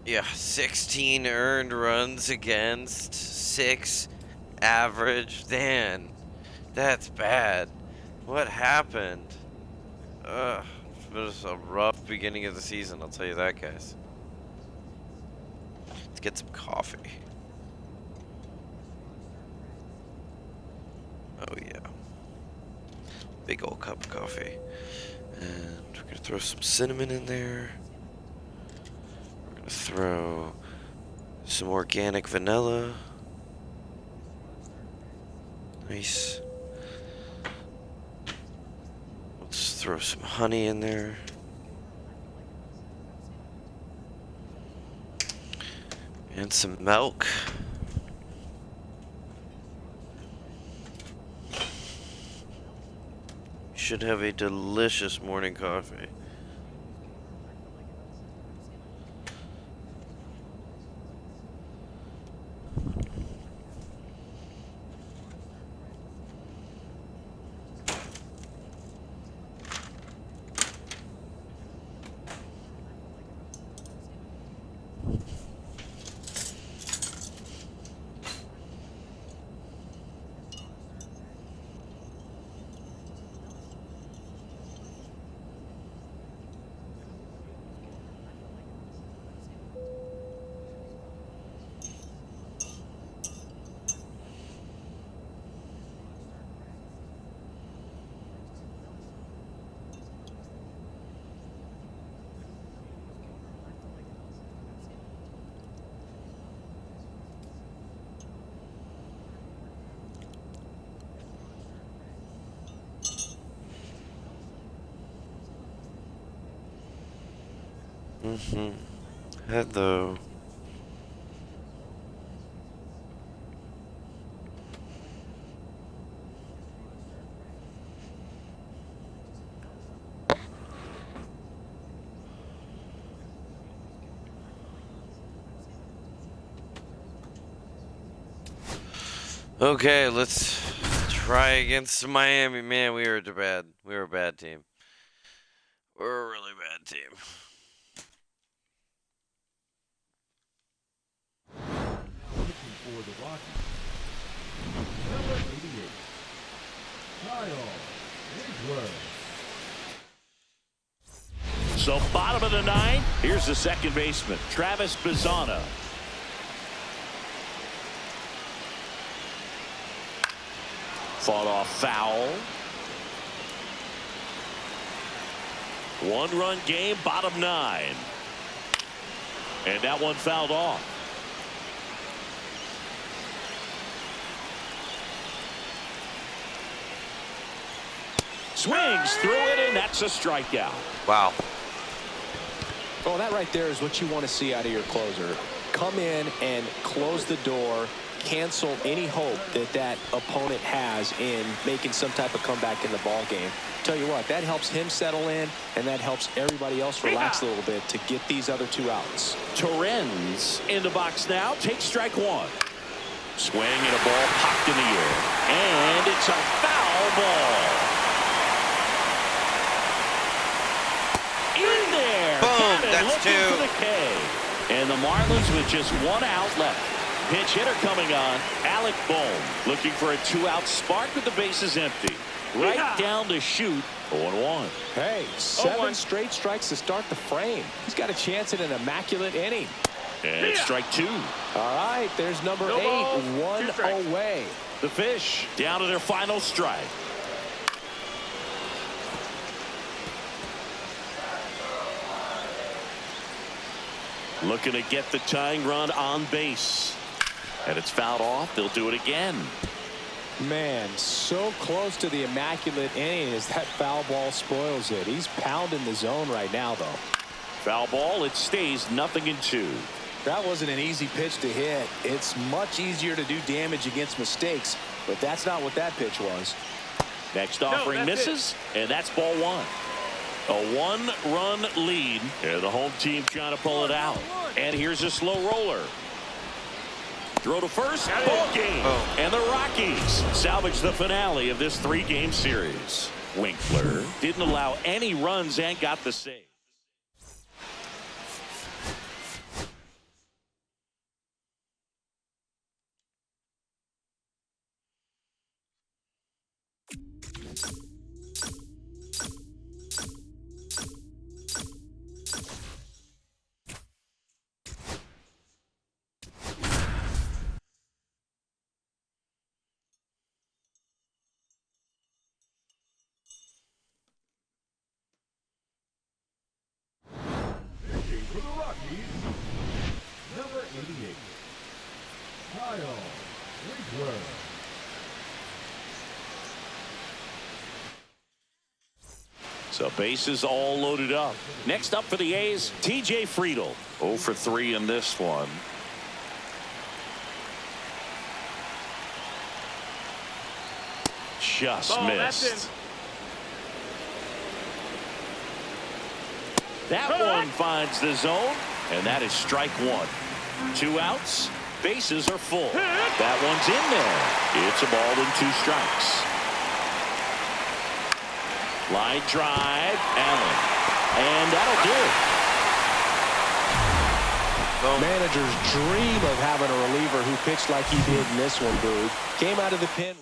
Yeah, 16 earned runs against, 6 average. Dan, that's bad. What happened? Ugh, it was a rough beginning of the season, I'll tell you that, guys. Let's get some coffee. Oh, yeah. Big old cup of coffee. And we're gonna throw some cinnamon in there. We're gonna throw some organic vanilla. Nice. Let's throw some honey in there. And some milk. Should have a delicious morning coffee. Hello. Okay, let's try against Miami. Man, we were bad. We were a bad team. We're a really bad team. Looking for the Rockies. Number 88. Kyle Winkeler. So bottom of the ninth, here's the second baseman, Travis Bazzana. Fought off foul. One-run game, bottom nine. And that one fouled off. Swings through it, and that's a strikeout. Wow. Well, that right there is what you want to see out of your closer. Come in and close the door, cancel any hope that that opponent has in making some type of comeback in the ball game. Tell you what, that helps him settle in, and that helps everybody else relax a little bit to get these other two outs. Torrens in the box now, takes strike one. Swing and a ball popped in the air, and it's a foul ball. In there. Boom, Got it, that's looking two. for the K. And the Marlins with just one out left. Pinch hitter coming on, Alec Bohm, looking for a two-out spark with the bases empty. Right down to shoot, 0-1. Hey, 7 straight strikes to start the frame. He's got a chance at an immaculate inning. And strike two. All right, there's number 8, balls, 1 2 strikes. away. The Fish down to their final strike. Looking to get the tying run on base. And it's fouled off. They'll do it again. Man, so close to the immaculate inning as that foul ball spoils it. He's pounding the zone right now, though. Foul ball. It stays 0-2. That wasn't an easy pitch to hit. It's much easier to do damage against mistakes, but that's not what that pitch was. Next offering misses, and that's ball one. A one-run lead, and the home team trying to pull it out. And here's a slow roller. Throw to first, ball game. And the Rockies salvage the finale of this 3-game series. Winkler didn't allow any runs and got the save. 38. Kyle Winkeler. So bases all loaded up. Next up for the A's, T.J. Friedl. 0 for 3 in this one. Just missed. That one finds the zone, and that is strike one. 2 outs, bases are full. That one's in there. It's a ball and 2 strikes. Line drive, Allen, and that'll do it. Managers dream of having a reliever who pitched like he did in this one, dude. Came out of the pen.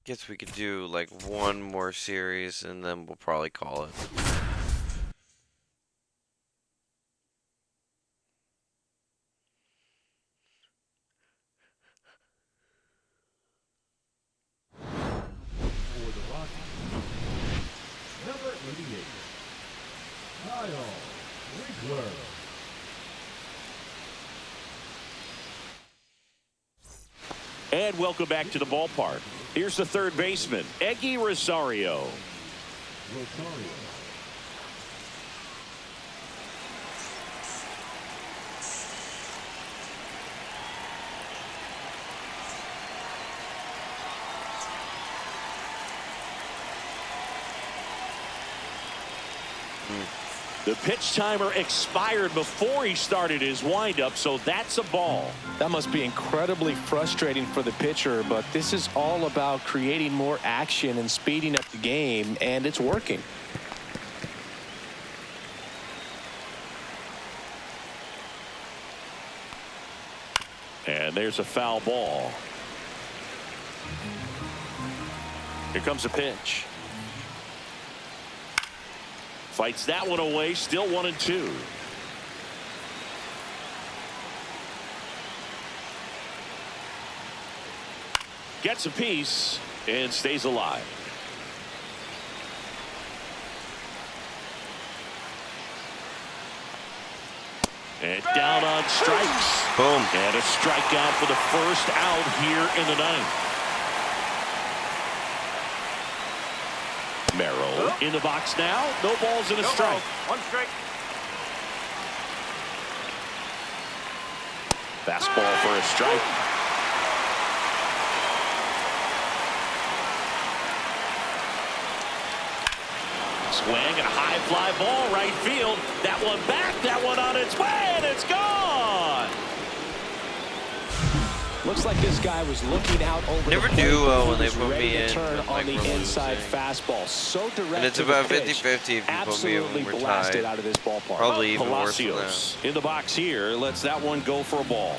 Guess we could do like one more series and then we'll probably call it. For the Rockies, number 88, Kyle Winkeler. And welcome back to the ballpark. Here's the third baseman, Eggy Rosario. Rosario. The pitch timer expired before he started his windup, so that's a ball. That must be incredibly frustrating for the pitcher, but this is all about creating more action and speeding up the game, and it's working. And there's a foul ball. Here comes a pitch. Fights that one away, still 1-2. Gets a piece and stays alive. And down on strikes. Boom. And a strikeout for the first out here in the ninth. Merrill in the box now. No balls and a strike. One strike. Fastball for a strike. Swing and a high fly ball right field. That one back. That one on its way, and it's gone. Looks like this guy was looking out over Never the plate knew before when they he was put ready me to in turn with, on like, the we're inside losing. fastball. So direct And it's to the about pitch. 50-50 if you put me in Absolutely when we're blasted tied. out of this ballpark. Probably even worse than that. Palacios in the box here. Lets that one go for a ball.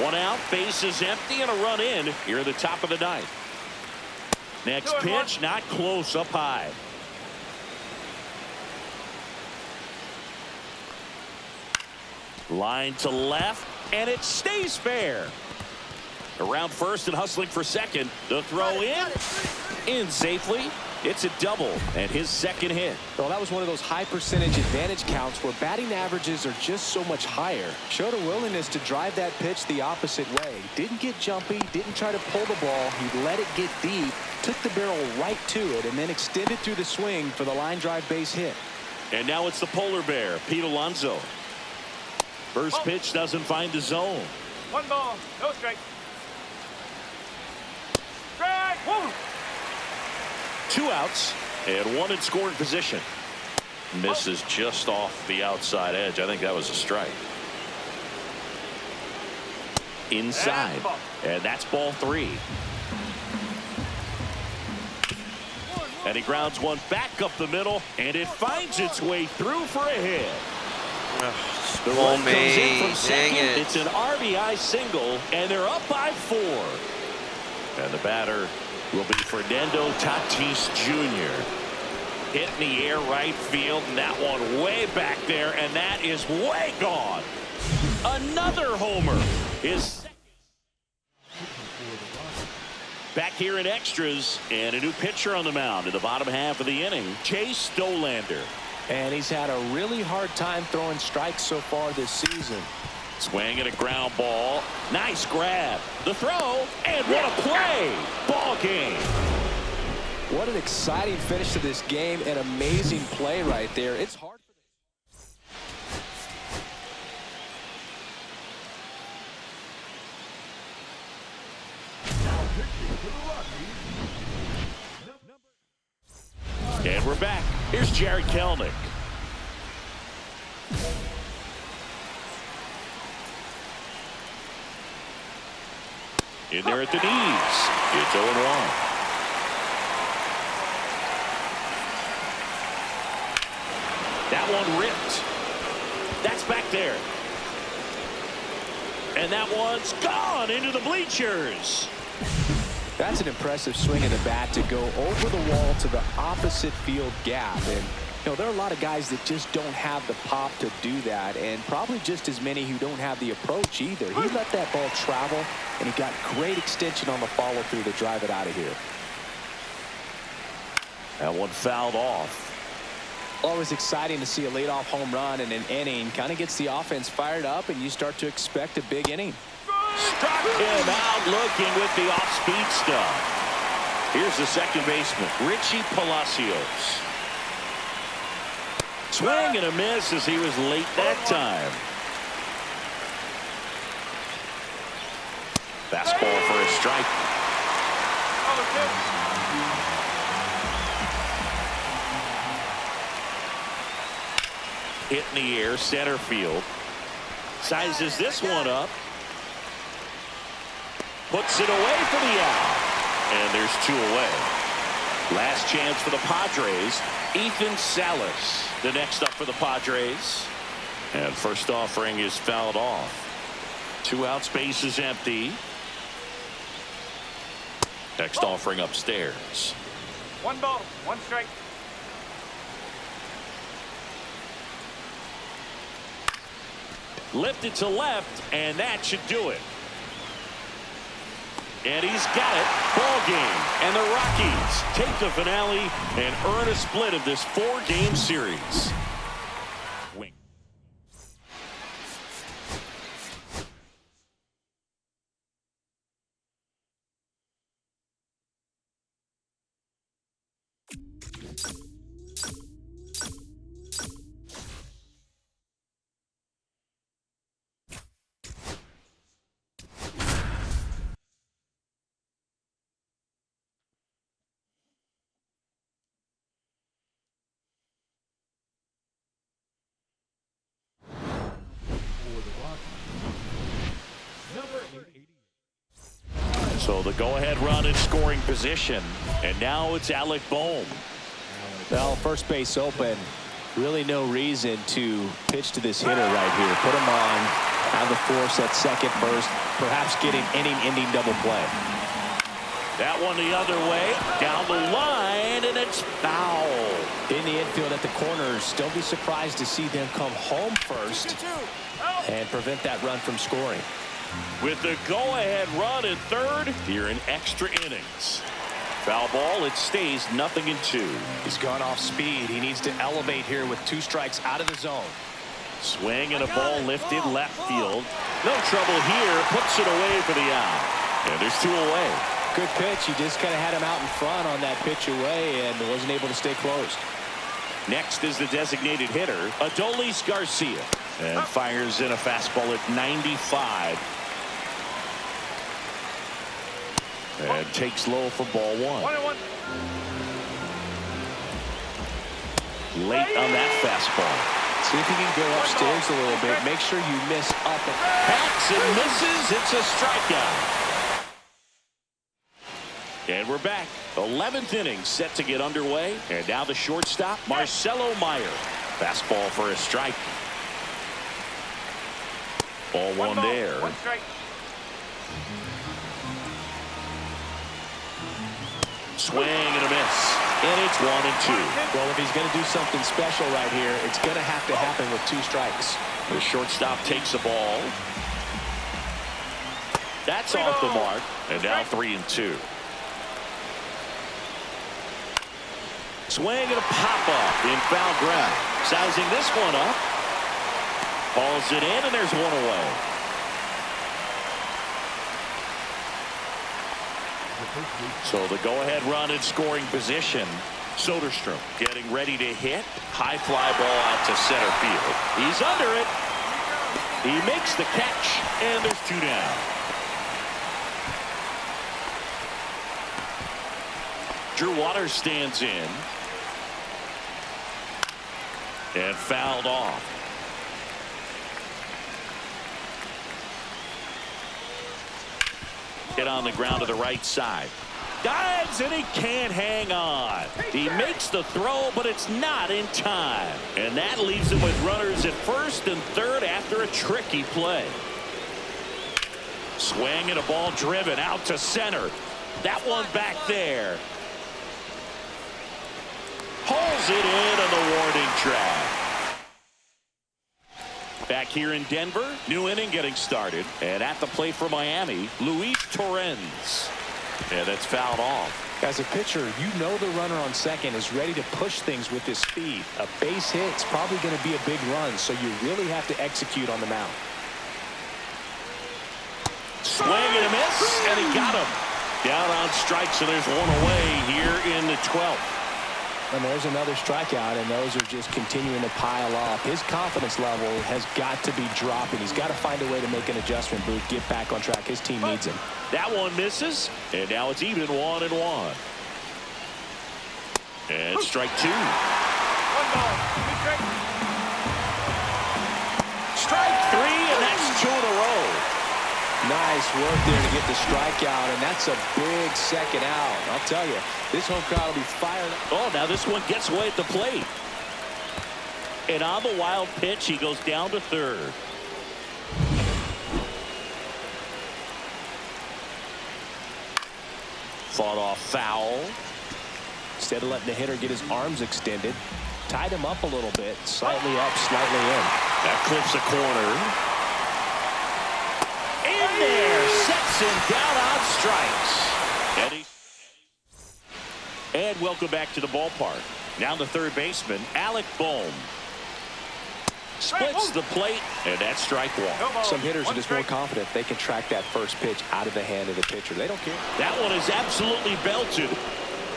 One out, base is empty, and a run in here at the top of the ninth. Next pitch, not close, up high. Line to left, and it stays fair. Around first and hustling for second. The throw in safely. It's a double and his second hit. Well, that was one of those high percentage advantage counts where batting averages are just so much higher. Showed a willingness to drive that pitch the opposite way. Didn't get jumpy, didn't try to pull the ball. He let it get deep, took the barrel right to it, and then extended through the swing for the line drive base hit. And now it's the polar bear, Pete Alonso. First pitch doesn't find the zone. One ball. No strike. Strike. Woo. 2 outs and one in scoring position. Misses just off the outside edge. I think that was a strike. Inside. And that's ball 3. And he grounds one back up the middle, and it finds its way through for a hit. The run comes in from second. It's an RBI single, and they're up by 4. And the batter will be Fernando Tatis Jr. Hit in the air right field, and that one way back there, and that is way gone. Another homer. His back here in extras, and a new pitcher on the mound in the bottom half of the inning, Chase Stolander. And he's had a really hard time throwing strikes so far this season. Swing and a ground ball. Nice grab. The throw, and what a play. Ball game. What an exciting finish to this game. An amazing play right there. It's hard for Now pitching for the Rockies, And we're back. Here's Jared Kelenic. In there at the knees. It's 0-1. That one ripped. That's back there. And that one's gone into the bleachers. That's an impressive swing of the bat to go over the wall to the opposite field gap. And, you know, there are a lot of guys that just don't have the pop to do that, and probably just as many who don't have the approach either. He let that ball travel, and he got great extension on the follow-through to drive it out of here. That one fouled off. Always exciting to see a leadoff home run in an inning. Kind of gets the offense fired up, and you start to expect a big inning. Struck him out looking with the off-speed stuff. Here's the second baseman, Richie Palacios. Swing and a miss as he was late that time. Fastball for a strike. Hit in the air, center field. Sizes this one up. Puts it away for the out. And there's 2 away. Last chance for the Padres. Ethan Salas, the next up for the Padres. And first offering is fouled off. 2 outs, base is empty. Next offering upstairs. 1 ball, 1 strike. Lifted to left, and that should do it. And he's got it. Ball game. And the Rockies take the finale and earn a split of this 4-game series. Wink. So the go-ahead run in scoring position. And now it's Alec Bohm. Well, first base open. Really no reason to pitch to this hitter right here. Put him on. Have the force at second, first. Perhaps getting inning-ending double play. That one the other way. Down the line, and it's foul. In the infield at the corners. Don't be surprised to see them come home first and prevent that run from scoring. With the go-ahead run in third here in extra innings. Foul ball, it stays 0-2. He's gone off speed. He needs to elevate here with 2 strikes out of the zone. Swing and a ball lifted left field. No trouble here. Puts it away for the out. And there's 2 away. Good pitch. He just kind of had him out in front on that pitch away and wasn't able to stay closed. Next is the designated hitter, Adolis Garcia. And fires in a fastball at 95. And takes low for ball 1. 1-1. Late on that fastball. See if you can go upstairs a little bit. Make sure you miss up. Hacks and misses. It's a strikeout. And we're back. 11th inning set to get underway. And now the shortstop, Marcelo Meyer. Fastball for a strike. Ball 1 there. 1 strike. Swing and a miss. And it's 1-2. Well, if he's going to do something special right here, it's going to have to happen with 2 strikes. The shortstop takes the ball. That's off the mark. And now 3-2. Swing and a pop-up in foul ground. Sizing this one up. Balls it in, and there's 1 away. So the go-ahead run in scoring position. Soderstrom getting ready to hit. High fly ball out to center field. He's under it. He makes the catch, and there's 2 down. Drew Waters stands in. And fouled off. Hit on the ground to the right side. Dives, and he can't hang on. He makes the throw, but it's not in time. And that leaves him with runners at first and third after a tricky play. Swing and a ball driven out to center. That one back there. Pulls it in on the warning track. Back here in Denver, new inning getting started. And at the plate for Miami, Luis Torrens. And that's fouled off. As a pitcher, you know the runner on second is ready to push things with his speed. A base hit's probably going to be a big run, so you really have to execute on the mound. Swing and a miss, and he got him. Down on strikes, and there's one away here in the 12th. And there's another strikeout, and those are just continuing to pile up. His confidence level has got to be dropping. He's got to find a way to make an adjustment, Booth, get back on track. His team needs him. That one misses, and now it's even 1-1. And strike two. One ball, two strikes. Strike three, and that's 2 in a row. Nice work there to get the strikeout, and that's a big second out. I'll tell you, this home crowd will be fired up. Oh, now this one gets away at the plate. And on the wild pitch, he goes down to third. Fought off foul. Instead of letting the hitter get his arms extended, tied him up a little bit, slightly up, slightly in. That clips a corner. In there, sets him down on strikes. And welcome back to the ballpark. Now the third baseman, Alec Bohm. Splits the plate, and that's strike one. Some hitters are just more confident they can track that first pitch out of the hand of the pitcher. They don't care. That one is absolutely belted,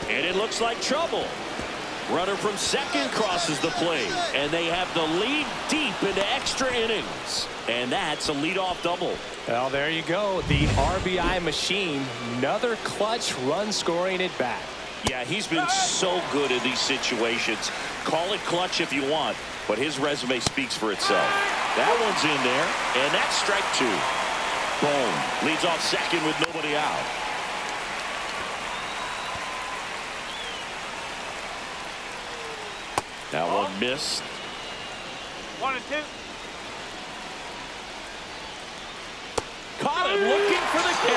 and it looks like trouble. Runner from second crosses the plate, and they have the lead deep into extra innings. And that's a leadoff double. Well, there you go. The RBI machine. Another clutch run scoring at bat. Yeah, he's been so good in these situations. Call it clutch if you want, but his resume speaks for itself. That one's in there, and that's strike two. Boom. Leads off second with nobody out. That one missed. 1 and 2. Caught him looking for the K.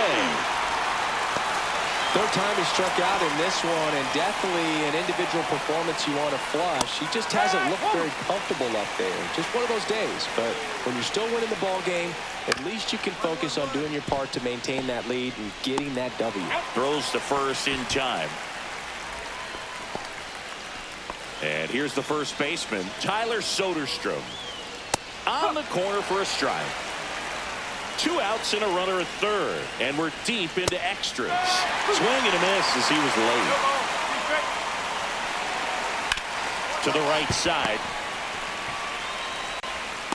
Third time he struck out in this one, and definitely an individual performance you want to flush. He just hasn't looked very comfortable up there. Just one of those days. But when you're still winning the ball game, at least you can focus on doing your part to maintain that lead and getting that W. Throws to first in time. And here's the first baseman, Tyler Soderstrom. On the corner for a strike. 2 outs and a runner at third. And we're deep into extras. Swing and a miss as he was late. To the right side.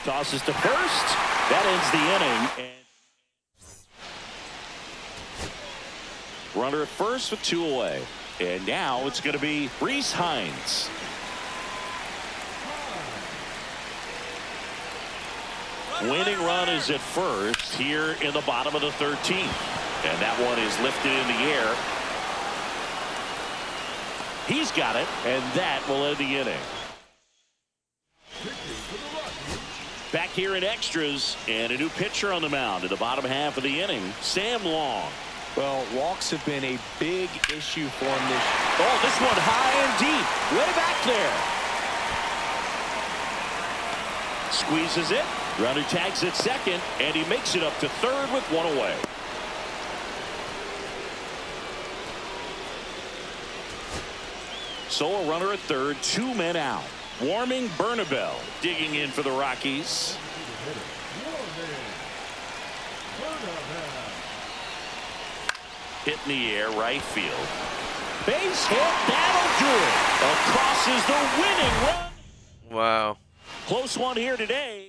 Tosses to first. That ends the inning. And runner at first with 2 away. And now it's going to be Reese Hines. Winning run is at first here in the bottom of the 13th. And that one is lifted in the air. He's got it, and that will end the inning. Back here in extras, and a new pitcher on the mound in the bottom half of the inning, Sam Long. Well, walks have been a big issue for him this year. Oh, this one high and deep, way back there. Squeezes it. Runner tags at second, and he makes it up to third with 1 away. So a runner at third, 2 men out. Warming Bernabel digging in for the Rockies. Hit in the air, right field. Base hit, that'll do it. Across is the winning run. Wow. Close one here today.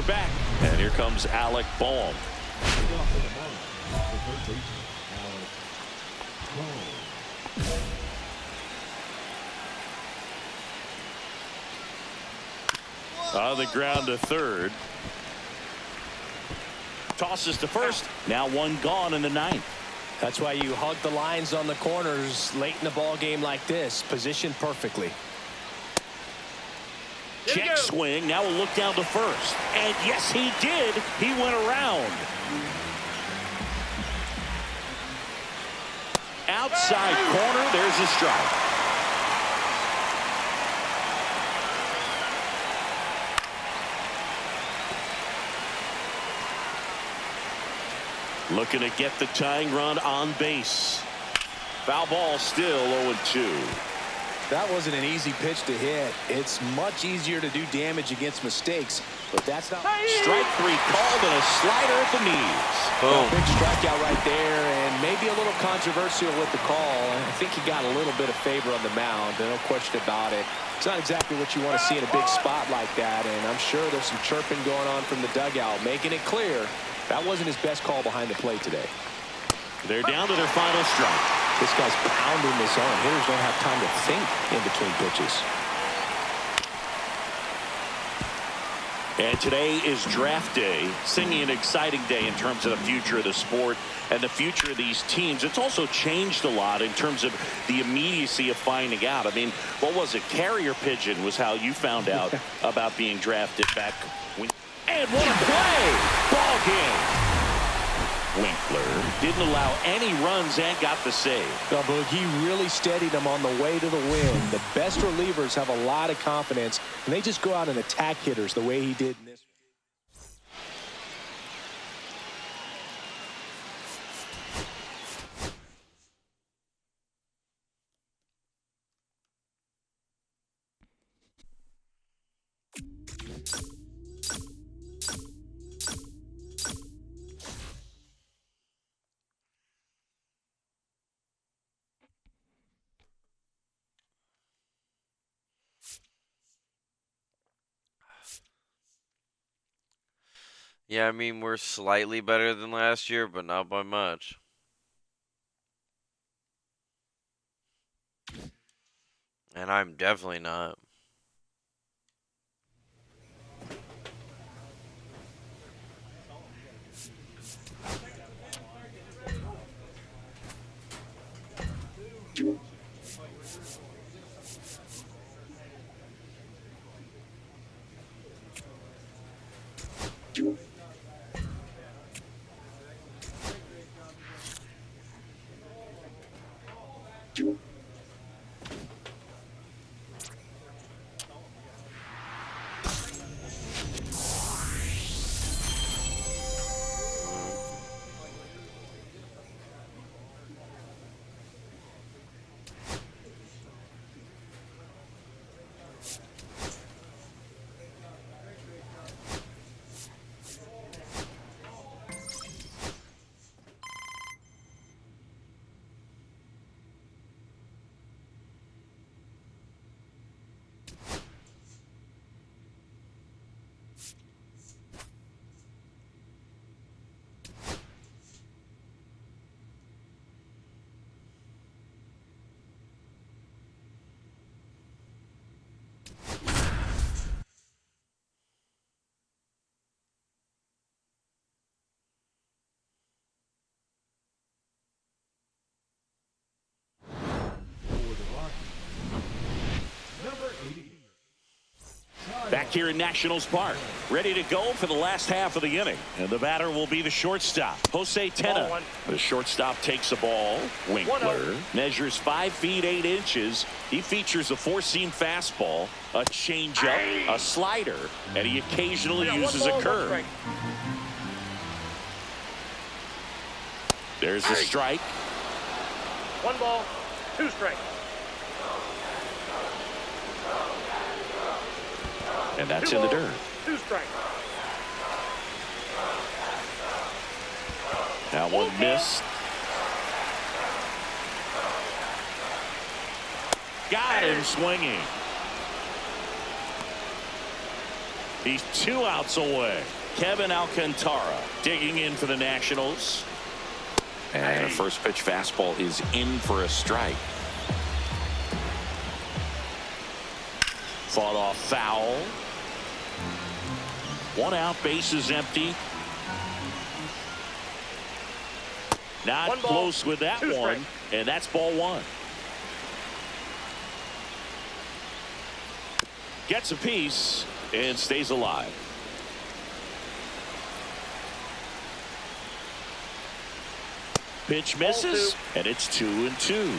back. And here comes Alec Boehm. Leading off for the Marlins, the third baseman, Alec Boehm. On the ground to third. Tosses to first. Now one gone in the ninth. That's why you hug the lines on the corners late in the ball game like this. Positioned perfectly. Check swing. Now a look down to first. And yes, he did. He went around. Outside corner. There's a strike. Looking to get the tying run on base. Foul ball, still 0-2. That wasn't an easy pitch to hit. It's much easier to do damage against mistakes, but that's not. Strike three called and a slider at the knees. Boom. Big strikeout right there, and maybe a little controversial with the call. I think he got a little bit of favor on the mound. No question about it. It's not exactly what you want to see in a big spot like that, and I'm sure there's some chirping going on from the dugout, making it clear that wasn't his best call behind the plate today. They're down to their final strike. This guy's pounding this on. Hitters don't have time to think in between pitches. And today is draft day. Singing an exciting day in terms of the future of the sport and the future of these teams. It's also changed a lot in terms of the immediacy of finding out. I mean, what was it? Carrier pigeon was how you found out about being drafted back when. And what a play! Ball game. Winkler didn't allow any runs and got the save. Boog, he really steadied them on the way to the win. The best relievers have a lot of confidence, and they just go out and attack hitters the way he did in this. Yeah, I mean, we're slightly better than last year, but not by much. And I'm definitely not. Back here in Nationals Park, ready to go for the last half of the inning. And the batter will be the shortstop, Jose Tena. The shortstop takes the ball. Winkler measures 5 feet 8 inches. He features a four-seam fastball, a changeup, a slider, and he occasionally uses a curve. There's a strike. 1 ball, 2 strikes. And that's in the dirt. 2 strikes. That one missed. Got him swinging. He's 2 outs away. Kevin Alcantara digging in for the Nationals. And a first pitch fastball is in for a strike. Fought off foul. 1 out, base is empty. Not close with that one, and that's ball 1. Gets a piece and stays alive. Pitch misses, and it's 2-2.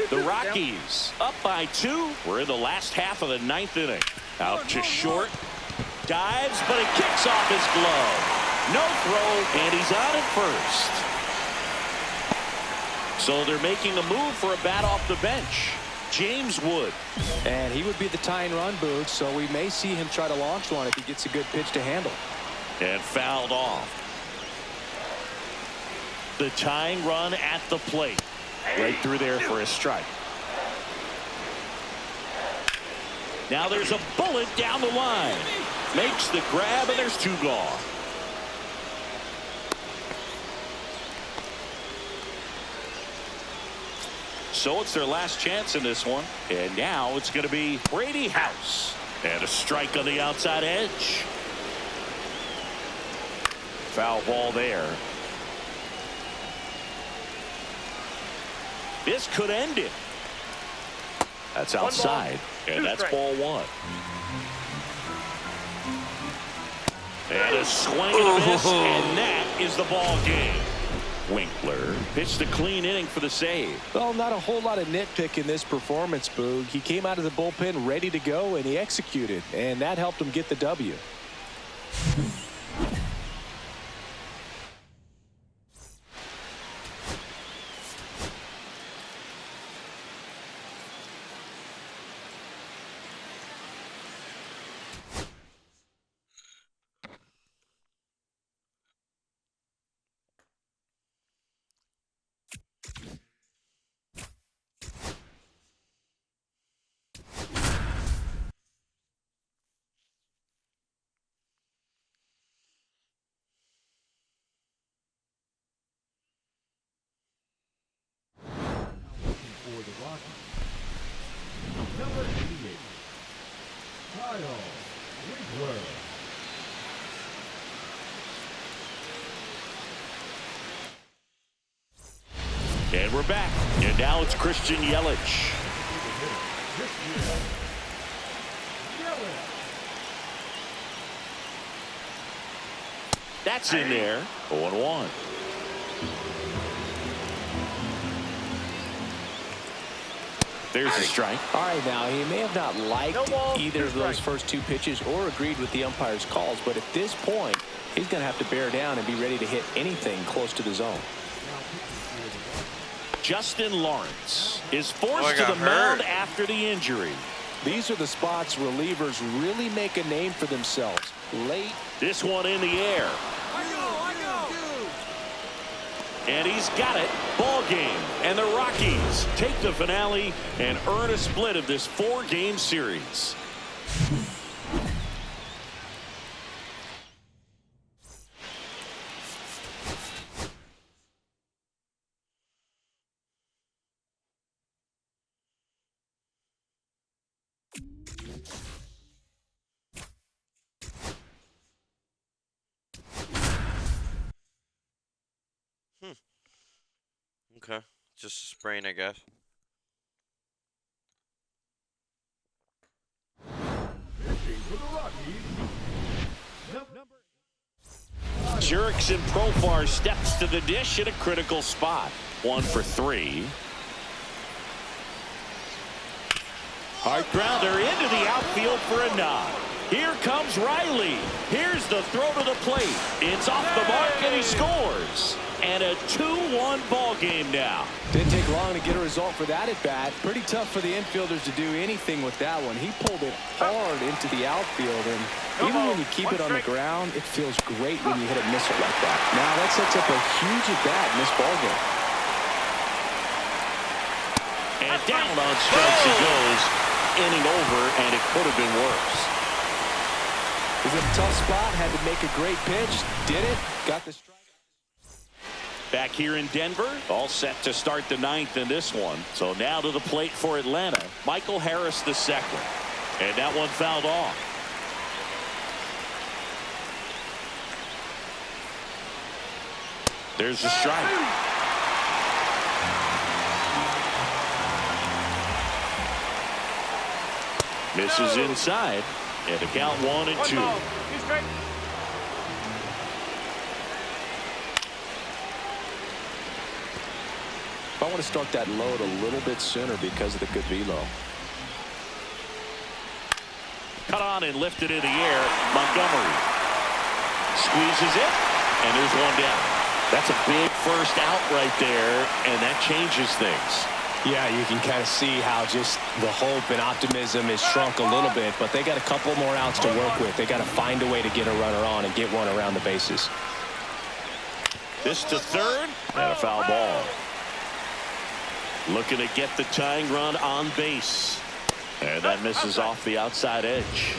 The Rockies up by 2. We're in the last half of the 9th inning. Out to short. Dives, but it kicks off his glove. No throw, and he's on at first. So they're making a move for a bat off the bench. James Wood. And he would be the tying run, Boog, so we may see him try to launch one if he gets a good pitch to handle. And fouled off. The tying run at the plate. Right through there for a strike. Now there's a bullet down the line. Makes the grab, and there's 2 gone. So it's their last chance in this one. And now it's going to be Brady House. And a strike on the outside edge. Foul ball there. This could end it. That's outside. And that's ball 1. And a swing and a miss. And that is the ball game. Winkler pitched a clean inning for the save. Well, not a whole lot of nitpick in this performance, Boog. He came out of the bullpen ready to go, and he executed, and that helped him get the W. For the Rockies, number 88, Kyle Winkeler. And we're back. And now it's Christian Yelich. That's in there. 0-1. There's a strike. All right, now, he may have not liked either of those first 2 pitches or agreed with the umpire's calls, but at this point, he's going to have to bear down and be ready to hit anything close to the zone. Justin Lawrence is forced to the mound after the injury. These are the spots relievers really make a name for themselves. Late. This one in the air. And he's got it. Ball game. And the Rockies take the finale and earn a split of this 4-game series. Okay. Just a sprain, I guess. Jurickson Profar steps to the dish at a critical spot. 1 for 3. Hard grounder into the outfield for a nod. Here comes Riley. Here's the throw to the plate. It's off the mark and he scores. And a 2-1 ball game now. Didn't take long to get a result for that at bat. Pretty tough for the infielders to do anything with that one. He pulled it hard into the outfield, and even when you keep it on the ground, it feels great when you hit a missile like that. Now that sets up a huge at bat in this ball game. And down on strikes he goes. Inning over, and it could have been worse. Was in a tough spot, had to make a great pitch, did it, got the strike. Back here in Denver, all set to start the ninth in this one. So now to the plate for Atlanta, Michael Harris the second. And that one fouled off. There's the strike. Misses inside. And the count 1-2. Ball, 2 strikes. I want to start that load a little bit sooner because of the good velo. Cut on and lifted in the air. Montgomery squeezes it, and there's one down. That's a big first out right there, and that changes things. Yeah, you can kind of see how just the hope and optimism is shrunk a little bit, but they got a couple more outs to work with. They got to find a way to get a runner on and get one around the bases. This to third, and a foul ball. Looking to get the tying run on base. And that misses off the outside edge.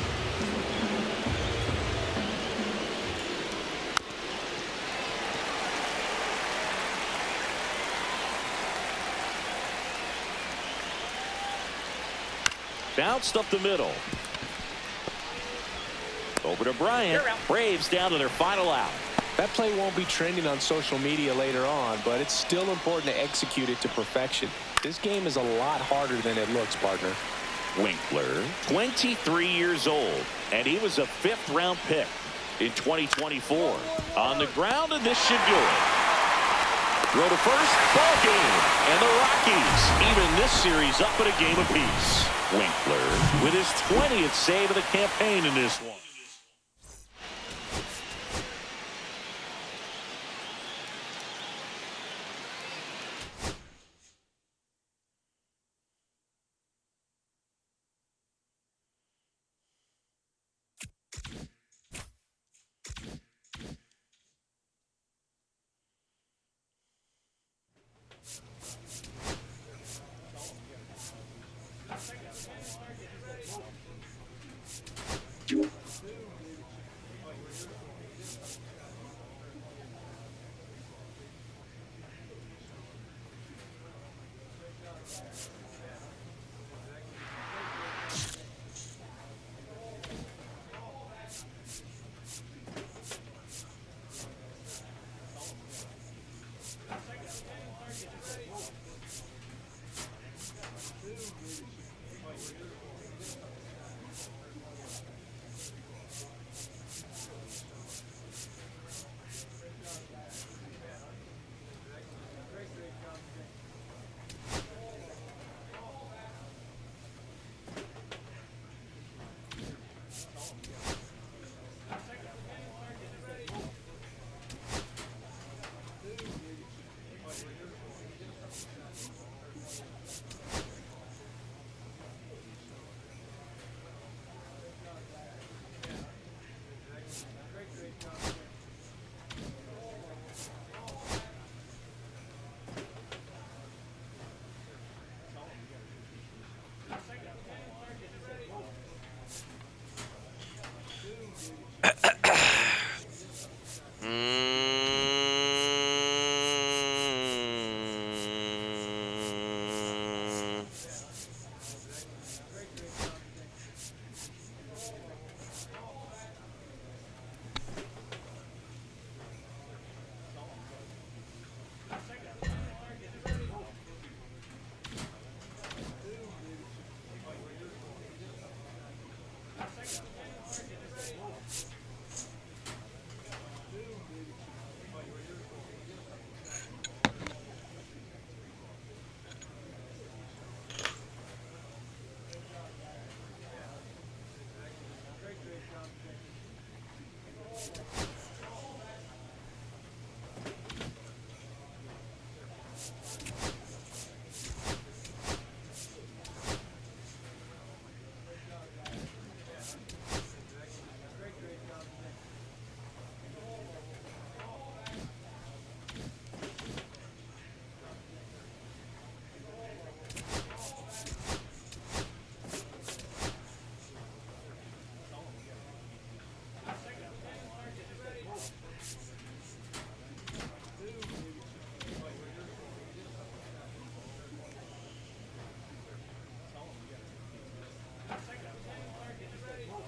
Bounced up the middle. Over to Bryant. Braves down to their final out. That play won't be trending on social media later on, but it's still important to execute it to perfection. This game is a lot harder than it looks, partner. Winkler, 23 years old, and he was a 5th-round pick in 2024. On the ground, and this should do it. Throw to first, ball game, and the Rockies even this series up at a game apiece. Winkler with his 20th save of the campaign in this one.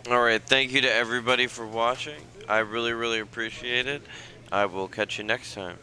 All right, thank you to everybody for watching. I really, really appreciate it. I will catch you next time.